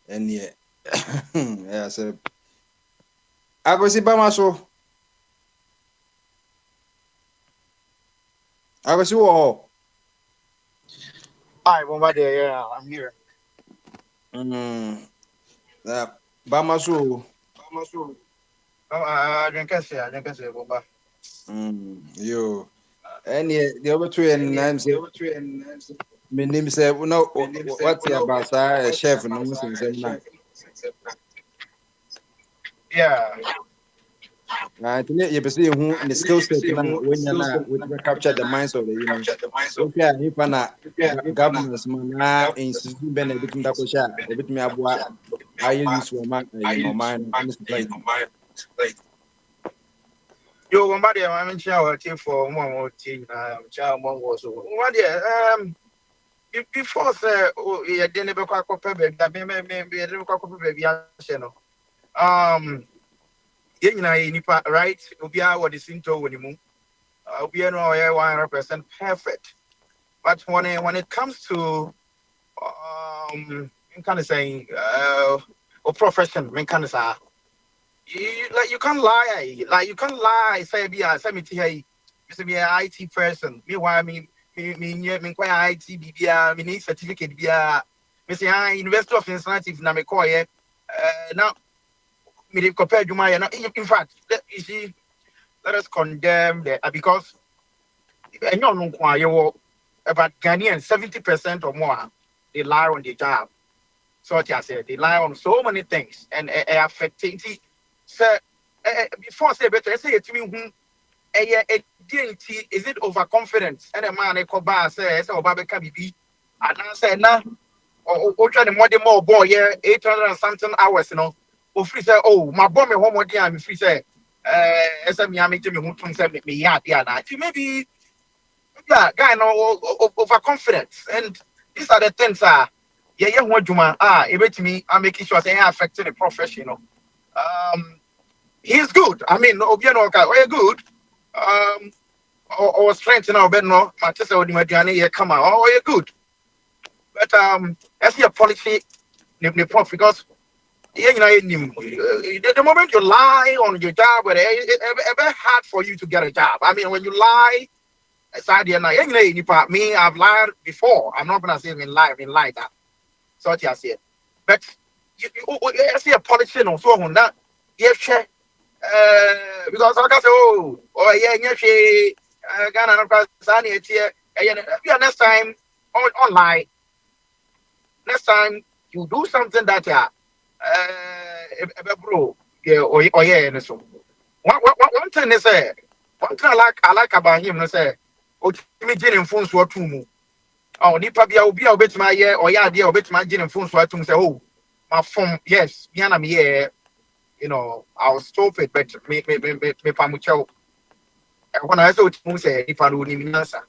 And yeah. Yeah, so. I go see by myself. I was you all. Hi, Bombardé. Yeah, I'm here. Bamasu. I didn't catch it, Bomba. You. And the other two and names. My name is no. What's about chef and yeah. I think you perceive who in the skill set when you capture the minds of the okay, if I'm governors, man, in Benedict Dakosha, a bit me about I use for my mind. Yo, Bombardé, I'm in shower for one more team. Child one was one year. Before, sir, you didn't ever quite compare that maybe a little baby. Nipa, right? Ubia what is into when you move. Ubia no 100% perfect. But when it comes to kind of saying profession, kind of say you can't lie. Like you can't lie, say be a me an IT person. Meanwhile, me quite IT BBA, me need certificate BBA. Me say University of Cincinnati na me call now. Compared to my, in fact, you see, let us condemn that because you know about Ghanaians 70% or more they lie on the job. So I said they lie on so many things and affecting. So before I say better, say to me who is it overconfidence? And a man says, "Oh, Baba can be," and I said, "Nah, or trying to more boy 800 and something hours, you know." Free say, oh, my bomb one more time. Free say, as I'm me who me yeah, maybe yeah, guy no overconfidence, and these are the things what Juma it me I'm making sure say affecting the professional. He's good. I mean, Obiano okay, good. Or strength now, but no, Manchester Odimadjani come out. Oh, you're good. But as your policy, the prof because. The moment you lie on your job, it's very hard for you to get a job. I mean, when you lie, me, I've lied before. I'm not gonna say in lie that. So what I said, but you see a politician or so on that, yes, because I can say, Ghana, next time online, next time you do something that bro, yeah, and so. One thing is one thing I like about him is me gin phones for 2 more. Oh, Nipa be a bit my year or yeah, dear, bit my gin phones for 2 say, oh, my phone, yes, Yana me here, you know, I was stupid, but me pamucho. When I saw to say if I would even answer.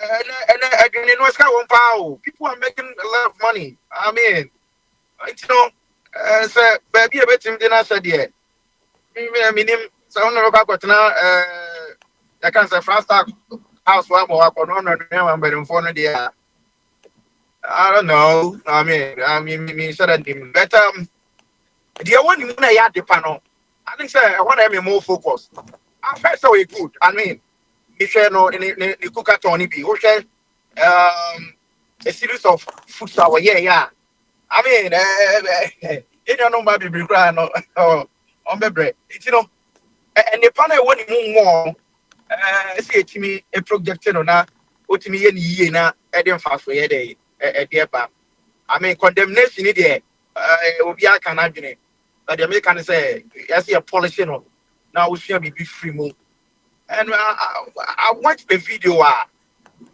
And in West Carolina, people are making a lot of money. I mean, you know, so baby, a bit him dinner said yet. I mean, so I don't know about now. I can't say fast house one more up on but in front of the. I don't know. I mean, so that but the one you want the panel. I think I want to be more focused. I felt so good. I mean. no ne cookathon ni bi wo hwe a series of food sour yeah I mean you don't know about the cry no on bebre you know and the panel won mu see etimi a project no na otimi ye ni yie na e dey fast for ye dey e dey ba I mean condemnation there obi aka na dwene but the make can say yes a policy no now we share be free mo and I watched the video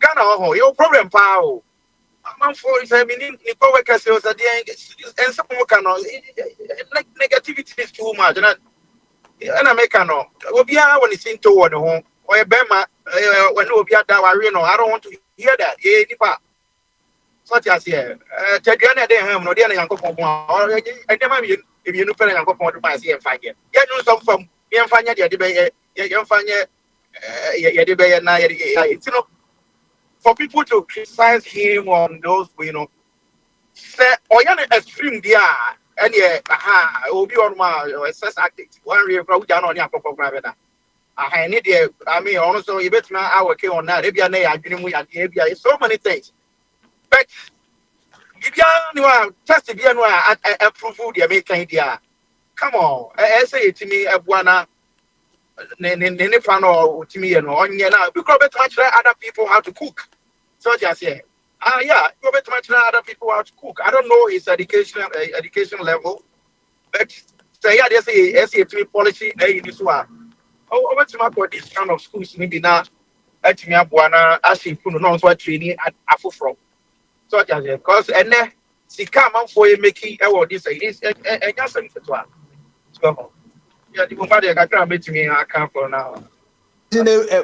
Ghana your problem pa I'm for say me ni ko work say o say and some can like negativity is too much and I make no obi a when it's into one ho or a bema when obi a da worry no I don't want to hear that nipa such as here Tedriana dey ham no dey na yankopon or and dem am if you no pay yankopon do pass here fight here you know some from you fanya dey be you fanya you dey be na you know for people to criticize him on those you know say or you extreme there and yeah obi on ma excess active one real crowd down on yankopon private I need I mean also you bet na I work on that ebia na ya adwene mu ya ebia so many things but if you are just if you are approve the American idea, come on. I say it to me, Abuana, Nenefano, to me, and on now, because much other people how to cook. So just yeah, yeah, you bet much other people how to cook. I don't know his education level, but say yeah, they say to me policy in this one. Oh, what's my for this kind of schools maybe now? At me, Abuana, as if you know what training at Afro. So just because and then she come out for you making this is and just so yeah the woman they got to me I come for now.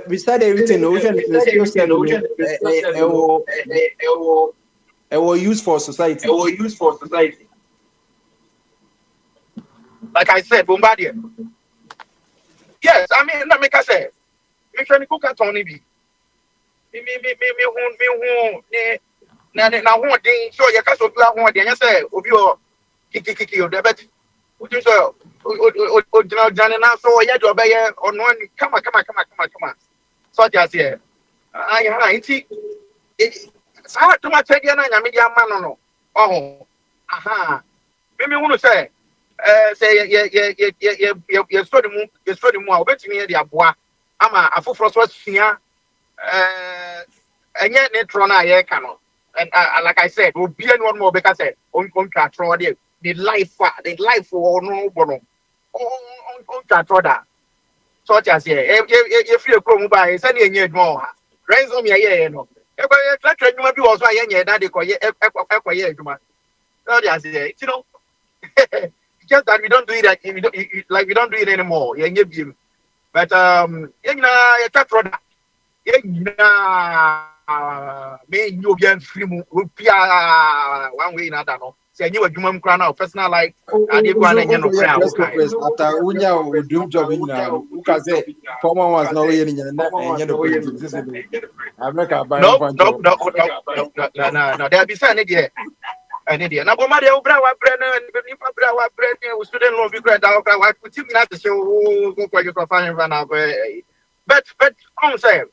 We started everything ocean will use for society. Like I said, Bombardier. Yes, I mean that make I say me trying cook at Tony B. Me na ho den so ye ka so bla ho den say obi o kiki o debet o tin so o jana na so ye do be ye ono kama so just here inti sa to ma chede na nyame dia ma no oh aha me hunu say say ye study mu a obetimi ye dia boa ama afoforo so asua enye ne tro na ye ka no. And like I said, we'll be one more because I said, on control the life for no bono. On control that. Such as here, if you come by, send you more. Ransom ya, no. If I try to be also a young daddy, so just you know, just that we don't do it like we don't do it anymore. But you know, that. Me you be free mu one way another no say you adwuma mkra na personal life ade kwa na nye no kra after unya o dream job in na u ka say former ones na we nye na nye no politics America buy no there be say ne there and there na bo ma there bra wa bra na ni fa bra wa bra ni student loan bi kra da kra wa put me na to say go kwa you find na but on say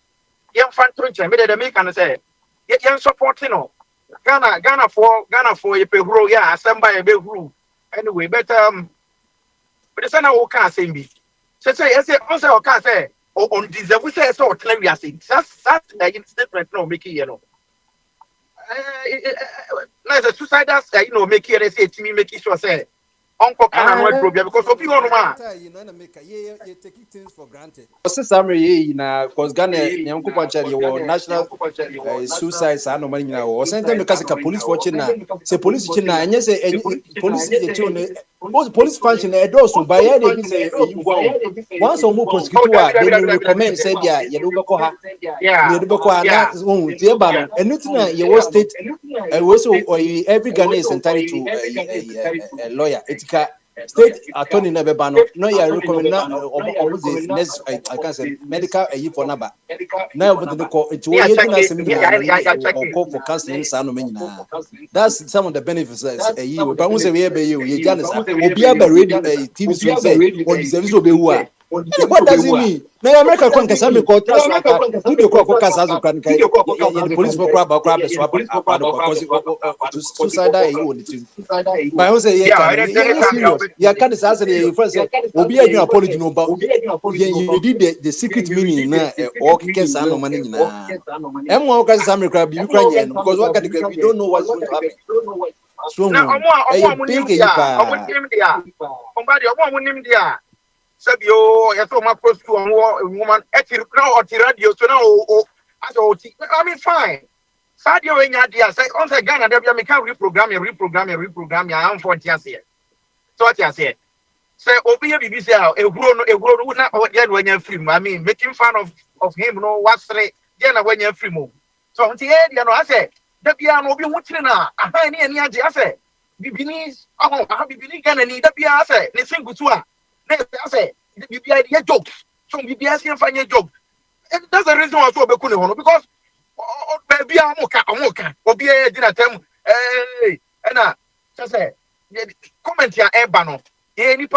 young fan trunche me de me can say young supporting no Ghana for ye pehuro yeah assemble ye behuru anyway but the sana o can say me say on say o can say on deserve say so tell we say that's different no make you know like the suicidal you know make you say to me make sure say uncle can no problem because of you know man you know make you taking things for granted summary na cause Ghana nyanko panchari wo national suicide sa no mani na wo sente me kase ka police watching na say police china enye say police police function na edoso by here dey say once omo prosecutor they will recommend say dia ye do beko ha ye do beko na tie ba no enutina ye wo state we so every Ghana is entitled to a lawyer etika state attorney na be ba no ya recommend na the next I can say medical for number na obo de ko it wo ye na say me call for counseling sa no menina that's some of the benefits but who say we be you ye janisa obi aba radio TV so say on the service obehu a What does it mean? Now America can kasa me ko trust aka video ko kasa zo kan kai the police for crab be swap to suicide e won it. But I say yeah serious. Yeah can say say first obi a apology no ba you did the secret meaning na o kesa no man nyina. Em wo kasa America be Ukraine because what can we don't know what's going to happen. So na omo nim dia omo nim dia Sabio, I told my post to a woman at now or radio, so now I mean, fine. Sadio in idea, say, on the Ghana, they can reprogram, I am 40 years here. So what I said, say, Obi BBC, a grown would not get when you're free. I mean, making fun of him, no, what's the Ghana when you're free move. So until the end, I said, the piano be watching now, I find any idea, I said, Bibini's, oh, I have been Ghana, need the piano, I said, they sing good to I say, the idea jokes. So we be asking for a joke. And that's the reason why I saw Bekuno because baby, I'm okay. Or be a dinner term. Hey, and I just say, comment here, Ebano. Any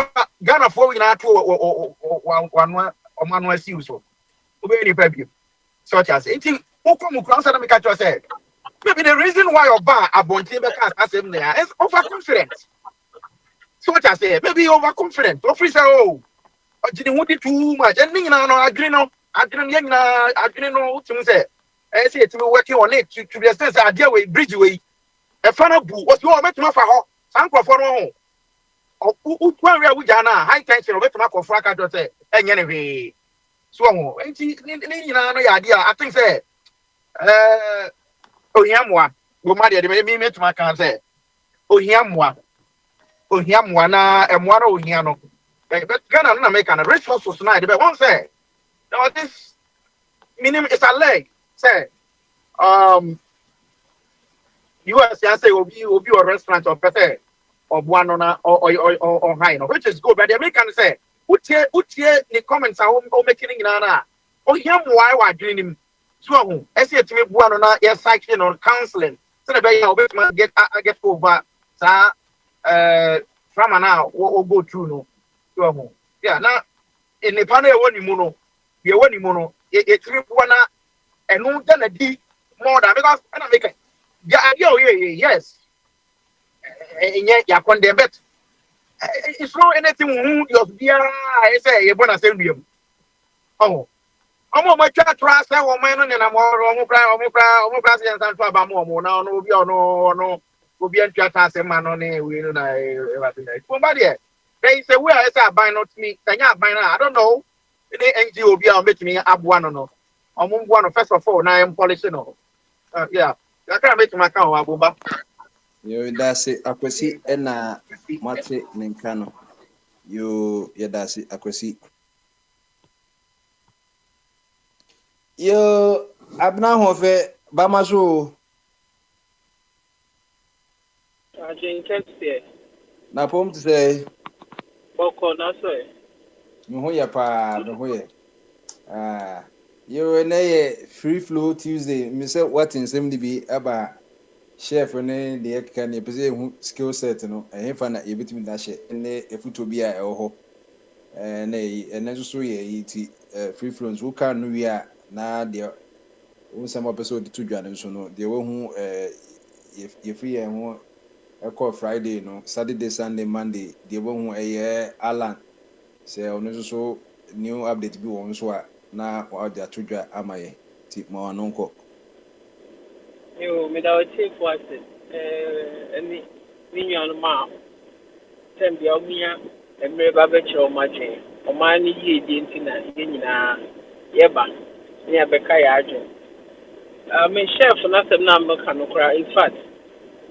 Ghana for in our two or Manuel Siuso. Very baby. Such as anything, who come across and make a say. Maybe the reason why your bar are born as him there is overconfidence. So what I say, maybe overconfident. Officer, oh, I didn't want it too much. And me, I didn't know what to say. I say to me working on it to the extent I deal with Bridgeway. A fan of boo was your met for her. Some for home. Oh, who we jana high tension of it to my fracas to say, and anyway. So, ain't you idea? I think say, oh, Yamwa, go marry the baby met my can say, oh, Yamwa. Ohiamwana and one Ohiano. But Ghana na make an resources tonight. But one say, now this minimum is a leg. Say, US say will be a restaurant or better of one or high, which is good. But the American say, Utie the comments are making in Nana. Ohiamwa why doing him. So I say to me one on a section or counseling. So the baby get over. From now, what go through no. Yeah, now in the panel, one mono, it's one and no done a D more than because I make it. Yes, and yet you condemn it. It's not anything who just be I say, you're going to send him. Oh, I'm on my chat, trust, I'm and I'm more president and Fabamo now, no. Will be a man on a wheel and somebody. They say, where is that by not me? I don't know. The NGO be making me up one or no. I'm one first of all, now I'm polishing. Yeah, I can't make my count. Abuba. You that's it. Akwesi ena mate ninkano. You that's it. Akwesi. Yo abna hofe bamazo. Na pom to say Boko na so me ho ya pa me ho ye you na free flow Tuesday me say what in sem be aba chef ne de ka ne pese hu skill set no fa na e betimi da she ne efuto bi a e ho na so ye ti free flow so ka no wi a na de won some episode to dwane so no de wo hu ye free e ho call Friday, no Saturday, Sunday, Monday. The one who Alan say on so new update be on so now or the children am I tip more uncle. You without take what any minion ma send the omia and me babecho or matching or money ye dintina yeba near Becca. I mean, chef, nothing number can cry. In fact,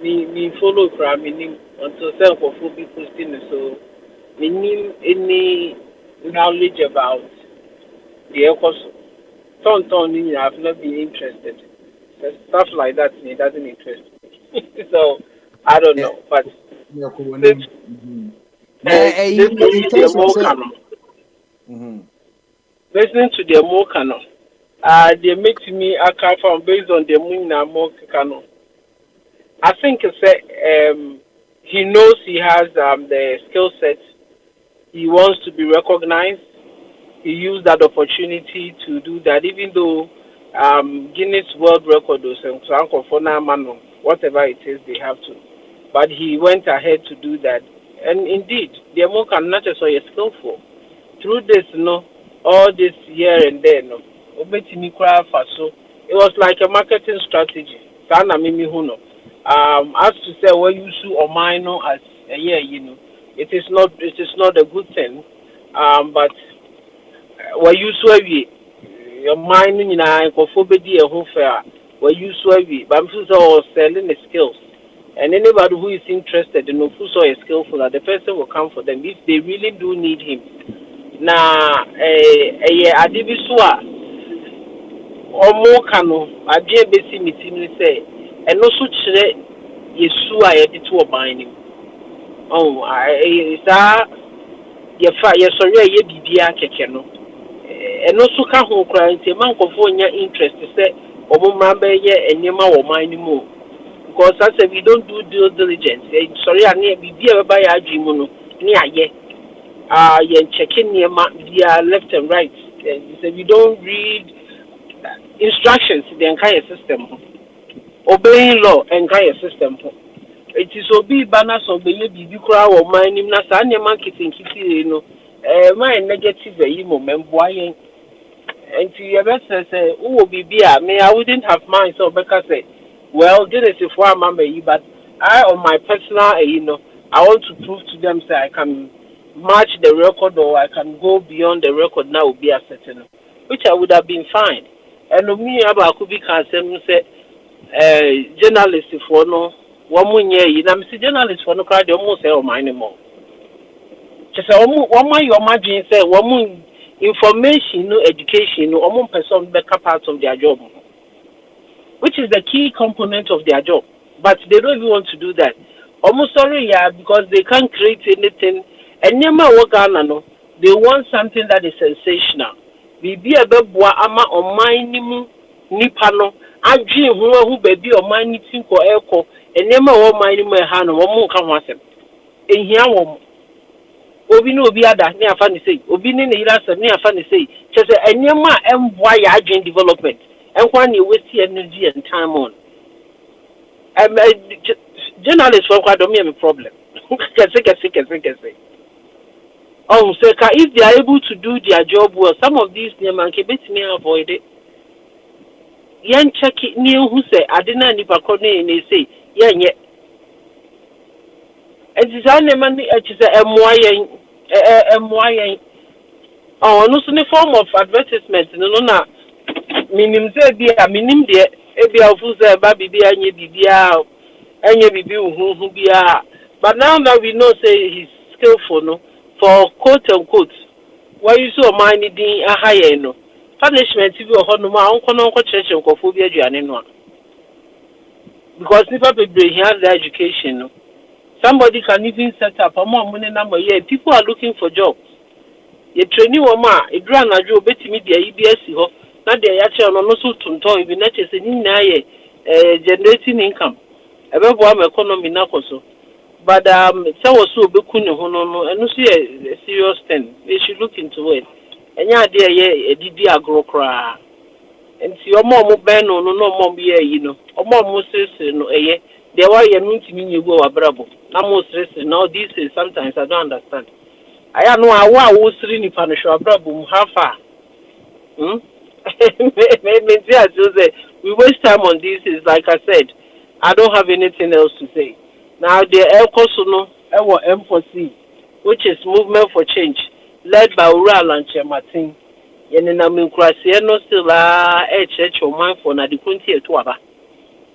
me follow crime until self of people posting so we need any knowledge about the ecos. Tonton, I've not been interested. Stuff like that me doesn't interest me. So I don't know, but listening to the more canon. They make me a car from based on the moon and more canon. I think he knows he has the skill set. He wants to be recognized. he used that opportunity to do that, even though Guinness World Record or something, whatever it is, they have to. But he went ahead to do that. And indeed, the American not so skillful. Through this, all this here and there, it was like a marketing strategy. As to say, well, you sue or minor as a year, it is not a good thing. But what you swear your mining in a phobia who fair, where you swear but I'm selling the skills. And anybody who is interested in who so is skillful, the person will come for them if they really do need him. Now, Adibisua or more cano, I dare be see me say, and no such Yesua edit to a binding. Oh, sorry, ye bibia kekeno. And no suka who crying, a man of one interest to say, or Mumba ye and Yama or mine more. Because I said we don't do due diligence. Sorry, I need be by a Jimono near ye. Checking near left and right. So we don't read instructions in the entire system. Obeying law entire system. It is obi banners of the baby crowd or mining Nasanya market in Kitty, my negative moment, boy. And to your best say, who will be beer? May I wouldn't have mine, so Becca said. Well, this is for a member, but I, on my personal, I want to prove to them that I can match the record or I can go beyond the record now, will be a certain, which I would have been fine. And me, about could be canceled, say, journalist for no, 1 more year, I'm a journalist for no card, almost say, mine anymore. Just a 1 more, your margin say, 1 more information, no education, no one person back part of their job. Which is the key component of their job. But they don't even want to do that. Almost sorry, because they can't create anything. And they want something that is sensational. Bibi abebwa ama omainimu nipano. Aji who baby or mine ko eko. And nema o mainimu ehano womu kamwasem. Ehia wom. Obi no obi ada ne afani say. Obi ne irasa ne afani say. Chese enema embwa ya agin development. And when you waste energy and time on, journalists for quite don't have a problem. Oh, so if they are able to do their job well, some of these near man can may avoid it. Yan check it near who say I didn't any bakone and they say, yeah. And it's only money at a MY. Oh, no, some form of advertisement, no. Minim say be a minim de ebi afuza baby be anye bibia anye bibi hu bia. But now that we know say he's skillful no for quote unquote why you so mind din a higher no punishment if you hono ma onko no onko church nkofo bi aduane no because nipa people he has the education no somebody can even set up among money number yeah people are looking for jobs ye training woman e dura na jo betimi dia EBS ho na de ya che no so tunton bi na che se ni na ye generating income ebebo am economy na koso but say was so beku ne ho no enu so a serious thing they should look into it enya de ye edidi agro kra enti omo ben no omo bi yi no omo sese no eye de wa ye no ntimi nyego wabrabo na mo sese no this is sometimes I don't understand aya no awa wo siri ni pa no hwa wabrabo mu hafa we waste time on this. Is like I said, I don't have anything else to say. Now the Elkosuno M4C, which is Movement for Change, led by Ural and Martin. Yenina Minkrasi no still church or mine for Nadikunti Etuaba.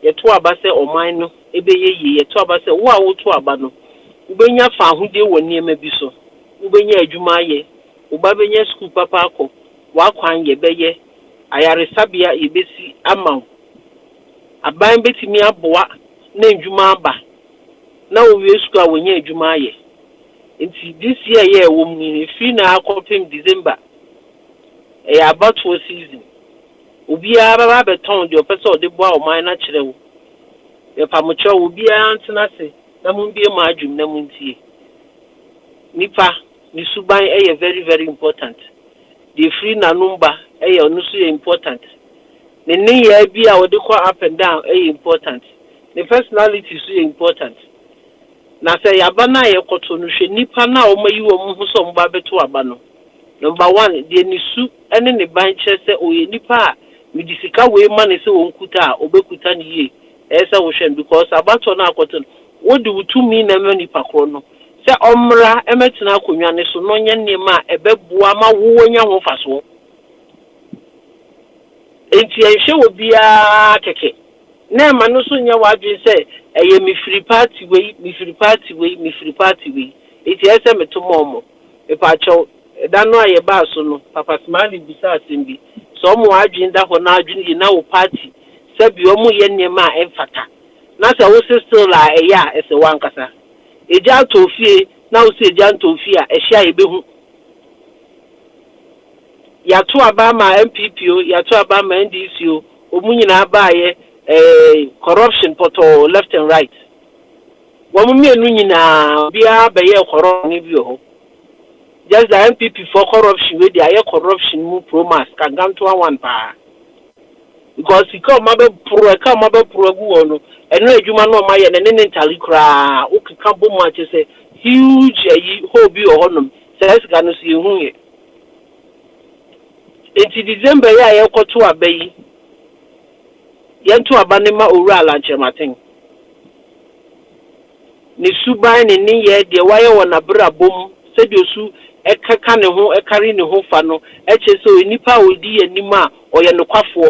Yetuaba say or mine no ebe ye Yetuaba say wa Utuaba no. Ubenya fa who de won near mebiso. Ubenya Jumaye, Ubabenya school papa ko, Wakwan ye beye. Ayaresabia ibesi amount. Aban betimi aboa na edwuma aba. Na wo wie school wonye edwuma ye. Nti this year ye wo mni fi na akopem December. About 4 season. Obi aba beton de opese ode boa o man na kire wo. Ye pamocho obi antena se na mun bie ma adwum na mun tie. Nipa ni suban very very important. the free na number no so important ne ya bi a wode ko up and down important the personality so important na say yaba na ye koto no hwe nipa na o mayi wo mu so mba beto aba no number 1 the nisu ene ne ban che se o ye nipa a medisika we ma ne se won kuta a obekuta ne ye esa wo hwe because abato na akoto wo de wutumi na me nipa kro no se omra emetina akonwa ne so no nya nema ebebua ma wo nya ho faso enti ehwe obi a keke na ma no so nya wadwe se eye mi free party we enti ese metomomo e pa cho da no aye ba so no papa smali bisa asembi so mo wadwe nda ho na adwe na wo party se bi omo ye nema emfata na se wo still la eya ese wankasa eja tofie na wo se eja tofie a ehia ebehu ya to abama MPPO ya to abama NDCO omunyina abaaye corruption poto left and right wo mienu nyina bia be ye corruption bi ho just the MPP for corruption we dey aye corruption mu promise kan ganto one pa because he come mabe pro gu no eno adwuma no ma ye ne ntali kra o keka bo mu ache say huge hobi ohonum say sika no si hu ye enti December ya ye koto abayi yentu abanema owura alanchematen ni suban ni ye de waye wona brabom sediosu ekaka ne ho ekari ne ho fa no eche so nipa odi anima oye no kwafo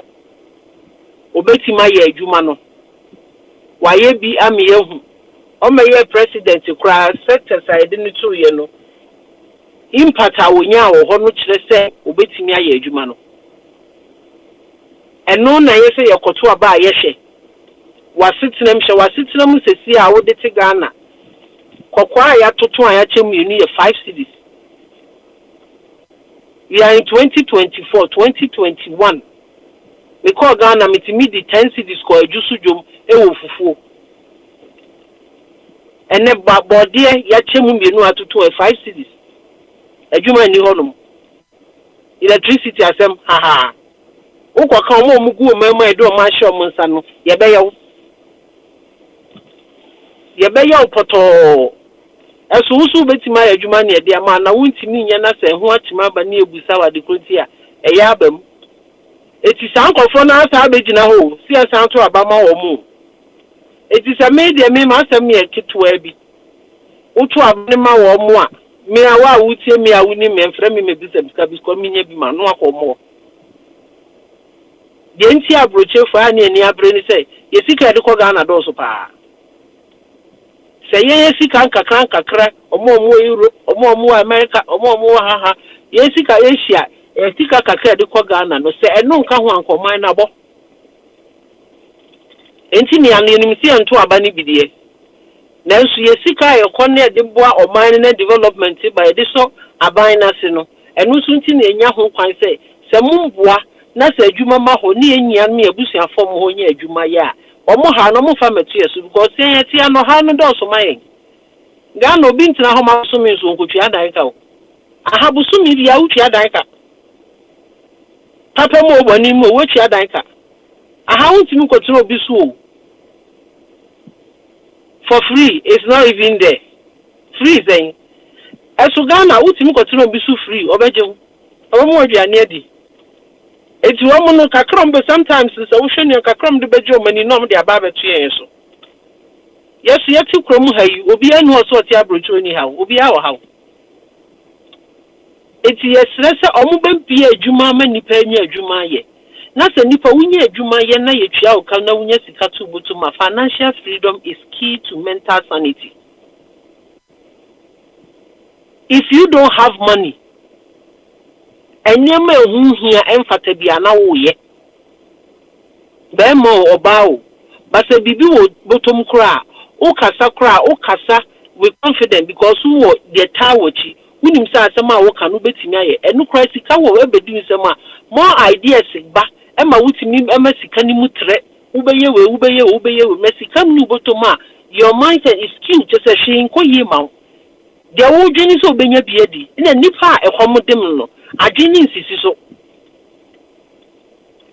obetima ye adwuma no waye bi amiye hu o meye president kra sector side ni to ye no impact awonya wo ho no kire se obetimi aye adwuma no eno na yese yekoto aba ayehwe wasitinem sesi a wo de te Ghana kokwa ya toto a ya chemu ni 5 cities we are in 2021 we call Ghana mitimi di 10 cities ko ajusu jom ewo fufuo ene bode ya chemu mienu atoto 5 cities adwuma ni honum electricity asem haha ukwa ka omo mugu mama edo ma hye omo nsa no ye be yaw poto eso usu betima ya adwuma ne de ama na wuntimi nya na se ho atima ba ne ebusa wa de kroti a eya abam eti sankofo na asa abegina ho si asanto abama wo mu eti sa media me ma asem ye kitwa bi utu abane ma wo mu a me awa wutie me awuni me mfra me mebisa bika bi ko minya bi ma no akomo de nti abroche fa ne ani abre ni say yesika de ko Ghana do so pa say yesika nkakra omo Europe omo America omo haha yesika Asia yesika kakra de ko Ghana no say eno nka ho ankoman na bo enti ni anu ni msi anto abani bidie nanso yesika yekone de boa oman na development by de so aban na se no eno so nti na enya ho kwan say se mumboa na se adwuma ma ho ni enyia me abusia fom ho nya adwuma ya omo ha no mo fa metu yesu because tia no ha no do so mayen ga no bi ntina ho ma so me so nkotwa dan ka o aha bu so mi bia utwa dan ka papa mo obani mo wotwa dan ka aha untimi kotro obi so for free it's not even there free then esu Ghana untimi kotro obi so free obeje omo aduane adi eti wo no kakrom be sometimes so wo hwenu kakrom de beje o mani nom de aba betu yen so yesu yeti krom hayi obi anu so ti abrocho ni ha obi a wo ha eti yesrese omo bempie adwuma ma nipa anya adwuma ye na se nipa wunya adwuma ye na yetua o kan na wunya sika to butu ma financial freedom is key to mental sanity. If you don't have money enyema ehunhia emfata bia na wo ye be mo obao basa bibi wo botom kra o kasa with confidence because wo the tawochi unim sa asema wo kanu betimi aye enu kra sika wo ebedi nsema more ideas ba ema wutimi ema sika ni mutre ubeye we mesika nu botoma your mindset is skewed just a shin ko ye ma de wo dweni so benya biedi na nipa ehomodem no adwene nsisi so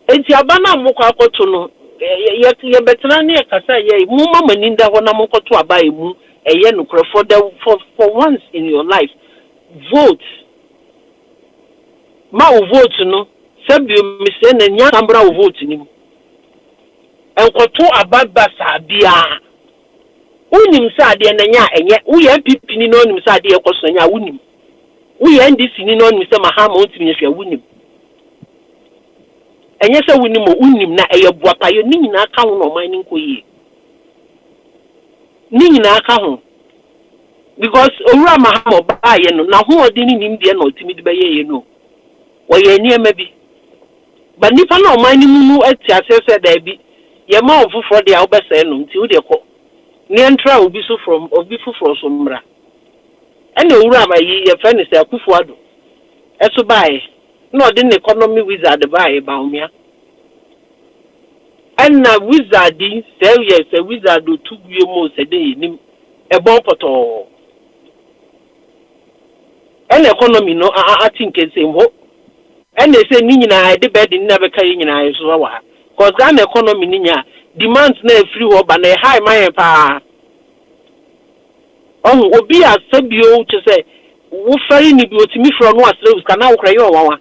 enti abana mokọ akoto no ye betena ne kasa ye mu mama ninda ho na mokoto aba emu eye no for once in your life vote ma vote no sabio mise na nya tambra vote ni enkoto ababa sabia unim sa ade na nya enye uye pipi ni no unim sa ade ekoso nya unim uye ndisi ni no unim sa mahama ontimi hwe unim enye se unim na eye buapa yo ni nyina aka ho no man ni nkoyi ni nyina aka ho because owura mahama ba ye no na ho odi ni nim de na otimi de beye ye no wo ye ni ema bi ba nipa na o man ni mu ati asese da bi ye ma ofufo de a obese no nti wo de ko ni entra obi so from obi fufuro so mra ene owura ba yi ye fa ni se akufu ado eso bae no the economy wizard bae ba umia and na wizard say yes a wizard do tuguye mo se de nim e bon poto and economy no I think say mo and they say ni nyina de bed ni na be kai nyina so wa cause that economy ni nya demand na free wo ba na high man pa on obi asabio to say wo fari ni bi otimi fro no asre uska na wo kra yo wawa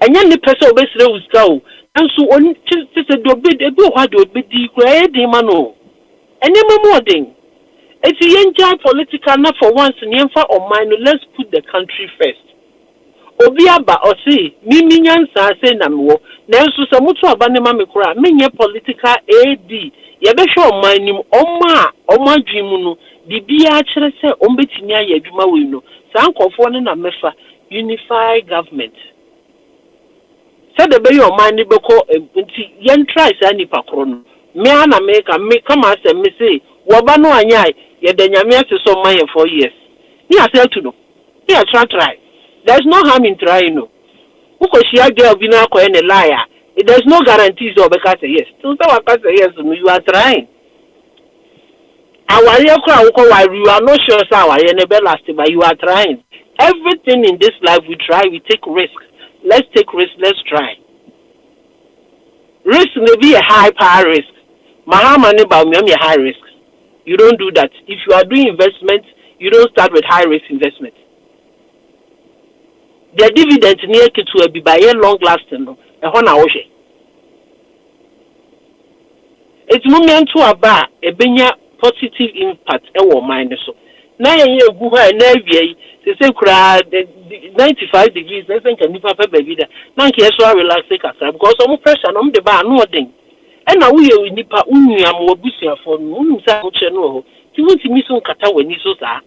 anya ni pese obesre uska o anso oni se do be e bi o ha do be di kra e di ma no ene mo den eti yenja political na for once ni emfa o mind no let's put the country first obi aba o si mimi nyansa se na mewo na enso se mutu aba ne ma me kra menye political ad ye be hwe o mind nim o ma dwimu no bibia kire se o mbetimi aye adwuma we no san kofo ne na mefa unified government said the bay o mind be ko nti yen try sa nipa kro no me ana me kama se me say wo ba no anyai ye da nyame ase so man 4 years ni ase to no ni a try there's no harm in trying no uko shia girl bi na ko ene liar there's no guarantees or because yes so say yes you are trying our year you are not sure say our year never last but you are trying everything in this life we try we take risk let's take risk let's try risk may be a high power risk mahama ne ba me a high risk you don't do that if you are doing investment you don't start with high risk investment the dividend near to be by a long lasting no e ho na wo hwe it's moment to aba e benya positive impact e wo mind so na yen egu ha na awie se kura 95 degrees na sen kan nipa pa baby da na nke so relax kakra because omo pressure no de ba no odin e na wo ye nipa unuam wo busuafo no unu sa wo che no ho ti wuti mi so nkata wani so sa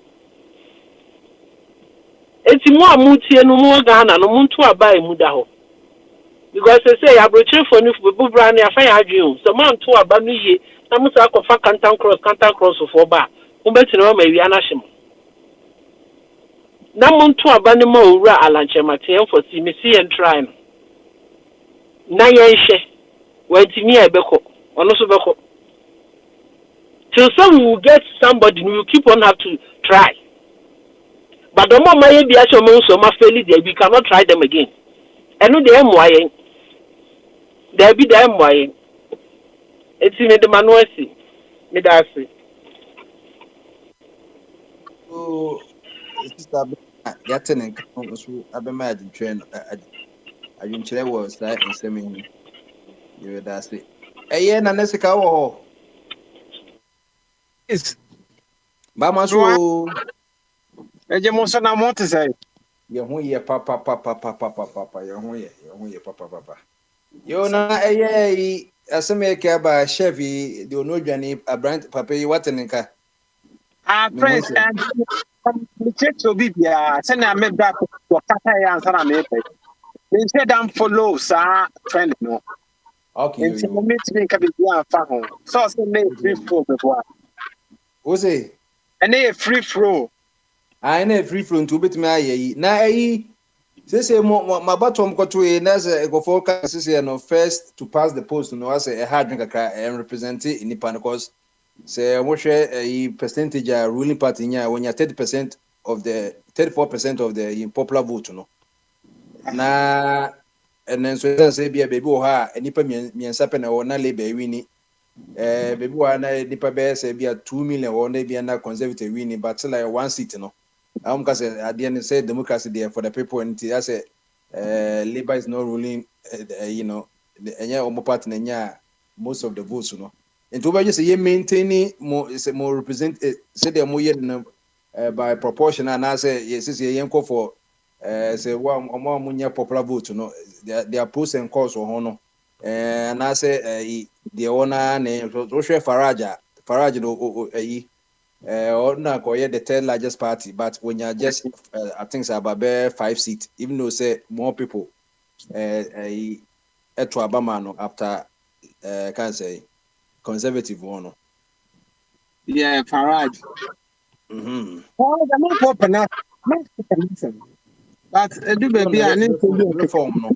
eti mo amutie no mo ga na no mo nto aba emu da ho because say abrochire for no fu bra na afa ya adwen so man to aba no ye na mo sa akofa canton cross for ba mo beti no ma wi anahye na mo nto aba ne ma owura alanche maten for si me see and try no na yen hye wantimi e beko ono so beko till some will get somebody you keep on have to try but the more my be aso mo so ma fail there we cannot try them again eno de emoaye there be the emoaye eti me de manuasi me da se so sister getting so abema adwetwe adwunchere was that nsemi you da se eye na nesika wo ho is ba ma so eje mo so na mo te say ye ho ye papa ye ho ye papa yo na eye aseme ke ba chef de onodwane abrant papa yi watenka friends and me check to bibia say na me da ko kata ya answer na me pe me say dan follow sa trend no okay it's me meet me ka bibia fa ho so say me free flow before o say ene free flow I na free flow nto betimi ayi na ayi say ma batom koto e na say go focus say no first to pass the post no as a hard drink kakra and represent in the because say mo hwe a percentage a ruling party nya when you 30% of the 34% of the popular vote no na and then so say be a baby or ha nipa miensa pe na wona Labour wini baby wa na nipa be say be 2 million or na be na Conservative wini but like 1 seat no am ka say at the end say democracy there for the people and I say Labour is not ruling you know enya omo party na nya most of the votes no and to just say maintaining more represent say the more by proportion and I say yes is yen call for say one munya popular vote no there are pros and cons on no and I say the owner name so share Farage no or na koye the third largest party but when you just I think it's about 5 seats even though say more people to Obama no after can say Conservative one yeah Farage oh the more popular but do baby I need to reform no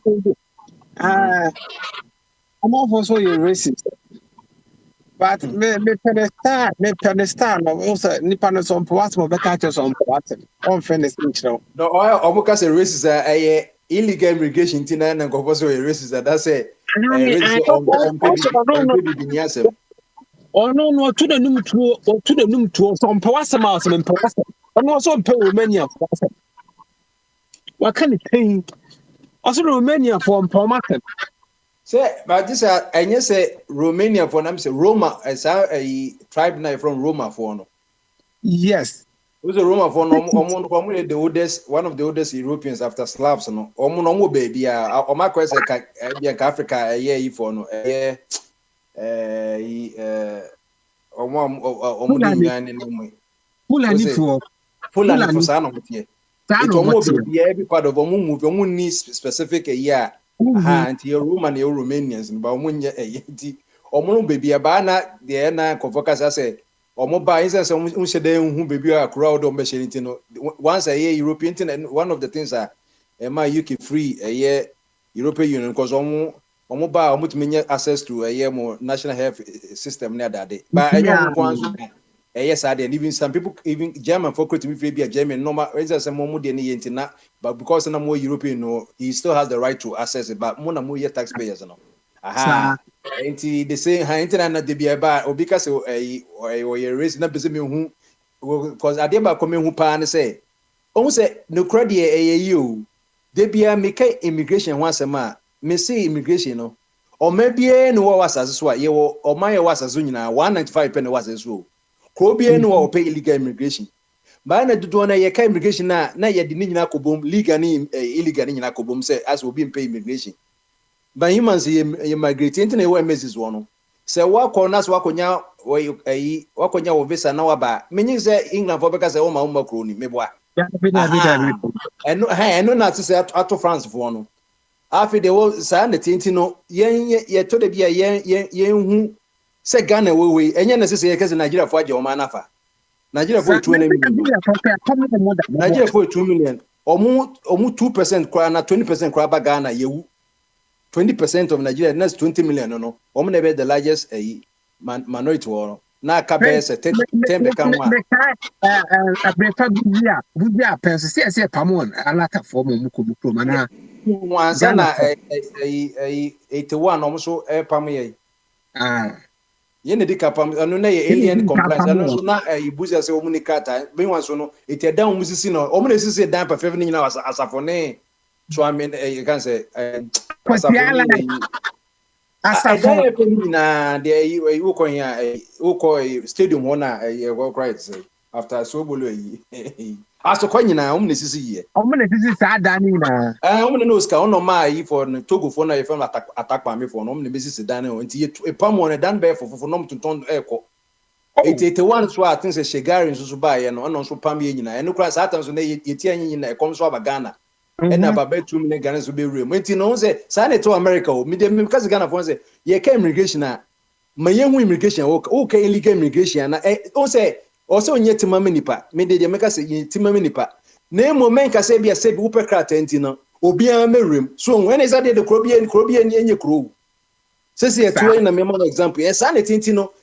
I'm also a racist but me understand also nipa no some what mo better some what on finish no no say racist illegal immigration tina na go so racist that say oh no to the num to some wasem out some wasem no so pay Romania what can it think also Romania for Pomatem say but this I say Romania for them say Roma as a tribe now from Roma for no yes who's a Roma for no the oldest one of the oldest Europeans after Slavs no no baby o ma kwese ka Africa for no Fulani for sana mutie every part of move need specific year and Roman Romanians but munye baby na de na convocus say buy instance hu baby a crowd on machine no once a year European thing and one of the things are my UK free a year European Union because buy access to a year more national health system near that day but yes, I did. Even some people, even German, for to be a German, normal, but because I'm more European, no, he still has the right to access it. But more taxpayers, no. Aha. And the same, internet to be about, or because a raise not who, because I did coming who pan say, almost say no credit AAU. They be a make immigration once a month. Me see immigration, no, or maybe no was as well. You or my was as soon 195 penny was as well. Krobie no o pay illegal immigration ba na dudu na ye ka immigration na ye de nyina kobom legal ni illegal ni nyina kobom say as obi pay immigration ba humans ye migrate into na we message wono say wa ko na so wakonya wakonya wo visa na waba menyi say England for because say o ma kro ni meboa eno na to say ato France for no afi de wo say na tinti no ye to de bia ye hu say Ghana we enye na sese yekeze Nigeria for aje o ma nafa Nigeria for 2 million Nigeria for 2 million omu 2% kwa na 20% kwa ba Ghana yewu 20% of Nigeria that's 20 million no omu na be the largest minority war na ka be say 10 be kan wa abrefa bia penso say pamon alata for mo mukro mana wanza na 81 omu so pam ye yene di kapam anu na ye alien compliance anu so na ibuza se omunikata ben wan so no ite dan musisi no omuna sisi dan pa fev ni na asafone so I mean you can say asafone na de you ko ya uko stadium hona go right say after so bolo yi aso ko nyina omuna sisi ye omuna sisi sa dan ni na omuna no ska ono ma yi for Togo for na ye fam attack pa me for no omuna sisi dan o nti e pam won dan be for no mtonton eko 81 so I think say Shegari so ba ye no ono so pam ye nyina eno kra sa atan so na ye tie anyi nyina e kom so aba Ghana ena ba 2 million Ghana so be rem nti no say sa na to America o me dem because Ghana for say ye ka immigration na ma ye hu immigration o ka illegal immigration na o say also onye timame nipa me de make say timame nipa na moment ka say bia say bi upe krata enti no obi an merem so when is that the krobie ni enye kro say say to na me example yes and enti no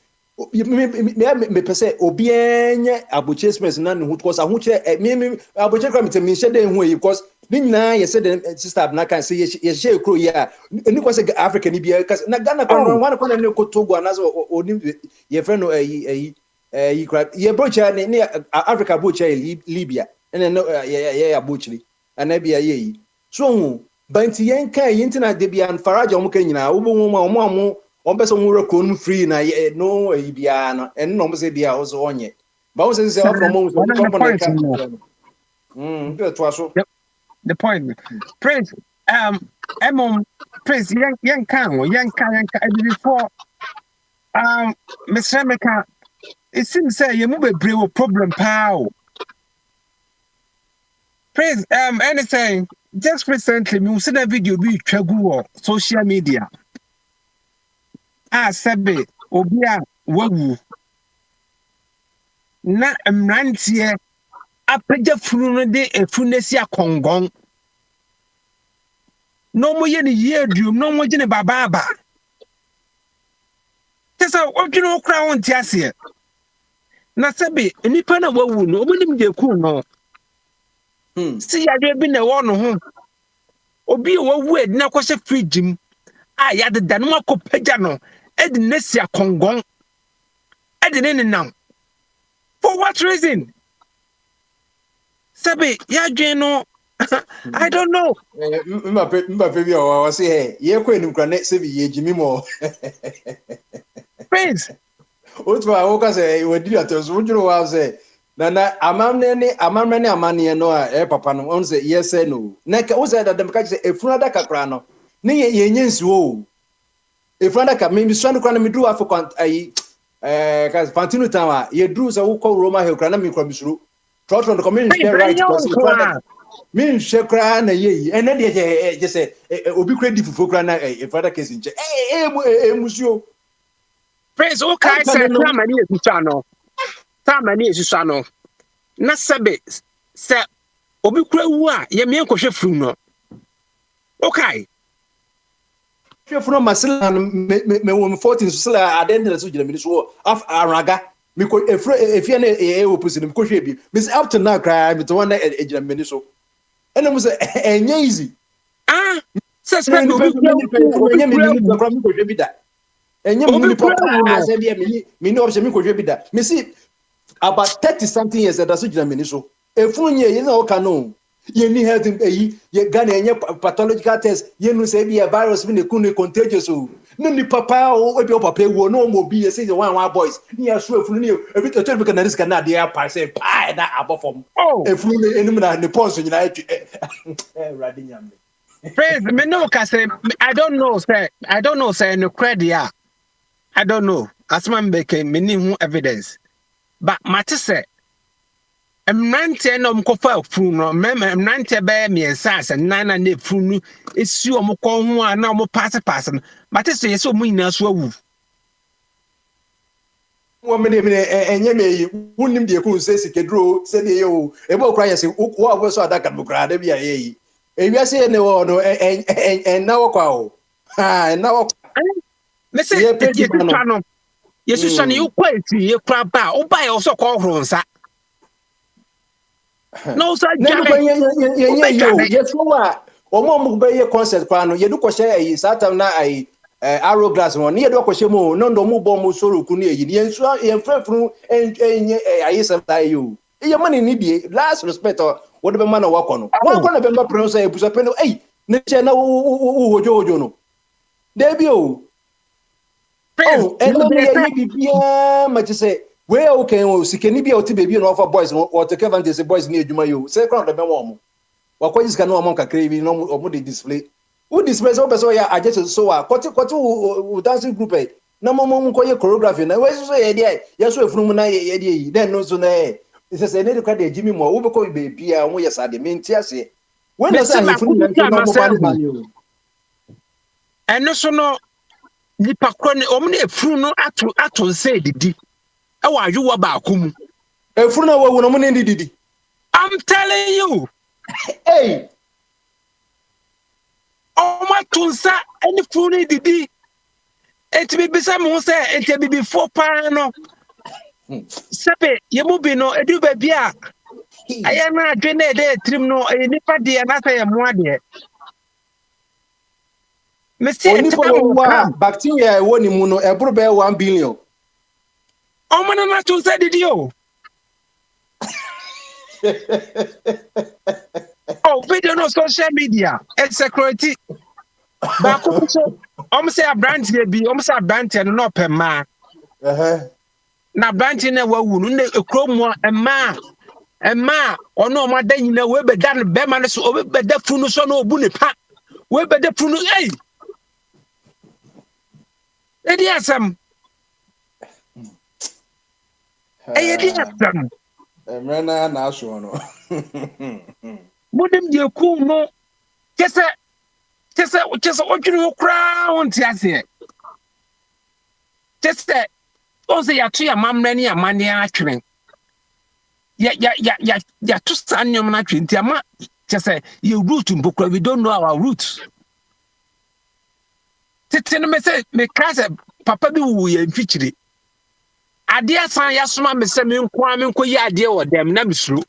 me pese obi enye abuche express na ne hu because ahuche me abuche kra me she dey hu because ni nyina ye se the sister abna say ye she ekro ye a ni ko say Africa ni bia na Ghana ko one ko na ne ko Togo anazo oni ye friend no yi kra ye brocha ne Africa brocha Libya ene no ye abuchiri ana bia ye yi so hu banti yen kan yin tina de bia Faraja omo kan nyina wo bo mo on person who recon free na no bia no en no say bia also onye ba wo say from mo so company ka the point Prince Prince yan kan before Mr. Meka it seems say you move a brave problem pal Prince anything just recently me see that video be tragu on social media sebe obi a wawu na mrantie apagya funu no de efunesi akongon no mo ye ne yedum no mo gine bababa tesa odwene okra won ti ase na sebe nipa na wawu no obonim de ku no si yade bi na wo no ho obi wawu edi na kwose fridge m yade da no akopagya no edi nesi akongon edi ne nam for what reason sabe ya dweno I don't know mba bi o say hey ye ko enim kra ne sabe ye jimi mo Prince otu a wo ka say we di atos wo juro wa say na amamne no a papa no on say yes no na ka wo say da dem ka say efuna da kakra no ne ye nyensuo o efuna ka me so no kra na me dru afọ ayi ka Fantino Town ye dru so wo kọ Roma Hill kra na me kra bisuru trotro no community right min shekra na ye ene de je say obi kra di fufu kra na efuna case nche musio Prince o kai say tamani esusa no na sebe se obi kra wu a ye me enkohwe furu no okay from masila me wo 14 so sila adende so gina mi so af araga mi ko efie na opposite mi ko hwe bi mi up to now cry mi to one gina mi so ena mo say enye easy se se no bi enye mi ni ko hwe bi da enye mi ni papa say bi mi ni option mi ko hwe bi da mi see about 30 something years that so gina mi so efun ye ye na o kanu ye ni health ye Ghana enye pathological test ye no say be a virus be ne contagious o no ni papa o be o papa ewo no mo bi ye say the one boys ni aso efunu ni every to be can risk na dey pass say pa na abofom efunu ni enum na ne pons nyina atwi radi nyame Praise me no ka say I don't know say no credit I don't know asma mbeke me ni hu evidence but mate say mnante na omkofa funu no mnante be me ensase nana na funu esi omko ho a na pass no mate say yeso mu nyina so awu wo me enye me wunim de ku se sikedro se de yo e bo kra yesi wo abo so adaka bukra da bia yi ewia se ne wo no na wo kwa o na wo me say yesu sha no you quality ye kra ba o ba ye so ko horo nsa no sir yes wa omo be ye concert kwa no ye du ko share yi satam na ai arrow glass one ye do ko she mo no ndo mo bo mo soro ku ni yi ye nsu ye frefru enye ayi sem ta you ye money ni die last respect what be man wa kono wa kono be ma pronounce e busa pelo ne che na hojo no debi o ye bibia ma che say we okay o sikeni bia o ti baby no offer boys o take advantage say boys ni adwuma yo say crowd be won mo wa kwaji sika no o mo kakra bi no o dey display who display so person ya agent so wa kwoti dancing group na mo nko ye choreography na we so ye dey ye so efunu mu na ye dey yi then no so na e say ne dey kwa dey jimi mo wo be ko baby a wo ye sade menti ase when na say efunu na no mo ba yo eno so no nipa kro ne o mo na efunu no ato say didi e wa yuwa ba akum efunu na wawu no mo ne didi I'm telling you hey Oma tunsa any funu didi Enti bibisa mo say enti bibifo pa no. Sepe yemu bi no edu ba bia. Aya na adwene de trim no nipa de na say mo ade. Me see bacteria wo ni mu no ebro be 1 billion. Omo na tun say didi o. Oh, video no social media. It's security. But say a branch be almost a branch and not per ma. Na branch na wawu no e kromo e ma ono ma dan nyina we be dan be ma no so we be da funu so no obu ne pa. We be da funu eh. Edi asam. Edi asam. Emrena na aso no. Modem de ku no kese odwene kra wonti ase. Kese on say ya to ya mamna ni amane atwene. Ya to sanyom na twenti ama kese you root mbokra, we don't know our roots. Tete no me say me kase papa bi wu ya mfichiri. Ade asan ya soma me say me nko yi ade wo dem na misru.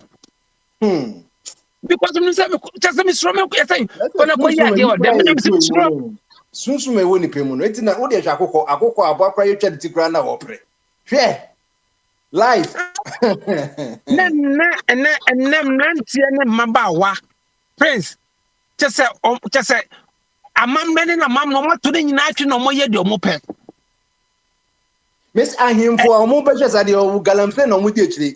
Because me say just me sro me say ona ko yi ade wo dem na misru. Sunsu me woni pemu no eti na wo de hwa akokọ abo akra ye twa de tikra na wo pre. Hwe life. Na nantie ne mabawa. Prince just say amam bene na mam no mato ne nyina atwe no moye de omope. Miss ahimfo omo be hwesa de o galampe no mo de akire.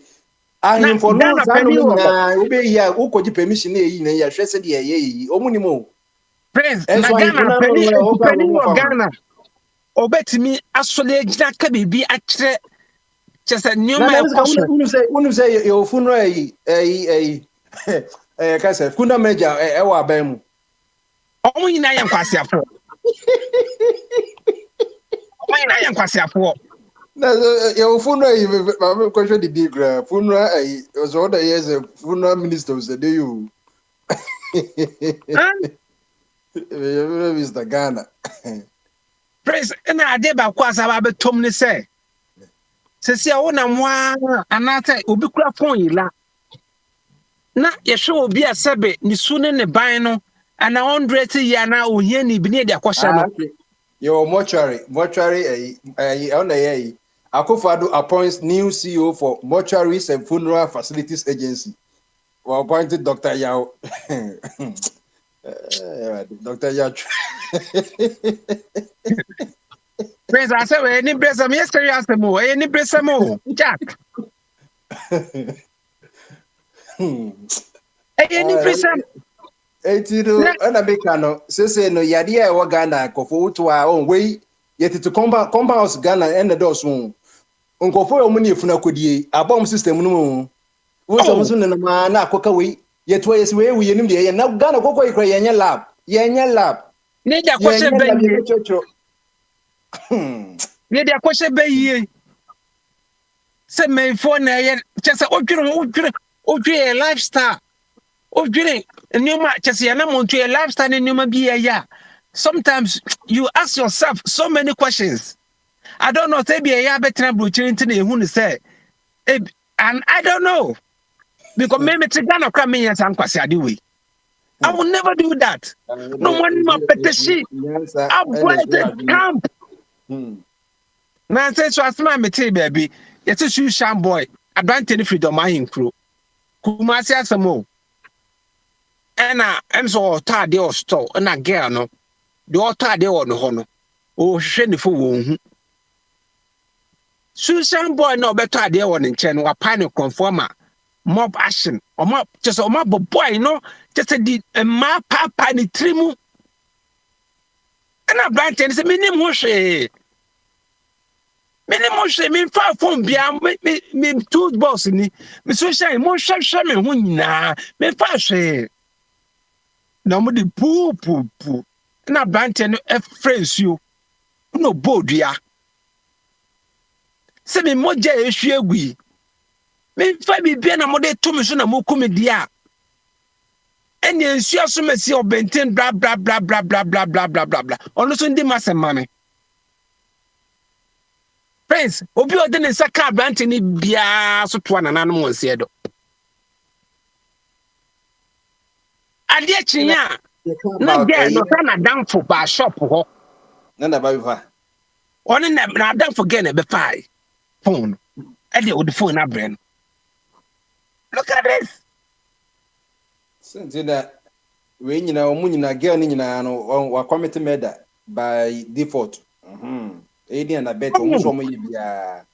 Ahimfo no za no na obe ya ukoji permission na eyi na ya hwese de eyi omo ni mo. Prince na Ghana Ghana obetimi asole agina ka bibi akire chese nyoma unu say your funeral ka say funeral manager e wa aban mu. Omo nyina ya nkwasiafo. Omo nyina ya nkwasiafo. Na your funeral ma question the big funeral was all the years funeral minister was the you. Mr. Ghana. Praise na ade ba kwa sa ba betom ni say. Sesi a wona mwa anata obi kura phone yila. Na yehwe obi asebe ni su ne ban no ana 100 ya na ohia ni bi ne de akwosha no. Your mortuary on the Akufo-Addo appoints new CEO for Mortuaries and Funeral Facilities Agency. We appointed Dr. Yao. Dr. Yao. Prince, I said, any blessing, yes, any blessing, Jack. Any blessing. Etiro ana beka no sese no yade a wo Ghana kofo to a on we yet to compounds Ghana and the dos won nkofo yo muni efuna kodie abom system no mu wo so so na na akoka we yet we yes we nim de na Ghana kokko ikra yenye lab ne da kwose bayi ne da kwose bayi se me for na ye chese odwire lifestyle odwire nyoma chese ya na montu ye lifestyle nyoma bi ya. Sometimes you ask yourself so many questions. I don't know say be ya betra brochiri nti na ehu ni say and I don't know because maybe Ghana kwa me yan san kwase ade we. I will never do that. No one ma petition. I want the camp. Na say so asma me tell baby, yet shoe sham boy. Advantage freedom my crew. Kumasi asamo. And so tade or store na girl no. The tade or no hono. O hwe for wo. Susan boy no better idea one in chen wa panic conformer mob action or mob just a mob boy no just a ma papa ni trimu and a branch and say minimum me far from bia me tooth boss ni me so shine mo hwehwe me ho nyina me fa hwe na mo di pu na branch no e friends you no bodua se me moja ehwe agui me fa bibia na mode to me so na mokum dia ene ensu aso mesi obenten bla bla bla bla bla bla bla bla bla bla ono so ndi masema me Prince, obi odi ne saka brante ni bia so to anananom wonse do. Ade chinya na get no na down for bar shop ho. Na na ba bi fa. Oni na down for get na be fai. Phone. E dey with the phone na brain. Look at this. Since that we nyina omu nyina girl ni nyina no wa commit murder by default. Edi and abet omu so mo bia.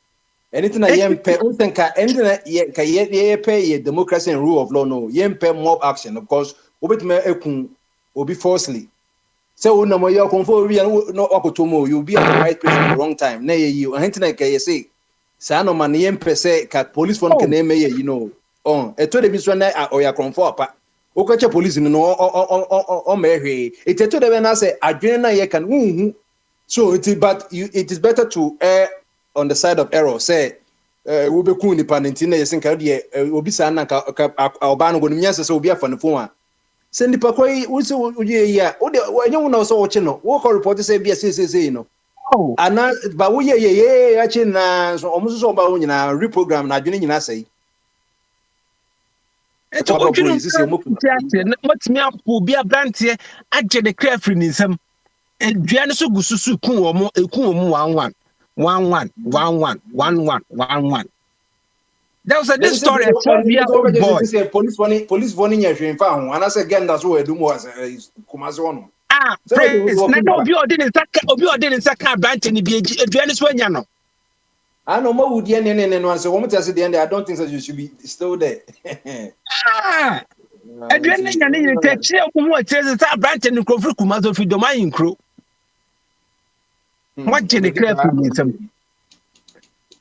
Anything I yempe untenka anything ye pay democracy and rule of law no yempe mob action of course obetime ekun obi falsely. So no mo ye konfo wi no akotomo you be at the right place at the wrong time. Na ye you anything like you say sa no man yempe say ka police phone can name ye you know. Eto de bi so na oya konfo apa. Okache police no o mehwe. Eto de be na say adwene na ye kan hu. So it is better to err on the side of error. Say, we be cool ni panentina. You think idea obi sa na ka obano go nyasa so obi afa ne phone. Say nipa kwai we say we ya. O de wanyu na so oche no. Wo call report say bia say no. Oh. Ana ba wo ye ache na so omo so ba wo nyina reprogram na adwene nyina say. Eto odwene say mo matimi apo bia brantie agye de crafri ni nsam. Eduane so gususu kun omo 11 11. There was this story a 12-year-old boy. Police warning you in found and I said again that's what do was Kumasi one. Praise na obi odin saka branch ni bi eduane so anya no. I know more would yen no so what I said the end I don't think that you should be still there. Eduane nya ni take omo say branch ni krofru Kumasi fi do man kro. What did the crap mean?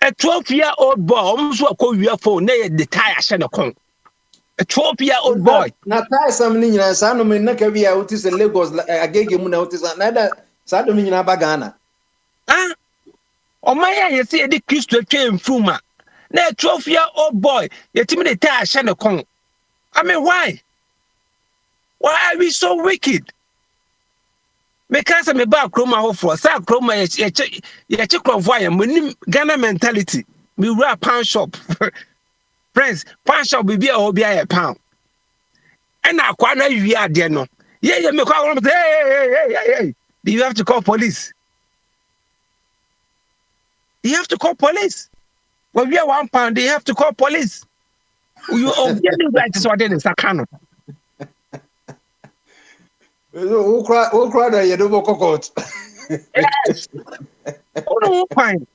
A 12-year-old boy almost a call you phone, nay, the tire shed a con. A 12-year-old boy. Now, tie some Nina, Sano Minaka out is a Lagos, a gay notice, another Sadomina Bagana. Oh, my, you see, the Christian came through, ma. Nay, 12-year-old boy, you tell me the tire shed a con. I mean, why? Why are we so wicked? Because me ba kroma ho for sa kroma ye che convoy me Ghana mentality me wear pound shop friends pound shop be obi a pound and akwa na wi ade no ye me kwa hey you have to call police. You have to call police. When we are £1 they have to call police. You getting right is what in Sakano. Who cried that you don't go court? Yes. Oh, fine.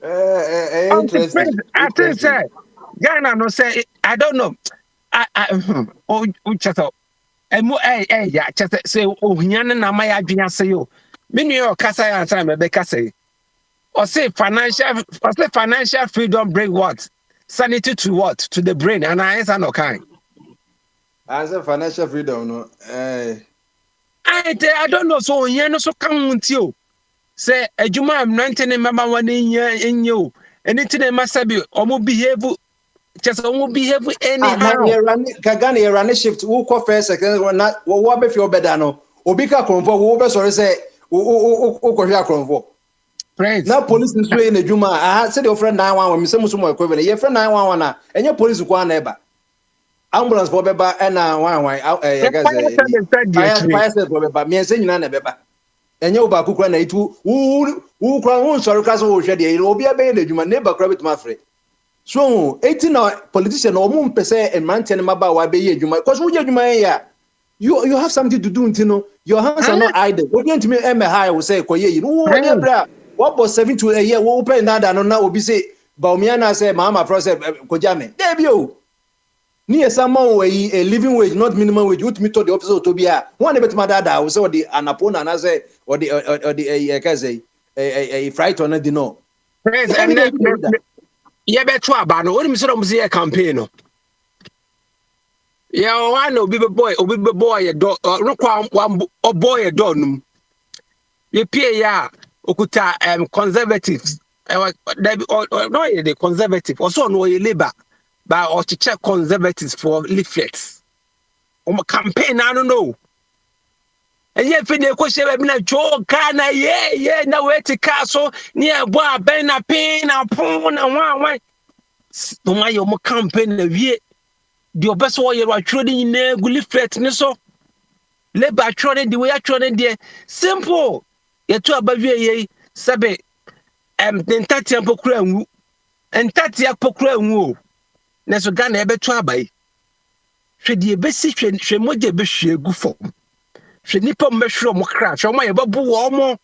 Interesting. I think say Ghana no say I don't know. Oh just yeah just say oh hiana na my adwena say yo. Me no kasa ya answer me be kasa. Or say financial freedom bring what? Sanity to what? To the brain and I answer no kind. Answer financial freedom no. I don't know so here no so come until say adwuma am 19 member one in you anything em sabi omo behave just omo behave anyhow. Kagana run shift who call first second na wo be fi obeda no obi ka konfo wo be sorry say o ko hwa konfo. Friends na police nso e na adwuma say the friend 911 me say muso mo equivalent ye friend 911 na enye police kwa na eba. Ambulance for beba na wan fire service for beba me ense nyina na beba enye oba kukura na itu wu kura hu sorry class wo hwe de obi abe na adwuma neighbor kura bitima frɛ so 18 na politician o mu mpese emante ne maba wa be ye adwuma because wo ye adwuma ya you have something to do ntino your hands are not idle obi ntimi eme high wo say koye yi wo dey bra what was 7 to a year wo pay nada no na obi say ba omia na say mama process kojame dey bi o ni someone wey a living wage not minimum wage with me to the officer to be one bit my dada we say the anapona na say or the a fright on the no praise and ye beto aba no oni so say campaign no yeah one obi boy do no kwa boy do num ye pie ya okuta conservatives no the conservative also no ye labor but or to check conservatives for leaflets. On my campaign, I don't know. And yet, when you question me, Joe, Kana, yeah, now where to castle near Boa Bena Pain, a pone, and one. No, my own campaign of ye. The best way you are trading in there, good lift, so. Let by trading the way I trading there. Simple. You're too above ye, Sabe. Then Tatia Pocran, and Tatia Pocran. Neso Ghana ebe twa bai. Hwe de besi hwe moje be hwe gu fom. Hwe nipa mmehwe mo kra, hwe mo ye babu wo mo.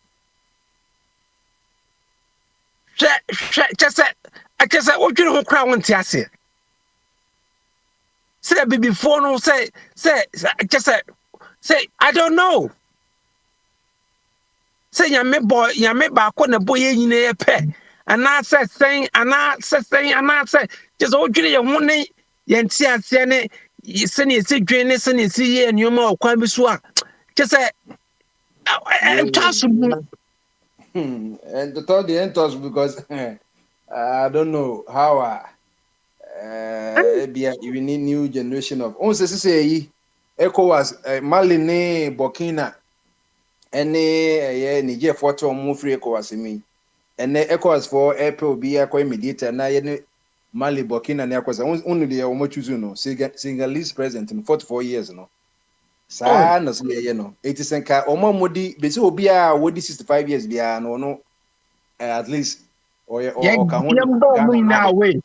Chese odwere ho kra won ti ase. Say before no say I don't know. Say yame ba ko na boy nyine ye pe. Ana say saying just odwere ye ho ne ye nti ase ne sene esi dwen ne sene esi ye nyoma okwan bi so a just say and to tell the enters because I don't know how we need new generation of say ECOWAS Mali ne Burkina ene Niger photo mo free ECOWAS mi ene ECOWAS for April bi akwa mediator na ye Mali Burkina ne akwasa unu de o choose no Senegalese president in 44 years no sa na so ye no etisenka omamodi be se obi a wodi 65 years bia no at least or ka ho na way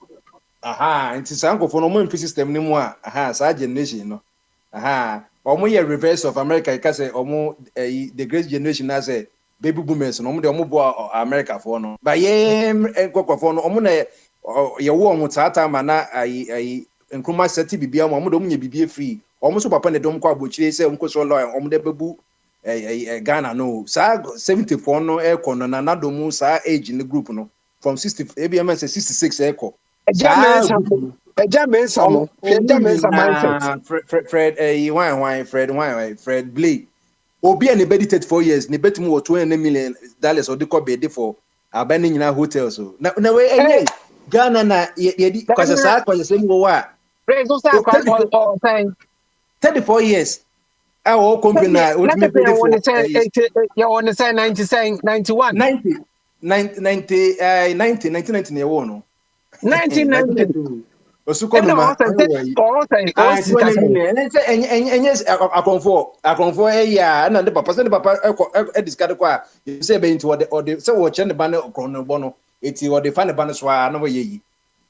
nti sankofo no mo system ni mu a sa generation no omo ye reverse of America ka say omo the great generation na say baby boomers no omo de omo bo America for no ba ye nkokofo no omo na ye wo omo tata ma na nkruma seti bibia omo de omo nya bibie free omo so papa ne dom kwa bochire say omo so law omo de bebu Ghana no sa 74 no eko no na dom sa age in the group no from 60 ABM say 66 eko Fred Blake obi and bedi 34 years ni betum wo $20 million or the bedi for abani nyina hotels so na we Ghana na ye kwasa sa kwasa sem wo wa 34 years our company na what me bedi for you want to say 91 1990 ne wo no 1990 Osuko no ma akonfo ya na de papa discard kwa say be into the say wo che ne ba ne okron bo no eti wo de fa ne ba ne so a na wo yeyi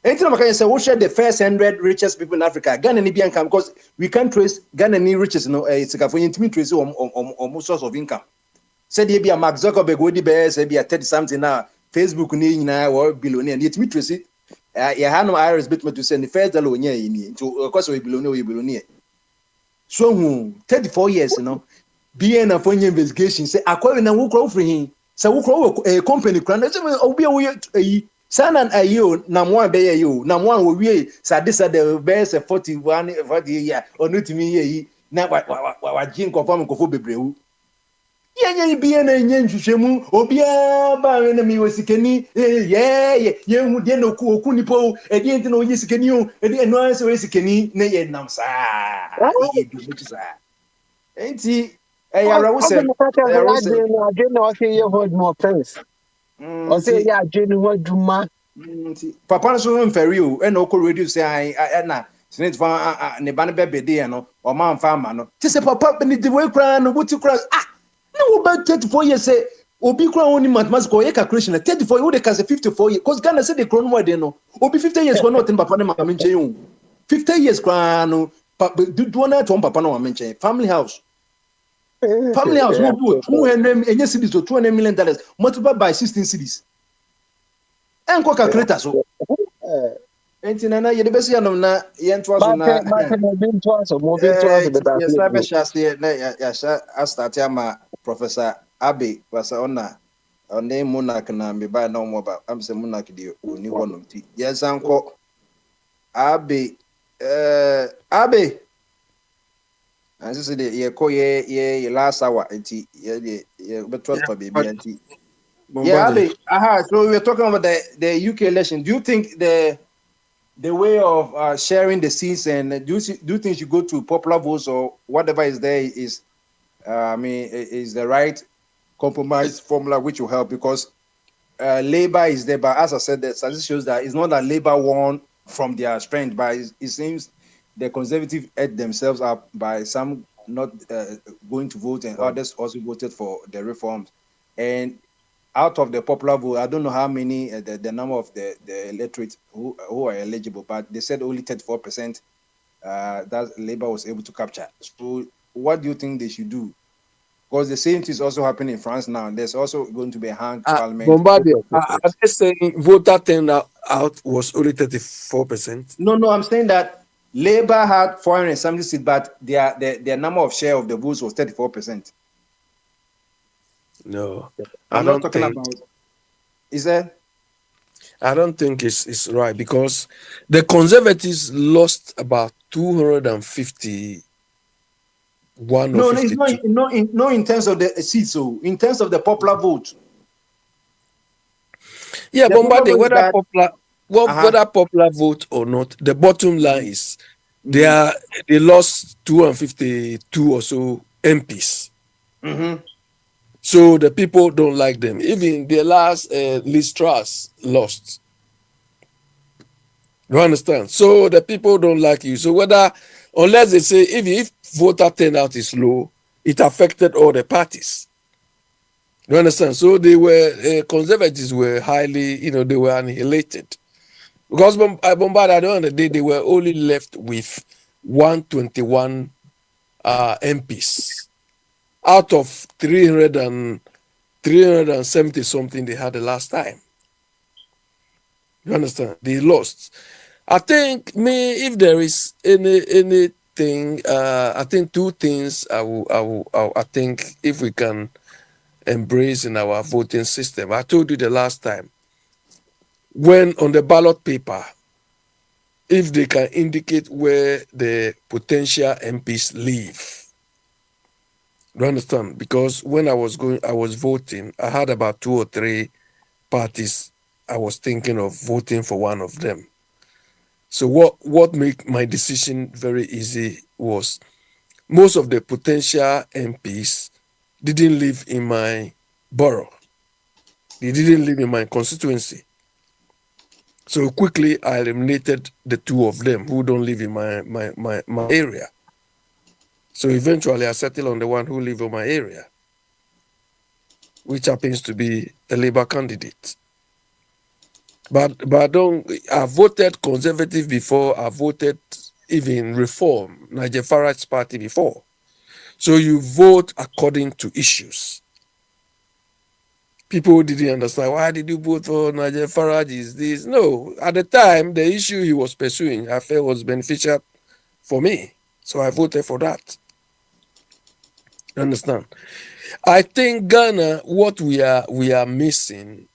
enti na maka say wo share the first 100 richest people in Africa Ghana ni bi income because we can trace Ghana ni richest no sikafo intimi trace source of income say dey bi Mark Zuckerberg wo di be say bi 30 something na Facebook ni nyina wo billionaire ni intimi trace yeah, no Iris bit me to send the first dollar on ye to course we billionaire. So 34 years, you know, being a phone investigation, say, I na wo crowd for him. So wo crowd a company crown, obi a son and a you, na one be you, na one we say this are the best 41 year or not to me ye na what Jim confirm ko fo bebreu. Ye bi na nyen hwehwemu obi a ba na mi wasikani ye hu de no ku nipo e de enti no ye sikani o e de no anse we sikani na ye nam sa ye du mutu sa enti ya wo se no ye hold more friends o say ya jenu waduma enti papa so mfari o e na okọ radio say na sinit fa ne ba ne bebede no o ma mfa ma no ti se papa ni de we kra no buti kra no about 34 years say obi kra only mathematics or calculation 34 you dey can say 54 years cause Ghana say the crown more dey no obi 50 years ko not papa na mama menchen you 50 years kra no do na to papa na mama menchen family house no do 200 enye cities to $200 million multiplied by 16 cities enko calculator so enti na ye de besi ya no na ye ntwa so na mo bin twa so yes I be share na ya start ama Professor Abe was on name monarch na me by no more ba am say monarch dey oni wonom ti yes anko Abe and so the ye ko ye last hour enti ye beto to baby enti yeah Abe so we are talking about the UK election. Do you think the way of sharing the seats and do you think you go to popular votes or whatever is there is I mean, is the right compromise formula which will help, because Labour is there. But as I said, the statistics shows that it's not that Labour won from their strength, but it seems the Conservatives ate themselves up by some not going to vote, and others also voted for the reforms. And out of the popular vote, I don't know how many, the number of the electorate who are eligible, but they said only 34% that Labour was able to capture. So what do you think they should do? Because the same thing is also happening in France now. There's also going to be a hanged parliament. Bombardier, are they saying voter turnout was only 34%? No, I'm saying that Labour had 470 seats, but their number of share of the votes was 34%. No, I'm not talking about. Is that? I don't think it's right, because the Conservatives lost about 251 No, or it's 52. not in terms of the seats. So in terms of the popular vote. Yeah, The Bombardier, popular vote is that- whether popular vote or not, the bottom line is they lost 252 or so MPs. Mm-hmm. So the people don't like them. Even the last Liz Truss lost. You understand? So the people don't like you. So unless they say if voter turnout is low, it affected all the parties. You understand? So they were Conservatives were highly, they were annihilated. Because Bombard, at the end of the day, they were only left with 121 MPs out of 370 something they had the last time. You understand? They lost. I think if there is anything, I think two things I think if we can embrace in our voting system. I told you the last time, when on the ballot paper, if they can indicate where the potential MPs live. You understand? Because when I was voting, I had about 2 or 3 parties I was thinking of voting for one of them. So what made my decision very easy was most of the potential MPs didn't live in my borough. They didn't live in my constituency. So quickly I eliminated the 2 of them who don't live in my area. So eventually I settled on the one who lives in my area, which happens to be a Labour candidate. But I voted Conservative before, I voted even Reform, Nigel Farage's party before. So you vote according to issues. People didn't understand, why did you vote for Nigel Farage? Is this? No, at the time, the issue he was pursuing, I felt was beneficial for me. So I voted for that. Understand? I think Ghana, what we are missing,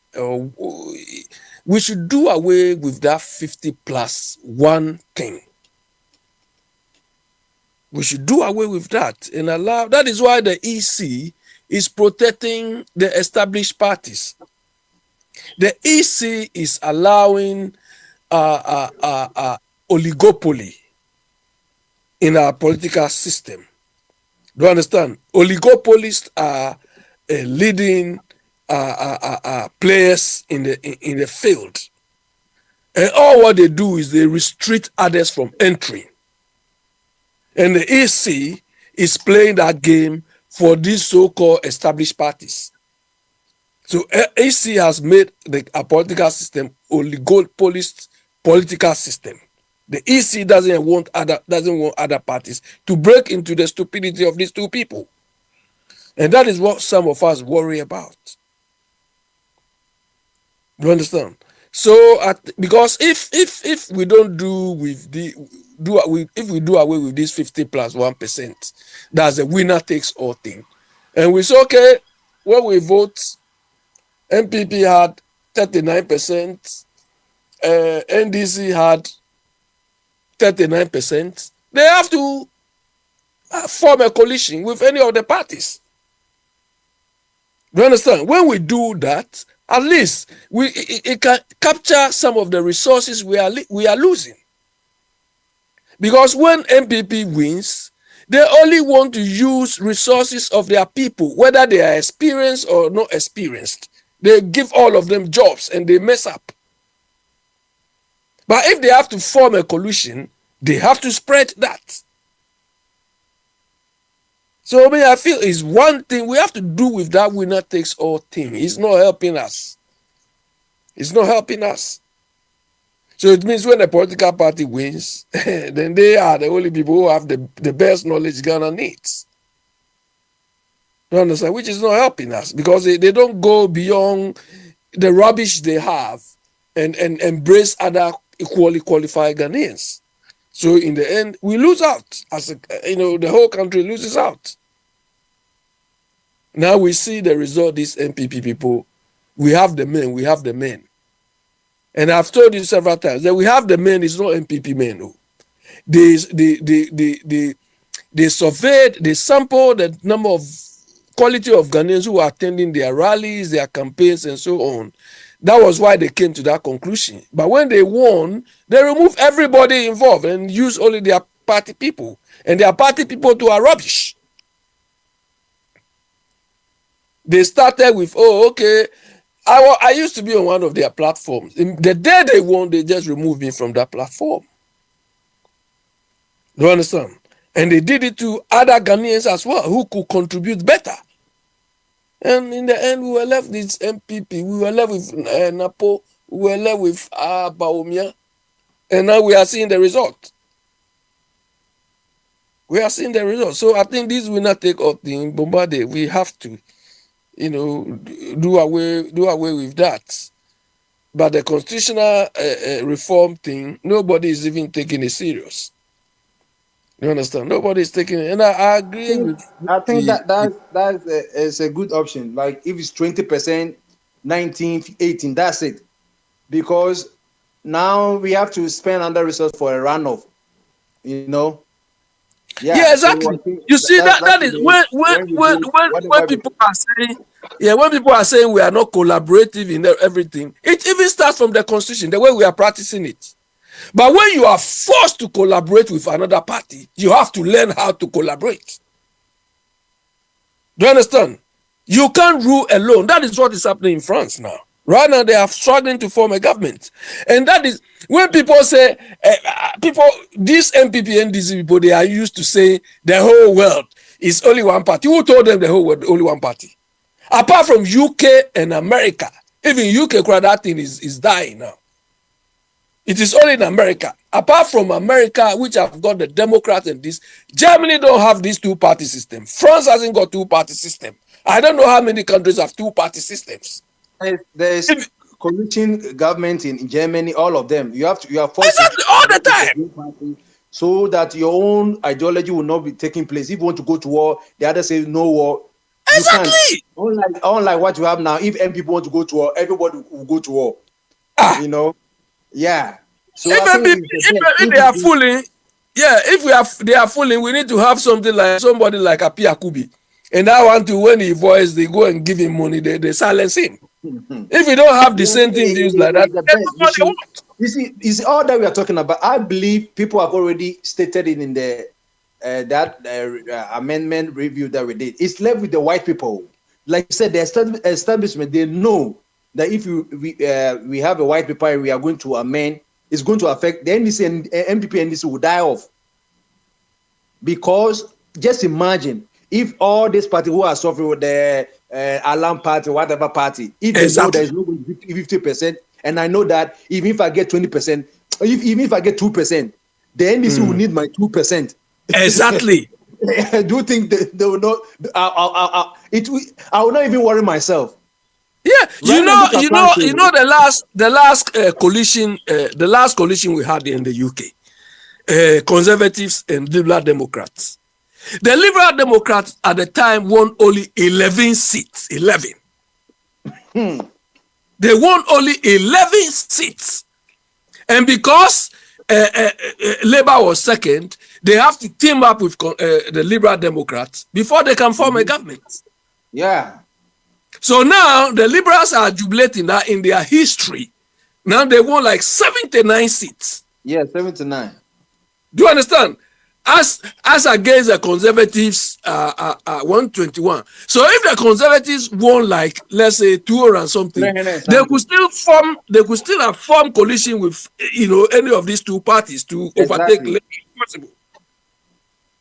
we should do away with that 50+1 thing. We should do away with that and allow. That is why the EC is protecting the established parties. The EC is allowing oligopoly in our political system. Do you understand? Oligopolists are leading players in the field, and all what they do is they restrict others from entering. And the EC is playing that game for these so-called established parties. So EC has made a political system oligopolist political system. The EC doesn't want other parties to break into the stupidity of these 2 people. And that is what some of us worry about. You understand? So because if we don't do with if we do away with this 50+1%, that's a winner takes all thing. And we say, okay, when we vote, MPP had 39%, NDC had 39%. They have to form a coalition with any of the parties. You understand? When we do that, at least it can capture some of the resources we are losing. Because when MPP wins, They only want to use resources of their people, whether they are experienced or not experienced. They give all of them jobs and they mess up. But if they have to form a coalition, they have to spread that. So I feel is one thing we have to do with that winner takes all thing. It's not helping us. It's not helping us. So it means when a political party wins, then they are the only people who have the best knowledge Ghana needs. You understand? Which is not helping us because they don't go beyond the rubbish they have and embrace other equally qualified Ghanaians. So in the end, we lose out. The whole country loses out. Now we see the result, these MPP people, we have the men. And I've told you several times that we have the men, it's not MPP men. No. They surveyed, they sampled the number of quality of Ghanaians who are attending their rallies, their campaigns, and so on. That was why they came to that conclusion. But when they won, they removed everybody involved and used only their party people. And their party people too are rubbish. They started with, I used to be on one of their platforms. The day they won, they just removed me from that platform. Do you understand? And they did it to other Ghanaians as well who could contribute better. And in the end, we were left with MPP. We were left with Napo. We were left with Baumia. And now we are seeing the result. We are seeing the result. So I think this will not take up the Bombardier. We have to, do away with that. But the constitutional reform thing, nobody is even taking it serious. You understand? Nobody is taking it, and I agree with. I think that is a good option. Like if it's 20%, 19, 18, that's it. Because now we have to spend under resource for a runoff. Yeah, exactly. So you see that is when people are saying, when people are saying we are not collaborative in everything, it even starts from the constitution, the way we are practicing it. But when you are forced to collaborate with another party, you have to learn how to collaborate. Do you understand? You can't rule alone. That is what is happening in France now. Right now, they are struggling to form a government. And that is when people say, these MPP and these people, they are used to say the whole world is only one party. Who told them the whole world only one party? Apart from UK and America, even UK, that thing is dying now. It is only in America. Apart from America, which have got the Democrats and this, Germany don't have this two-party system. France hasn't got two-party system. I don't know how many countries have two-party systems. There's coalition government in Germany, all of them. You are forced exactly all the time, so that your own ideology will not be taking place. If you want to go to war, the other says no war. Exactly. Unlike what you have now, if M people want to go to war, everybody will go to war. Yeah. So if they are fooling, they are fooling, we need to have somebody like Apia Kubi. And that one too, when he voice, they go and give him money, they silence him. If you don't have the same thing views like that, you see, it's all that we are talking about. I believe people have already stated it in the amendment review that we did. It's left with the white people. Like I said, the establishment, they know that if we have a white paper we are going to amend, it's going to affect the NDC and MPP and NDC will die off. Because just imagine if all these parties who are suffering with the Alarm Party, whatever party, if they know there is no 50%, and I know that even if I get 20%, even if I get 2%, the NDC will need my 2%. Exactly. Do you think they will not? I will not even worry myself. Yeah, the last coalition we had in the UK, Conservatives and Liberal Democrats. The Liberal Democrats at the time won only 11 seats. 11. They won only 11 seats, and because Labour was second, they have to team up with the Liberal Democrats before they can form a government. Yeah. So now the Liberals are jubilating that in their history. Now they won like 79 seats. Yeah, 79. Do you understand? as against the conservatives 121. So if the conservatives won like let's say 200 and something, they could still have formed coalition with any of these two parties to overtake Labour. Possible.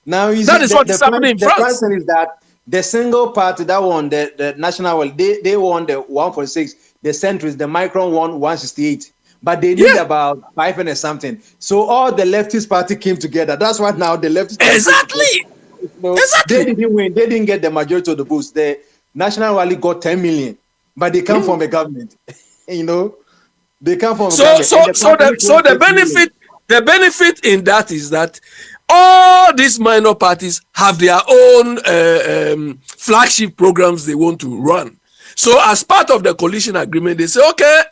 Now that is what is happening in France. The question is that the single party that won the national, they won the 146. The centrist, the Macron won 168. But they need about 500 and something. So all the leftist party came together. That's why now the leftist exactly. They didn't win. They didn't get the majority of the votes. The National Rally got 10 million, but they come from a government. They come from the benefit in that is that all these minor parties have their own flagship programs they want to run. So as part of the coalition agreement, they say, okay,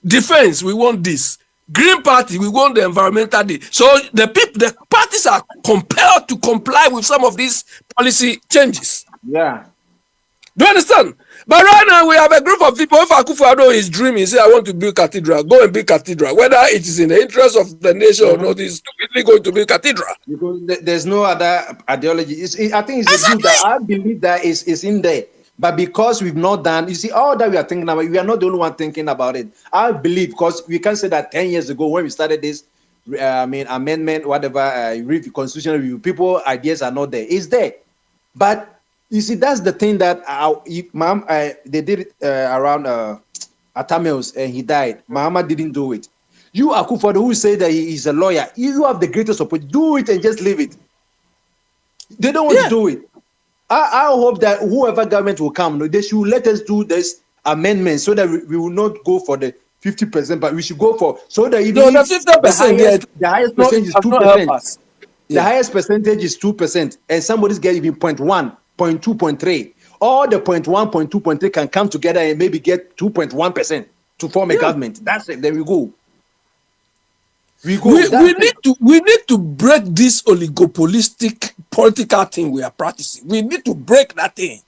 defense, we want this. Green Party, we want the environmental deal. So the parties are compelled to comply with some of these policy changes. Yeah. Do you understand? But right now we have a group of people. If Akufo-Addo is dreaming, say I want to build cathedral, go and build cathedral. Whether it is in the interest of the nation or not, is stupidly going to build cathedral. Because there's no other ideology. I think it's a view that I believe that is in there. But because we've not done, you see, all that we are thinking about, we are not the only one thinking about it. I believe, because we can say that 10 years ago when we started this, amendment, whatever, constitutional review, people ideas are not there. It's there. But you see, that's the thing that they did it around Atamils and he died. Mahama didn't do it. You, Akufo-Addo, who say that he is a lawyer, you have the greatest support. Do it and just leave it. They don't want to do it. I hope that whoever government will come, they should let us do this amendment so that we will not go for the 50%, but we should go for so that even the 50%, the highest percentage is 2%. The highest percentage is 2%, and somebody's getting even 0.1, 0.2, 0.3. All the 0.1, 0.2, 0.3 can come together and maybe get 2.1% to form a government. That's it. There we go. We need to break this oligopolistic political thing we are practicing. We need to break that thing.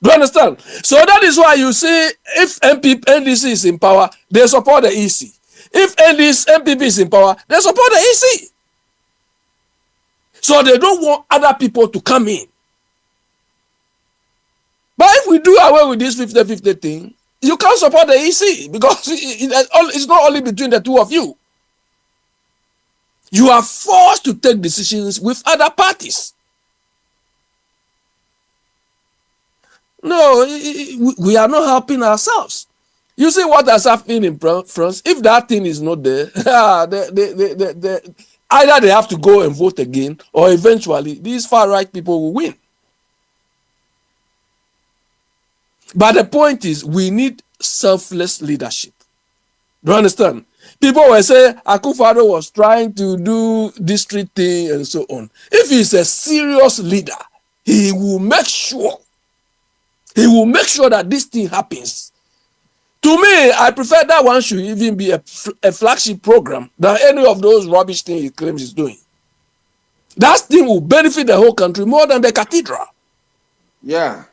Do you understand? So that is why you see, if NDC is in power, they support the EC. If MPP is in power, they support the EC. So they don't want other people to come in. But if we do away with this 50-50 thing, you can't support the EC because it's not only between the two of you. You are forced to take decisions with other parties. No, we are not helping ourselves. You see what has happened in France? If that thing is not there, either they have to go and vote again, or eventually these far-right people will win. But the point is, we need selfless leadership. Do you understand? People will say Akufo-Addo was trying to do district thing and so on. If he's a serious leader, he will make sure that this thing happens. To me, I prefer that one should even be a flagship program than any of those rubbish things he claims he's doing. That thing will benefit the whole country more than the cathedral. Yeah.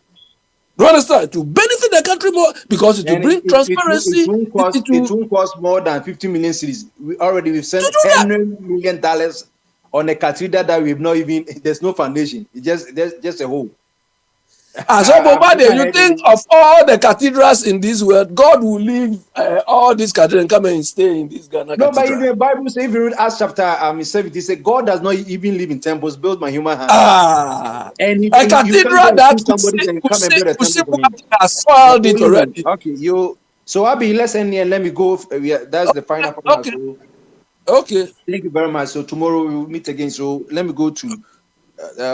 Do you understand? To benefit the country more because it will bring transparency. It won't cost more than 50 million cities. We've sent $100 million on a cathedral that we've not even. There's no foundation. It's just a hole. As you think of all the cathedrals in this world, God will leave all these cathedrals and come and stay in this Ghana cathedral. No, but in the Bible says, if you read Acts chapter 70, it says God does not even live in temples built by human hands. And a cathedral that has spoiled it already. Okay, so Abi, let's end here. Let me go. That's the final part. Okay. Okay. Thank you very much. So tomorrow we will meet again. So let me go to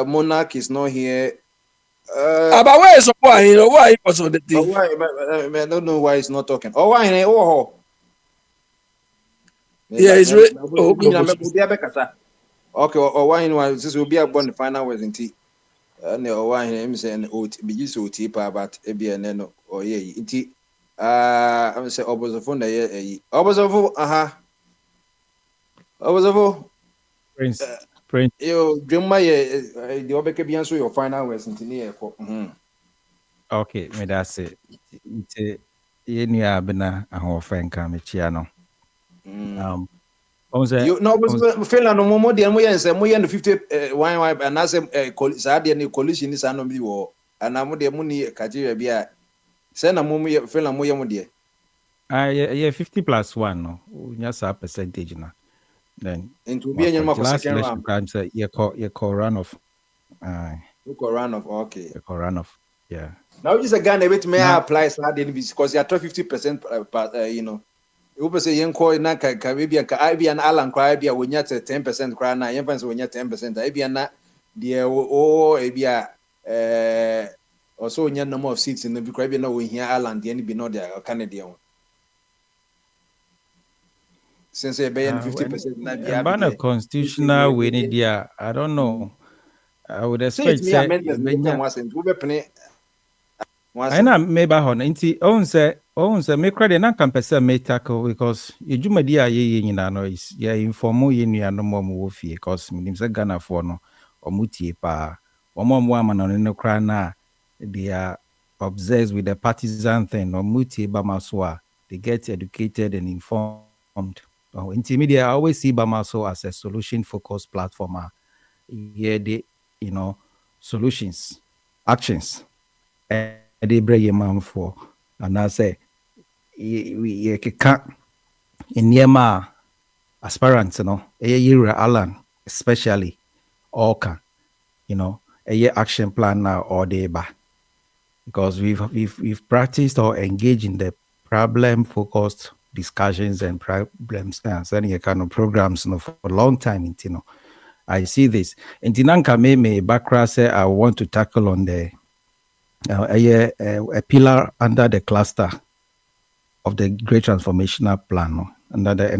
Monarch is not here. But where is why he was on the thing? I don't know why he's not talking. Yeah, it's ready. Okay, why this will be about the final words in tea. Why him saying be used to tea, but no or yeah, I'm saying phone Prince. Yo, dream my the obeke be answer your final words in tea. Okay, me that's it. It's bena ahofa nka me chia no. You no, Finland no more than we say more than 50 wine and as a coalition is an war and I'm the money Katia Bia. Send a mummy Finland more dear. Yeah, 50 plus 1 no. Just a percentage now. Then into being your for second round. You call runoff. You call runoff, okay. You call runoff. Yeah. Now just again a bit may apply because you are 50%, you know. You say young coin na Caribbean Caribbean Alan Caribbean when you 10% cry na yen when you 10% Caribbean na dear Abia also when you number of seats in the Caribbean no we here Alan the be not there Canadian. Since a 50% na ban a constitutional we need there. I don't know. I would expect say I know maybe on inti on say me credit na can person me tackle because you jumadi a ye nyina no is ya inform ye nua no mo wo fie because minim say Ghana for no omutie pa omo ama no no kra na they are obsessed with the partisan thing omutie Bamaso they get educated and informed. Inti media I always see Bamaso as a solution focused platform. Here they solutions, actions. They bring a man for, and I say, you can't in Yema aspirants, a year Alan, especially, or can, a year action plan now or day back. Because we've practiced or engaged in the problem focused discussions and problems and any kind of programs for a long time, I see this. And Tinanka me background say I want to tackle on the a pillar under the cluster of the Great Transformational Plan, under the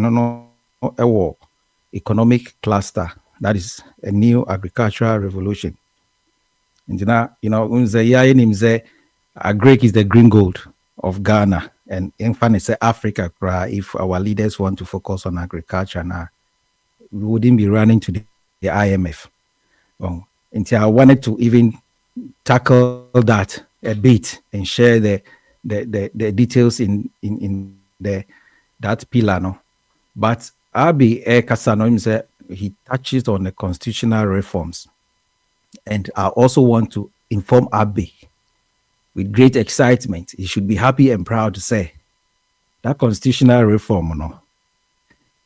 economic cluster, that is a new agricultural revolution. And Agric is the green gold of Ghana, and in fact, say Africa. If our leaders want to focus on agriculture now, we wouldn't be running to the IMF. Until I wanted to even tackle that a bit and share the details in that pillar, no. But Abi Kasano said he touches on the constitutional reforms, and I also want to inform Abi with great excitement. He should be happy and proud to say that constitutional reform, no,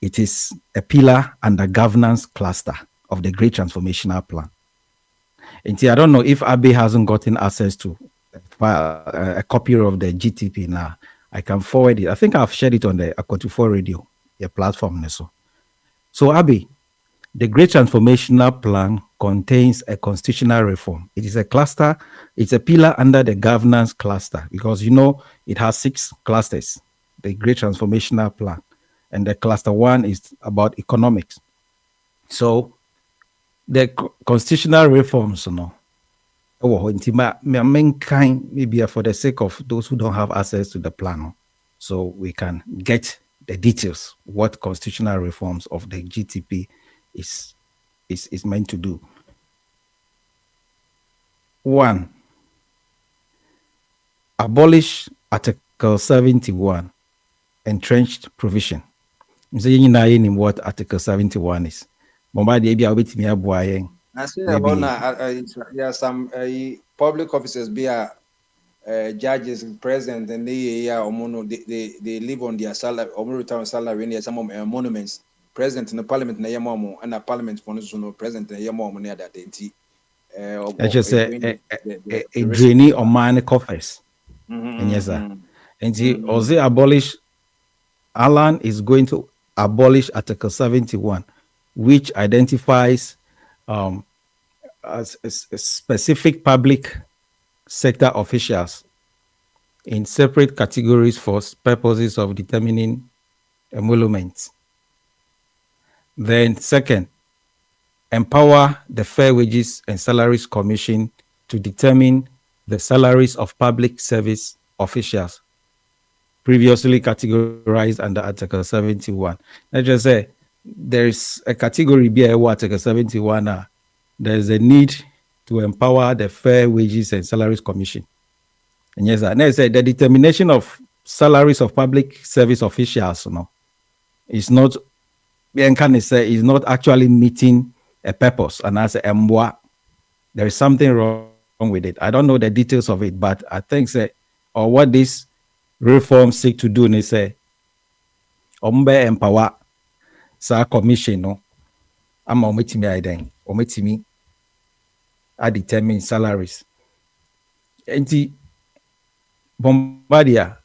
it is a pillar and a governance cluster of the Great Transformational Plan. And I don't know if Abe hasn't gotten access to a copy of the GTP now. I can forward it. I think I've shared it on the Akotufo Radio, your platform. So Abe, the Great Transformational Plan contains a constitutional reform. It is a cluster. It's a pillar under the governance cluster because, it has 6 clusters, the Great Transformational Plan. And the cluster 1 is about economics. So the constitutional reforms, maybe for the sake of those who don't have access to the plan, so we can get the details what constitutional reforms of the GTP is meant to do. 1, abolish Article 71, entrenched provision. What Article 71 is. I say about some public officers be judges, president, and they live on their salary, return salary, and some monuments. President in the parliament na yamo and a parliament for no president na yamo near that day. I just say a drainy or minor coffers. And yes, sir. And Oze abolish. Alan is going to abolish Article 71, which identifies as specific public sector officials in separate categories for purposes of determining emoluments. Then, second, empower the Fair Wages and Salaries Commission to determine the salaries of public service officials previously categorized under Article 71. Let's just say there is a category B Article 71. There is a need to empower the Fair Wages and Salaries Commission. And yes, let's say the determination of salaries of public service officials is not Bianca say is not actually meeting a purpose, and as a mwa, there is something wrong with it. I don't know the details of it, but I think say, or what this reform seek to do, they say, ombe empower sa commission no, ama ometimi aiden, ometimi I determine salaries. Enti Bombardier,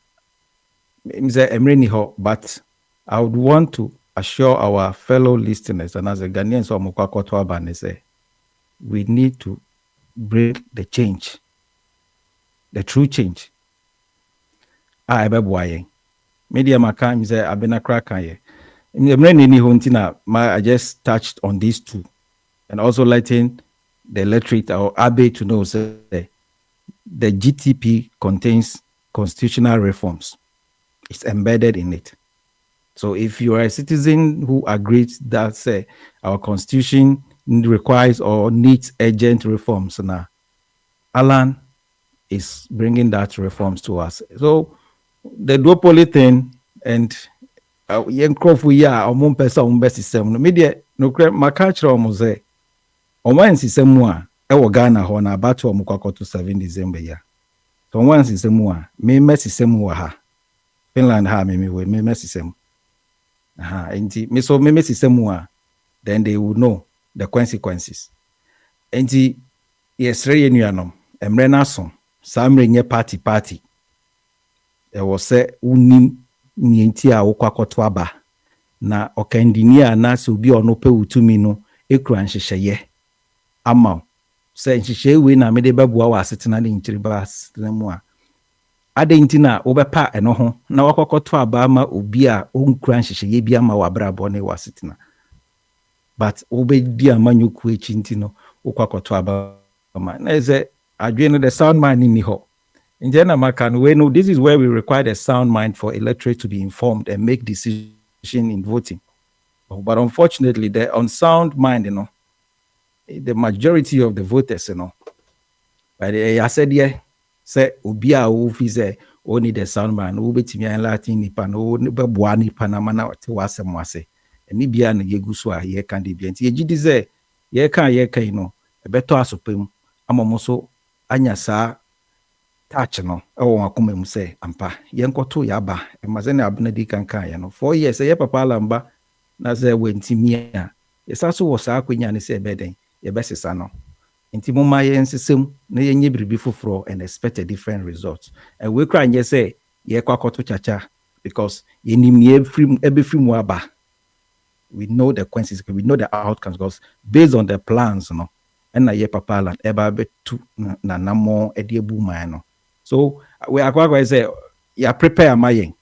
but I would want to assure our fellow listeners and as a Ghanaian, so say we need to bring the change, the true change. I media maka say abena kraka I just touched on these two, and also letting the electorate or Abe to know say the GTP contains constitutional reforms. It's embedded in it. So if you are a citizen who agrees that say our constitution requires or needs urgent reforms, now Alan is bringing that reforms to us. So the duopoly thing and young crop we are among person best system. Media no makacha omoze. Oman system more. Ewo Ghana ho na abatu omukwa to 7 December ya. So one system more. Me system wa ha. Finland ha me system. Enti me so me system more. Then they will know the consequences. Enti yes re yenuanom emre na so samre nye party e wo se unim nienti a wokwakoto aba na okandini na so bi ono pe utumi no ekura nhyehyeye ama se nhyehyeye we na me de babua wa asetena de nkyiri ba asetena mu a ade ntina wobepa eno ho na wakwakoto aba ama obi a onkura nhyehyeye bi ama wabrabo ne wasetena but obedi amanyuku echi ntino wokwakoto aba ama na eze adwene the sound mind in ho. In Makan, we know this is where we require a sound mind for electorate to be informed and make decisions in voting. But unfortunately, the unsound mind, the majority of the voters, but I said, yeah, say, Ubia Ufize, only the sound mind, Ubetimia Latin Nipan, Ubebuani Panamana, Tiwasamwase, and Nibian Yeguswa, ye can deviant. Ye Jidize, ye can, a better asopim, Amamoso, Anyasa. Touch no ewo akoma mu say ampa yenkoto yaba emazene abnadi kankan ye no 4 years ye papa lamba na say wentimi a yesaso wo saa kwanya ne say beden ye besesa no enti mumma ye nsesem na yenye biribi foforo and expect a different result and we kra nye say ye kwakoto chacha because ye nim ye free mu aba we know the consequences, we know the outcomes because based on the plans no and na ye papa land eba betu na namo ediebu man no. So we are going to say, "Ya prepare my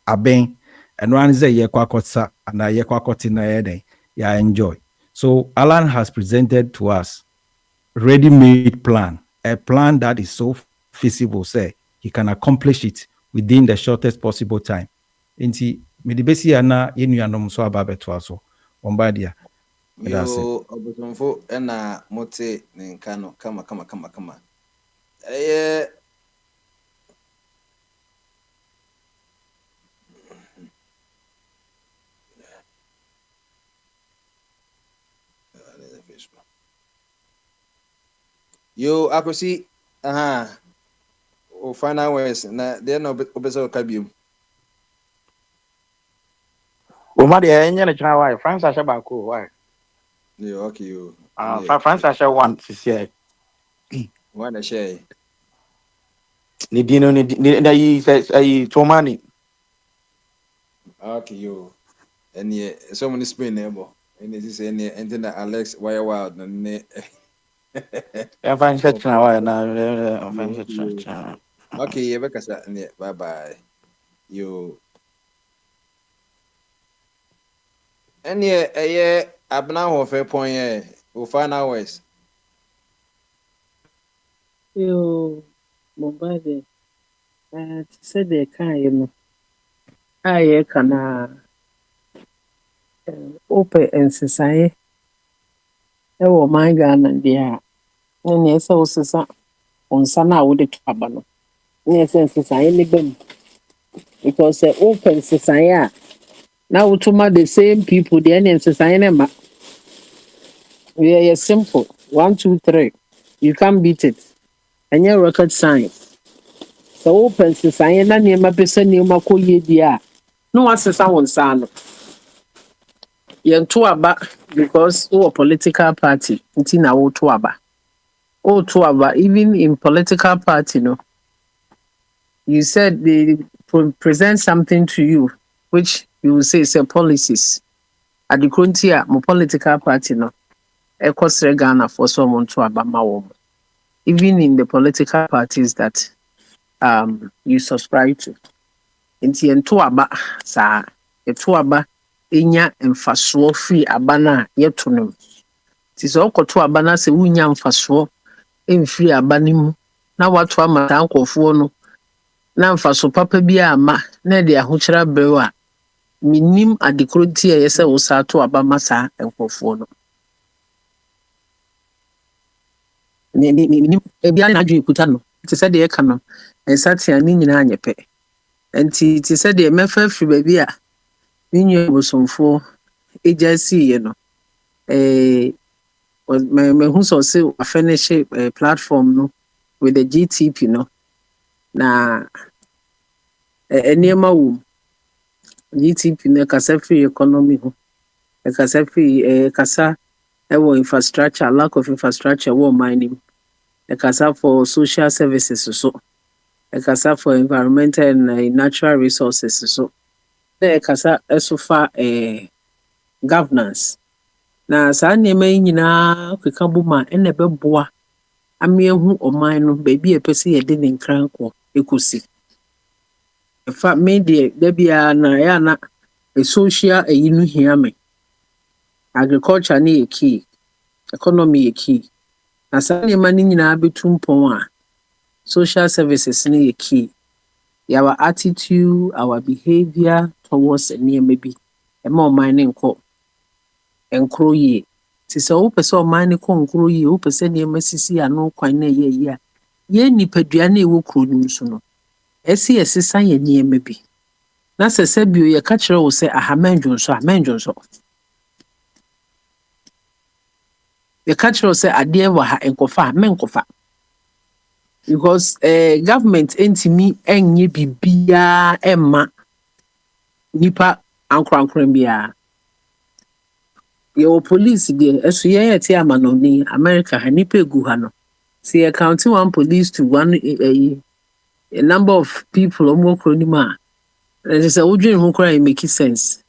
aben," and one say, "Ya kwakotsa," and ya kwakoti na yede, ya enjoy. So Alan has presented to us ready-made plan, a plan that is so feasible. Say he can accomplish it within the shortest possible time. Inti medibesi ana yenu yanom so ababeto aso. Ombadia. Yo obusonfo ena mote nkano kama. Yo, akosi, o final words na there no obeso kabium. O ma de enye ne chana why France asha ba ko why. Yo, okay yo. France asha one sisi. One a share. Ni dino ni yi say Tomani. Okay yo. And yeah, so many Spain neighbor. And this is any and Alex wire wild ne. Okay, bye bye. You. And yeah, Abna fair point, we'll find hours. You, Mobile, said they can't, I can open and society. Oh, my God, and dear. And yes, also on Sana would it happen. Yes, and society, because the open society Now to the same people, the onions is yeah, simple. 1, 2, 3. You can't beat it. And your rocket science. So open to sign and near my person near my dear. No one says I want son. You're too about because a political party. It's in our two about. Oh, two about even in political party, no. You said they present something to you, which you will say is a policies. At the frontier, my political party, no. Ekosre Ghana for someone to abama. Even in the political parties that you subscribe to. Inti ento aba sa eto aba enya mfasoɔ free abana yetonum. Ti so okoto abana se wunya mfasoɔ emfiri abana mu na wato amata nkɔfoɔ no na mfaso papa bi ama na de ahokyera brew a minim adekroti a yɛsɛ wo sa to aba masa nkɔfoɔ no. Ni ebi ana adwe kuta no. Ti sɛ de yɛka no ensatia ni nyina anyepɛ. Enti ti sɛ de mefa firi baabi a minyu bosomfo agency ye no me hu so se finish platform no with the GTP no na eniema wo GTP no kasa free economy ho kasa free kasa ewo infrastructure, lack of infrastructure wo mining kasa for social services so kasa for environmental and natural resources so kasa esofa governance na saa nneɛma yi nyinaa keka boma ene bɛboa amehu ɔman no baabi a pɛsɛ yɛde ne nkranko ekosi fa media da bia na ya na social ayi no hia me agriculture ne yɛ key economy yɛ key na saa nneɛma no nyinaa betu mpɔn a social services ne yɛ key our attitude, our behavior towards nneɛma bi ɛma ɔman ne nkɔ nkoro yie. Ti sɛ wo pɛsɛ ɔman ne kɔ nkoro yie, wo pɛsɛ nneɛma sisi ano kwan na yɛ yie a yɛ nipadua na ɛwɔ kuro no so no ɛsi ɛsesa yɛ nneɛma bi na sɛ bio yɛ ka kyerɛ wo sɛ ahamɛndwonso yɛ ka kyerɛ wo sɛ adeɛ wɔ ha nkɔfa menkɔfa because government entimi enye bibia emma nipa ankrankran bia your police de eso ye ti amanoni America ha nipa egu ha no see counting one police to one a number of people omo kronima and say wodwen ho kra make sense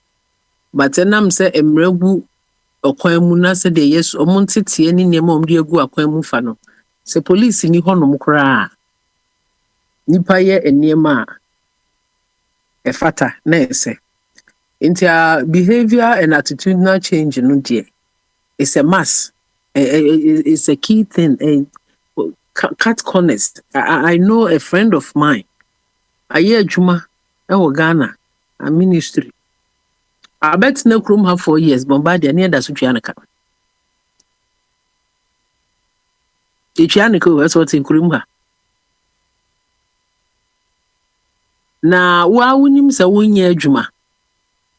but enam say emragu okwan mu na say de yes omo ntete ni nema omde egu akwan mu fa no se police ni honom kra nipa ye enema efata na ese into behavior and attitudinal change no dear it's a mass it's a key thing cut corners. I know a friend of mine aye adwuma e wo Ghana a ministry I bet na krom ha 4 years bombardia na da so twia nka Ichianiko that's what in Kurumba. Na wa wunim sa wonya adwuma.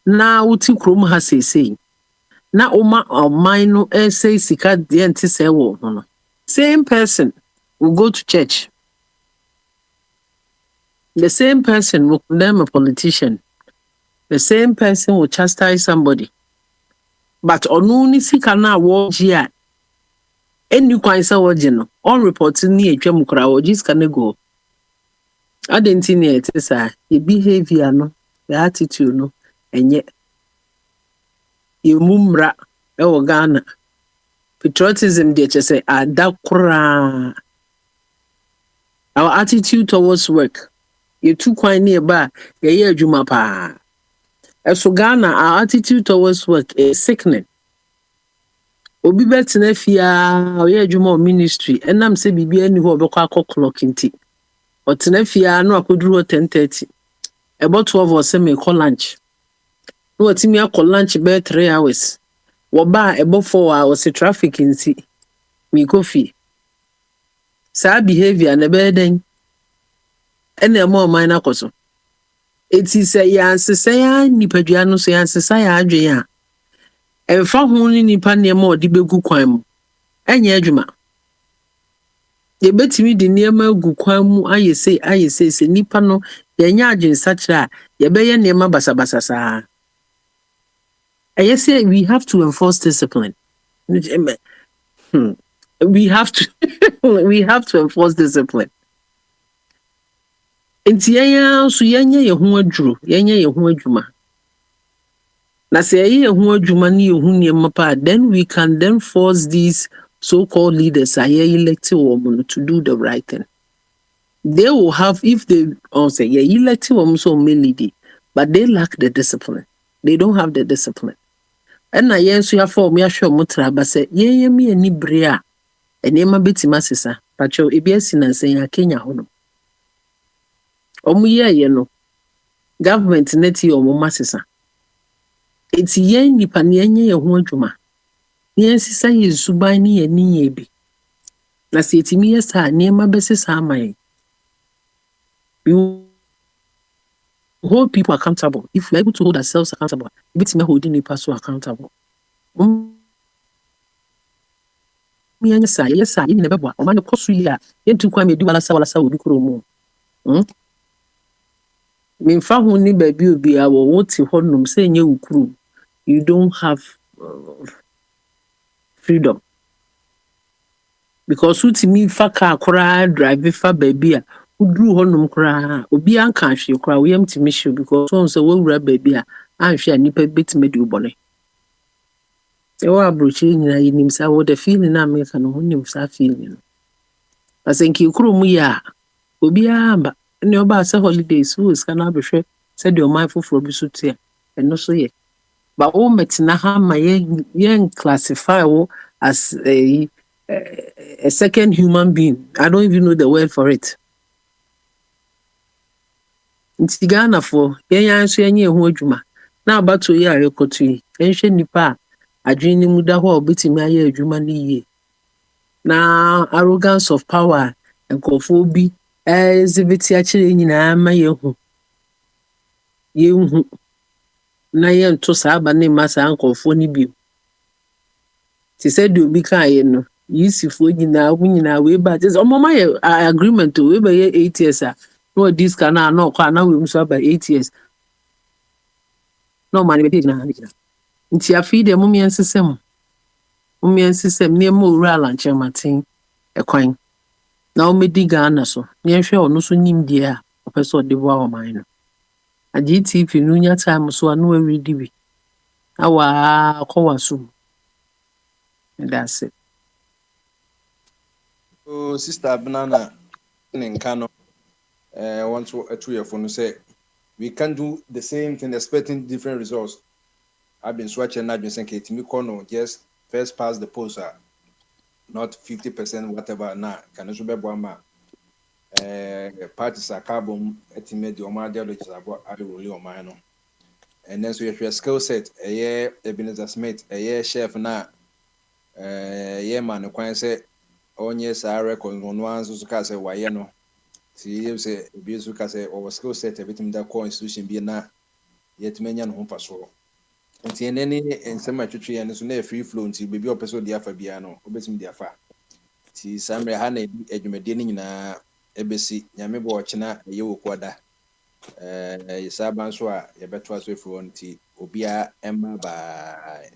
Na wuti kurum ha sesei. Na oma oman no say sika de enti say wo no. Same person will go to church. The same person will condemn a politician. The same person will chastise somebody. But onuni sika na wo jia any kwan say wogino on reporting ni etwam kra wogis can go adenti it is your behavior no the attitude no enye yemumra e wo Ghana patriotism de say adakura our attitude towards work you too kwan ni ba ye adwuma pa eso Ghana our attitude towards work is sickening. Obi betena fia oye adwuma ministry enam se bibia ni ho obekọ akọ clock nti otena fia no akoduru 10:30 about 12 or say me call lunch no otimi akọ lunch be 3 hours wo ba ebo 4 hours traffic nti me coffee sa behavior na be den ene mo man akoso It is a yansesa nipadua no so yansesa ya adwen a emfa ho ni nipa nneema odi begu kwan mu enye adwuma ye betimi de nneema gu kwan mu ayese nipa no yenya adwen sachira ye beye nneema basabasa saa say we have to enforce discipline. We have to enforce discipline. Enti so yenye ye ho adwuro yenye ye ho adwuma na se ye ho adwuma ne ye ho nneema pa then we can then force these so-called leaders elected women to do the right thing. They will have, if they say elected women so lead, but they lack the discipline. They don't have the discipline. And na so ya for me assure mutra ba say ye me ani brea enema betima sesa pacho ebiasi na say ya Kenya hono ye no government neti omo masesa eti ye nipa ne enye ye ho adwuma ne sesa ye suban ne ye ni bi na se etimi ye sa nema besesa amai you hold people accountable. If we're able to hold ourselves accountable, it's me holding the person accountable. Yes, sir. You never bought. Man, cost really. You to come do wala sa obi kuro mu. Me fa ho ni baby obi a wo woti honum say nye ukuru. You don't have freedom. Because utimi fa car kora drive fa baby a udru honum kra obi anka hwe kra we am timi hwe because one say we wura baby a anhwe anipa betime di ubone e wa abrochi nyina yinim sa wo the feeling na me ka no honim sa feeling asenki kro mu ya obi amba ne oba say holidays wo ska na behwe say de o man foforo bi so tia eno so ye ba o metina ha ma ye classify wo as a second human being. I don't even know the word for it. Nti Ghana for yenya so yenye ho adwuma na abato ye arekoto yi enhwe nipa adwen ni muda ho obetimi aye adwuma ni ye na arrogance of power enkofo bi exhibit a kire nyina ma ye hu na ye nto sa aba ne masa enkofo ni bi ti said do bi kan ye no yisifo nyina we ba just omoma ye agreement we be ye 8 years no this can no kwa na we muso by 8 years no man be na nti afi de mumien system ne mo ura lanche matin ekwan na o medi Ghana so ne hwe ono so nim die a opeso de bo awo man no agtv no nya time so anu ready bi awa akwa so and that's it. Oh, Sister Banana Nkano want to your phone say we can do the same thing expecting different results. I've been swatching I've been saying me kono just first pass the post not 50% whatever now can also be one parties are carbon estimate the Omar ideologies about really on mine. And then so if your skill set a year Ebenezer Smith a year chef now yeah man the say onye sa record no one so ka say why no see you say be so ka say our skill set everything that core institution be na yet menya no ho so nti eneni ensema twetwe ya so na free flow nti bebi opeso dia fa bia no obesim dia fa ti samre ha na adwumade ni nyina ebesi nyame bo ochena ye wokoda yesa ban so a ye beto aso free nti obia emma bye.